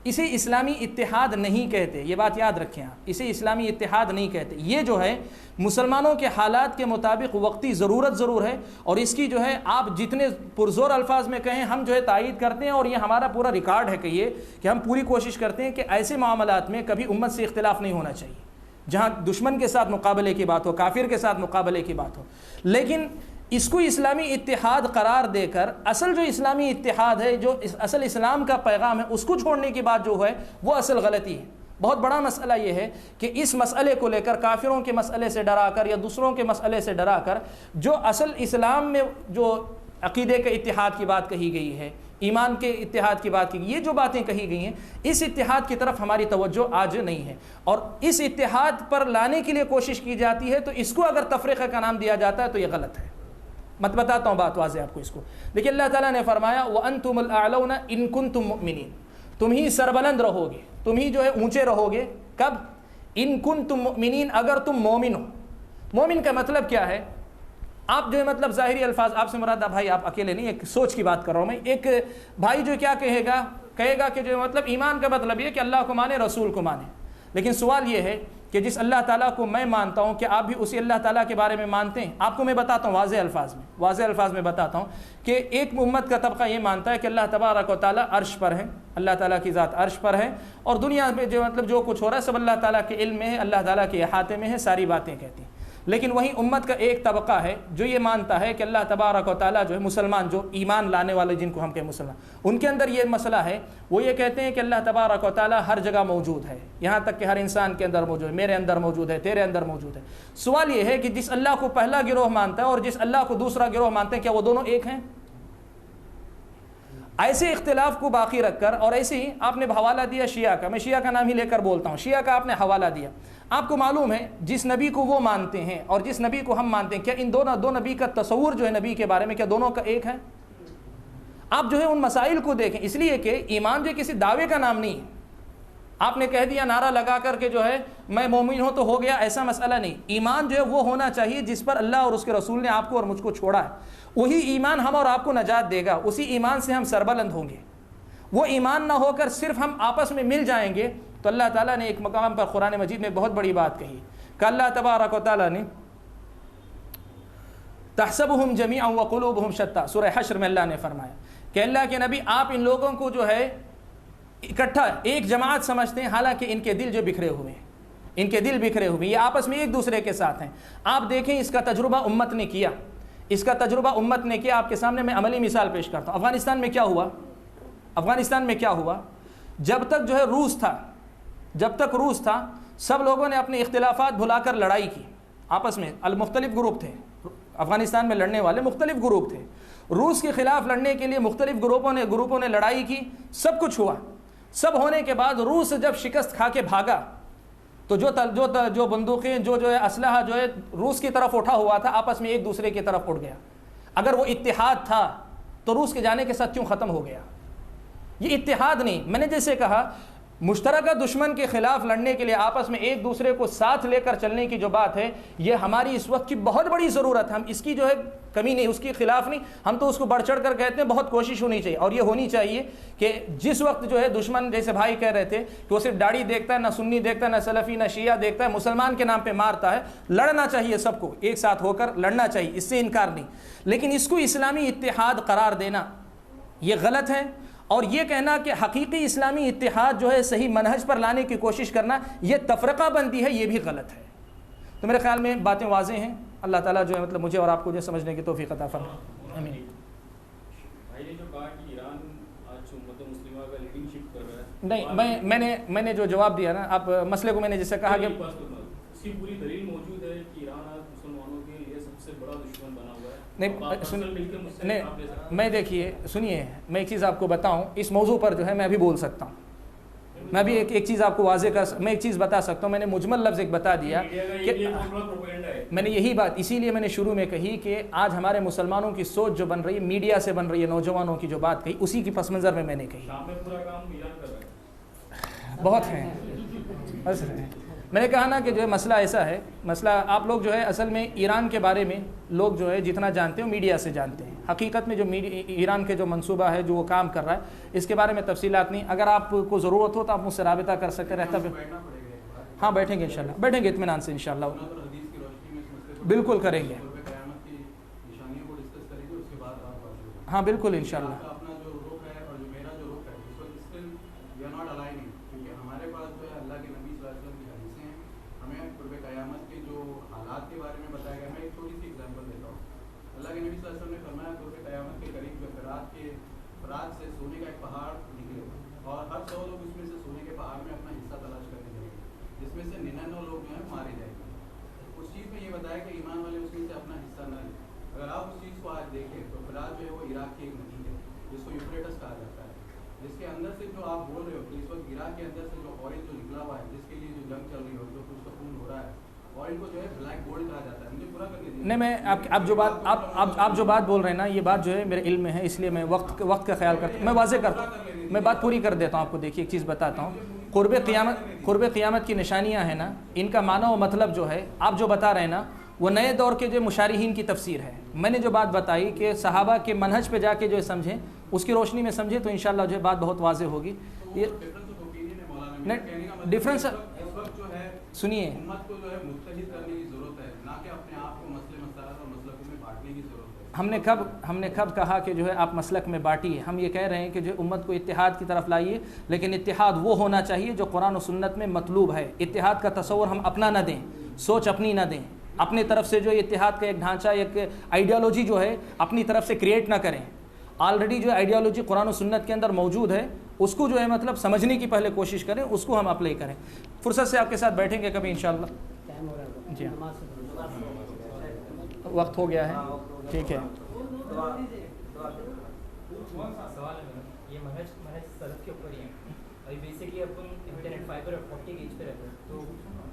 اسے اسلامی اتحاد نہیں کہتے، یہ بات یاد رکھیں آپ، اسے اسلامی اتحاد نہیں کہتے. یہ جو ہے مسلمانوں کے حالات کے مطابق وقتی ضرورت ضرور ہے، اور اس کی جو ہے آپ جتنے پرزور الفاظ میں کہیں ہم جو ہے تائید کرتے ہیں، اور یہ ہمارا پورا ریکارڈ ہے کہ ہم پوری کوشش کرتے ہیں کہ ایسے معاملات میں کبھی امت سے اختلاف نہیں ہونا چاہیے جہاں دشمن کے ساتھ مقابلے کی بات ہو، کافر کے ساتھ مقابلے کی بات ہو. لیکن اس کو اسلامی اتحاد قرار دے کر اصل جو اسلامی اتحاد ہے، جو اصل اسلام کا پیغام ہے، اس کو چھوڑنے کی بات جو ہے وہ اصل غلطی ہے. بہت بڑا مسئلہ یہ ہے کہ اس مسئلے کو لے کر کافروں کے مسئلے سے ڈرا کر یا دوسروں کے مسئلے سے ڈرا کر جو اصل اسلام میں جو عقیدے کے اتحاد کی بات کہی گئی ہے، ایمان کے اتحاد کی بات کی گئی، یہ جو باتیں کہی گئی ہیں اس اتحاد کی طرف ہماری توجہ آج نہیں ہے، اور اس اتحاد پر لانے کے لیے کوشش کی جاتی ہے، تو اس کو اگر تفریقہ کا نام دیا جاتا ہے تو یہ غلط ہے۔ میں بتاتا ہوں بات واضح آپ کو اس کو۔ دیکھیے اللہ تعالیٰ نے فرمایا وَأَنْتُمُ الْأَعْلَوْنَ إِن كُنْتُم مُؤْمِنِينَ، تم ہی سربلند رہو گے، تم ہی جو ہے اونچے رہو گے، کب؟ ان کنتم مؤمنین، اگر تم مومن ہو۔ مومن کا مطلب کیا ہے؟ آپ جو ہے مطلب ظاہری الفاظ، آپ سے مراد بھائی آپ اکیلے نہیں، ایک سوچ کی بات کر رہا ہوں میں۔ ایک بھائی جو کیا کہے گا کہ جو مطلب ایمان کا مطلب یہ کہ اللہ کو مانے، رسول کو مانے، لیکن سوال یہ ہے کہ جس اللہ تعالیٰ کو میں مانتا ہوں کہ آپ بھی اسی اللہ تعالیٰ کے بارے میں مانتے ہیں؟ آپ کو میں بتاتا ہوں واضح الفاظ میں بتاتا ہوں کہ ایک امت کا طبقہ یہ مانتا ہے کہ اللہ تبارک و تعالیٰ عرش پر ہے، اللہ تعالیٰ کی ذات عرش پر ہے، اور دنیا میں جو مطلب جو کچھ ہو رہا ہے سب اللہ تعالیٰ کے علم میں ہے، اللہ تعالیٰ کے احاطے میں ہے، ساری باتیں کہتی ہیں۔ لیکن وہیں امت کا ایک طبقہ ہے جو یہ مانتا ہے کہ اللہ تبارک و تعالیٰ جو ہے، مسلمان جو ایمان لانے والے جن کو ہم کہیں مسلمان، ان کے اندر یہ مسئلہ ہے، وہ یہ کہتے ہیں کہ اللہ تبارک و تعالیٰ ہر جگہ موجود ہے، یہاں تک کہ ہر انسان کے اندر موجود ہے، میرے اندر موجود ہے، تیرے اندر موجود ہے۔ سوال یہ ہے کہ جس اللہ کو پہلا گروہ مانتا ہے اور جس اللہ کو دوسرا گروہ مانتے ہیں، کیا وہ دونوں ایک ہیں؟ ایسے اختلاف کو باقی رکھ کر، اور ایسے ہی آپ نے حوالہ دیا شیعہ کا، میں شیعہ کا نام ہی لے کر بولتا ہوں، شیعہ کا آپ نے حوالہ دیا۔ آپ کو معلوم ہے جس نبی کو وہ مانتے ہیں اور جس نبی کو ہم مانتے ہیں، کیا ان دو نبی کا تصور جو ہے نبی کے بارے میں، کیا دونوں کا ایک ہے؟ آپ جو ہے ان مسائل کو دیکھیں، اس لیے کہ ایمان جو کسی دعوے کا نام نہیں ہے۔ آپ نے کہہ دیا نعرہ لگا کر کے جو ہے میں مومن ہوں تو ہو گیا، ایسا مسئلہ نہیں۔ ایمان جو ہے وہ ہونا چاہیے جس پر اللہ اور اس کے رسول نے آپ کو اور مجھ کو چھوڑا ہے، وہی ایمان ہم اور آپ کو نجات دے گا، اسی ایمان سے ہم سربلند ہوں گے۔ وہ ایمان نہ ہو کر صرف ہم آپس میں مل جائیں گے تو اللہ تعالیٰ نے ایک مقام پر قرآن مجید میں بہت بڑی بات کہی کہ اللہ تبارک و تعالیٰ نے تحسبهم جميعا وقلوبهم شتى، سورہ حشر میں اللہ نے فرمایا کہ اللہ کے نبی آپ ان لوگوں کو جو ہے اکٹھا ایک جماعت سمجھتے ہیں، حالانکہ ان کے دل جو بکھرے ہوئے ہیں، ان کے دل بکھرے ہوئے، یہ آپس میں ایک دوسرے کے ساتھ ہیں۔ آپ دیکھیں اس کا تجربہ امت نے کیا، اس کا تجربہ امت نے کیا۔ آپ کے سامنے میں عملی مثال پیش کرتا ہوں۔ افغانستان میں کیا ہوا؟ افغانستان میں کیا ہوا؟ جب تک جو ہے روس تھا، سب لوگوں نے اپنے اختلافات بھلا کر لڑائی کی آپس میں، مختلف گروپ تھے افغانستان میں لڑنے والے، مختلف گروپ تھے، روس کے خلاف لڑنے کے لیے مختلف گروپوں نے لڑائی کی، سب کچھ ہوا۔ سب ہونے کے بعد روس جب شکست کھا کے بھاگا تو جو بندوقیں جو ہے اسلحہ جو ہے روس کی طرف اٹھا ہوا تھا، آپس میں ایک دوسرے کی طرف اٹھ گیا۔ اگر وہ اتحاد تھا تو روس کے جانے کے ساتھ کیوں ختم ہو گیا؟ یہ اتحاد نہیں، میں نے جیسے کہا مشترکہ دشمن کے خلاف لڑنے کے لیے آپس میں ایک دوسرے کو ساتھ لے کر چلنے کی جو بات ہے، یہ ہماری اس وقت کی بہت بڑی ضرورت ہے۔ ہم اس کی جو ہے کمی نہیں، اس کے خلاف نہیں، ہم تو اس کو بڑھ چڑھ کر کہتے ہیں، بہت کوشش ہونی چاہیے۔ اور یہ ہونی چاہیے کہ جس وقت جو ہے دشمن، جیسے بھائی کہہ رہے تھے کہ وہ صرف داڑھی دیکھتا ہے، نہ سنی دیکھتا ہے، نہ سلفی، نہ شیعہ دیکھتا ہے، مسلمان کے نام پہ مارتا ہے، لڑنا چاہیے، سب کو ایک ساتھ ہو کر لڑنا چاہیے، اس سے انکار نہیں، لیکن اس کو اسلامی اتحاد قرار دینا یہ غلط ہے۔ اور یہ کہنا کہ حقیقی اسلامی اتحاد جو ہے صحیح منہج پر لانے کی کوشش کرنا یہ تفرقہ بندی ہے، یہ بھی غلط ہے۔ تو میرے خیال میں باتیں واضح ہیں۔ اللہ تعالیٰ جو ہے مطلب مجھے اور آپ کو جو سمجھنے کی توفیق عطا فرمائے۔ آمین۔ بھائی نے جو کہا کہ ایران آج امت مسلمہ کا لیڈنگ شپ کر رہا ہے، نہیں میں نے جو جواب دیا نا، آپ مسئلے کو میں نے جیسے کہا کہ اس کی پوری دلیل موجود ہے کہ ایران آج مسلمانوں کے لیے سب سے بڑا دشمن بنا ہوا ہے۔ نہیں میں دیکھیے سنیے، میں ایک چیز آپ کو بتاؤں اس موضوع پر جو ہے میں ابھی بول سکتا ہوں، میں ابھی ایک چیز آپ کو واضح میں ایک چیز بتا سکتا ہوں۔ میں نے مجمل لفظ ایک بتا دیا کہ میں نے یہی بات اسی لیے میں نے شروع میں کہی کہ آج ہمارے مسلمانوں کی سوچ جو بن رہی ہے، میڈیا سے بن رہی ہے، نوجوانوں کی جو بات کہی، اسی کی پس منظر میں نے کہی۔ بہت ہیں بس میں نے کہا نا کہ جو ہے مسئلہ ایسا ہے، مسئلہ آپ لوگ جو ہے اصل میں ایران کے بارے میں لوگ جو ہے جتنا جانتے ہیں میڈیا سے جانتے ہیں، حقیقت میں جو ایران کے جو منصوبہ ہے، جو وہ کام کر رہا ہے، اس کے بارے میں تفصیلات نہیں۔ اگر آپ کو ضرورت ہو تو آپ مجھ سے رابطہ کر سکتے رہتا ہے۔ ہاں بیٹھیں گے انشاءاللہ، بیٹھیں گے اطمینان سے انشاءاللہ، بالکل کریں گے، ہاں بالکل انشاءاللہ۔ اللہ کے نبی صلی اللہ علیہ وسلم نے فرمایا کہ قیامت کے قریب جو فرات سے سونے کا ایک پہاڑ نکلے اور ہر 100 لوگ اس میں سے سونے کے پہاڑ میں اپنا حصہ تلاش کرنے جائیں گے، جس میں سے 99 لوگ جو ہیں مارے جائیں گے۔ اس چیز میں یہ بتایا کہ ایمان والے اس میں سے اپنا حصہ نہ لیں۔ اگر آپ اس چیز کو آج دیکھیں تو بغداد جو ہے وہ عراق کی ایک ندی ہے جس کو یوفریٹس کہا جاتا ہے، جس کے اندر سے جو آپ بول رہے ہو کہ اس وقت عراق کے اندر سے جو آئل جو نکلا ہوا ہے، جس کے لیے جو جنگ چل رہی ہو، جو کچھ کا خون ہو رہا ہے، آئل کو جو ہے بلیک گولڈ کہا جاتا ہے. مجھے پورا کرنے دیجیے. نہیں، میں آپ جو بات بول رہے ہیں نا، یہ بات جو ہے میرے علم میں ہے، اس لیے میں وقت کا خیال کرتا ہوں. میں واضح کرتا ہوں، میں بات پوری کر دیتا ہوں آپ کو. دیکھیے ایک چیز بتاتا ہوں. قرب قیامت کی نشانیاں ہیں نا، ان کا معنی و مطلب جو ہے آپ جو بتا رہے ہیں نا، وہ نئے دور کے جو مشارحین کی تفسیر ہے. میں نے جو بات بتائی کہ صحابہ کے منہج پہ جا کے جو سمجھیں، اس کی روشنی میں سمجھیں، تو انشاءاللہ جو ہے بات بہت واضح ہوگی. یہ ڈفرینس سنیے، امت کو جو ہے متحد کرنے کی ضرورت ہے، نہ کہ اپنے آپ کو مسئلے مسائل اور مسلکوں میں بانٹنے کی ضرورت ہے. ہم نے کب کہا کہ جو ہے آپ مسلک میں بانٹیے؟ ہم یہ کہہ رہے ہیں کہ جو امت کو اتحاد کی طرف لائیے، لیکن اتحاد وہ ہونا چاہیے جو قرآن و سنت میں مطلوب ہے. اتحاد کا تصور ہم اپنا نہ دیں، سوچ اپنی نہ دیں، اپنی طرف سے جو اتحاد کا ایک ڈھانچہ، ایک آئیڈیالوجی جو ہے اپنی طرف سے کریٹ نہ کریں. آلریڈی جو آئیڈیالوجی قرآن و سنت کے اندر موجود ہے، اس کو جو ہے مطلب سمجھنے کی پہلے کوشش کریں، اس کو ہم اپلائی کریں. فرصت سے آپ کے ساتھ بیٹھیں گے کبھی انشاءاللہ. جی ہاں، وقت ہو گیا ہے. ٹھیک ہے. سوال ہے یہ منہج سلف کے اوپر ہی ہے. ابھی بیسکلی اپن انٹرنیٹ فائبر اور 40 گیج پہ رہتے ہیں، تو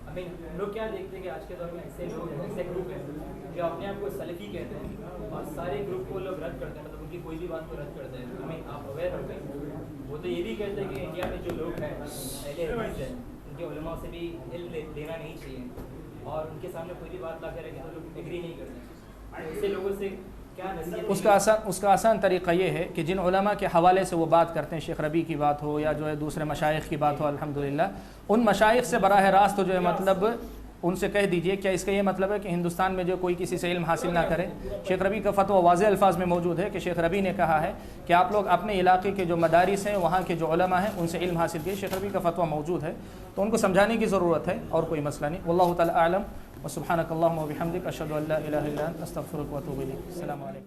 ہمیں ہم لوگ کیا دیکھتے ہیں کہ آج کے دور میں ایسے لوگ ہیں، ایسے گروپ ہیں جو اپنے آپ کو سلفی کہتے ہیں، اور سارے گروپ کو لوگ رد کرتے ہیں، مطلب ان کی کوئی بھی بات کو رد کرتے ہیں. ہمیں آپ اویئر ہوتے ہیں. وہ تو یہ بھی کہتے ہیں کہ انڈیا میں جو لوگ ہیں اہل حدیث ہیں، ان کے علماء سے بھی علم لینا نہیں چاہیے، اور ان کے سامنے کوئی بھی بات لا کر رکھے تو لوگ ایگری نہیں کرتے. ایسے لوگوں سے اس کا آسان طریقہ یہ ہے کہ جن علماء کے حوالے سے وہ بات کرتے ہیں، شیخ ربیع کی بات ہو یا جو ہے دوسرے مشائخ کی بات ہو، الحمدللہ ان مشائخ سے براہ راست جو ہے مطلب ان سے کہہ دیجئے. کیا اس کا یہ مطلب ہے کہ ہندوستان میں جو کوئی کسی سے علم حاصل نہ کرے؟ شیخ ربیع کا فتویٰ واضح الفاظ میں موجود ہے کہ شیخ ربیع نے کہا ہے کہ آپ لوگ اپنے علاقے کے جو مدارس ہیں، وہاں کے جو علماء ہیں، ان سے علم حاصل کیے. شیخ ربیع کا فتویٰ موجود ہے، تو ان کو سمجھانے کی ضرورت ہے، اور کوئی مسئلہ نہیں. واللہ تعالی اعلم. وسبحانک اللہم وبحمدک، اشہد ان لا الہ الا انت، استغفرک واتوب الیک. السلام علیکم.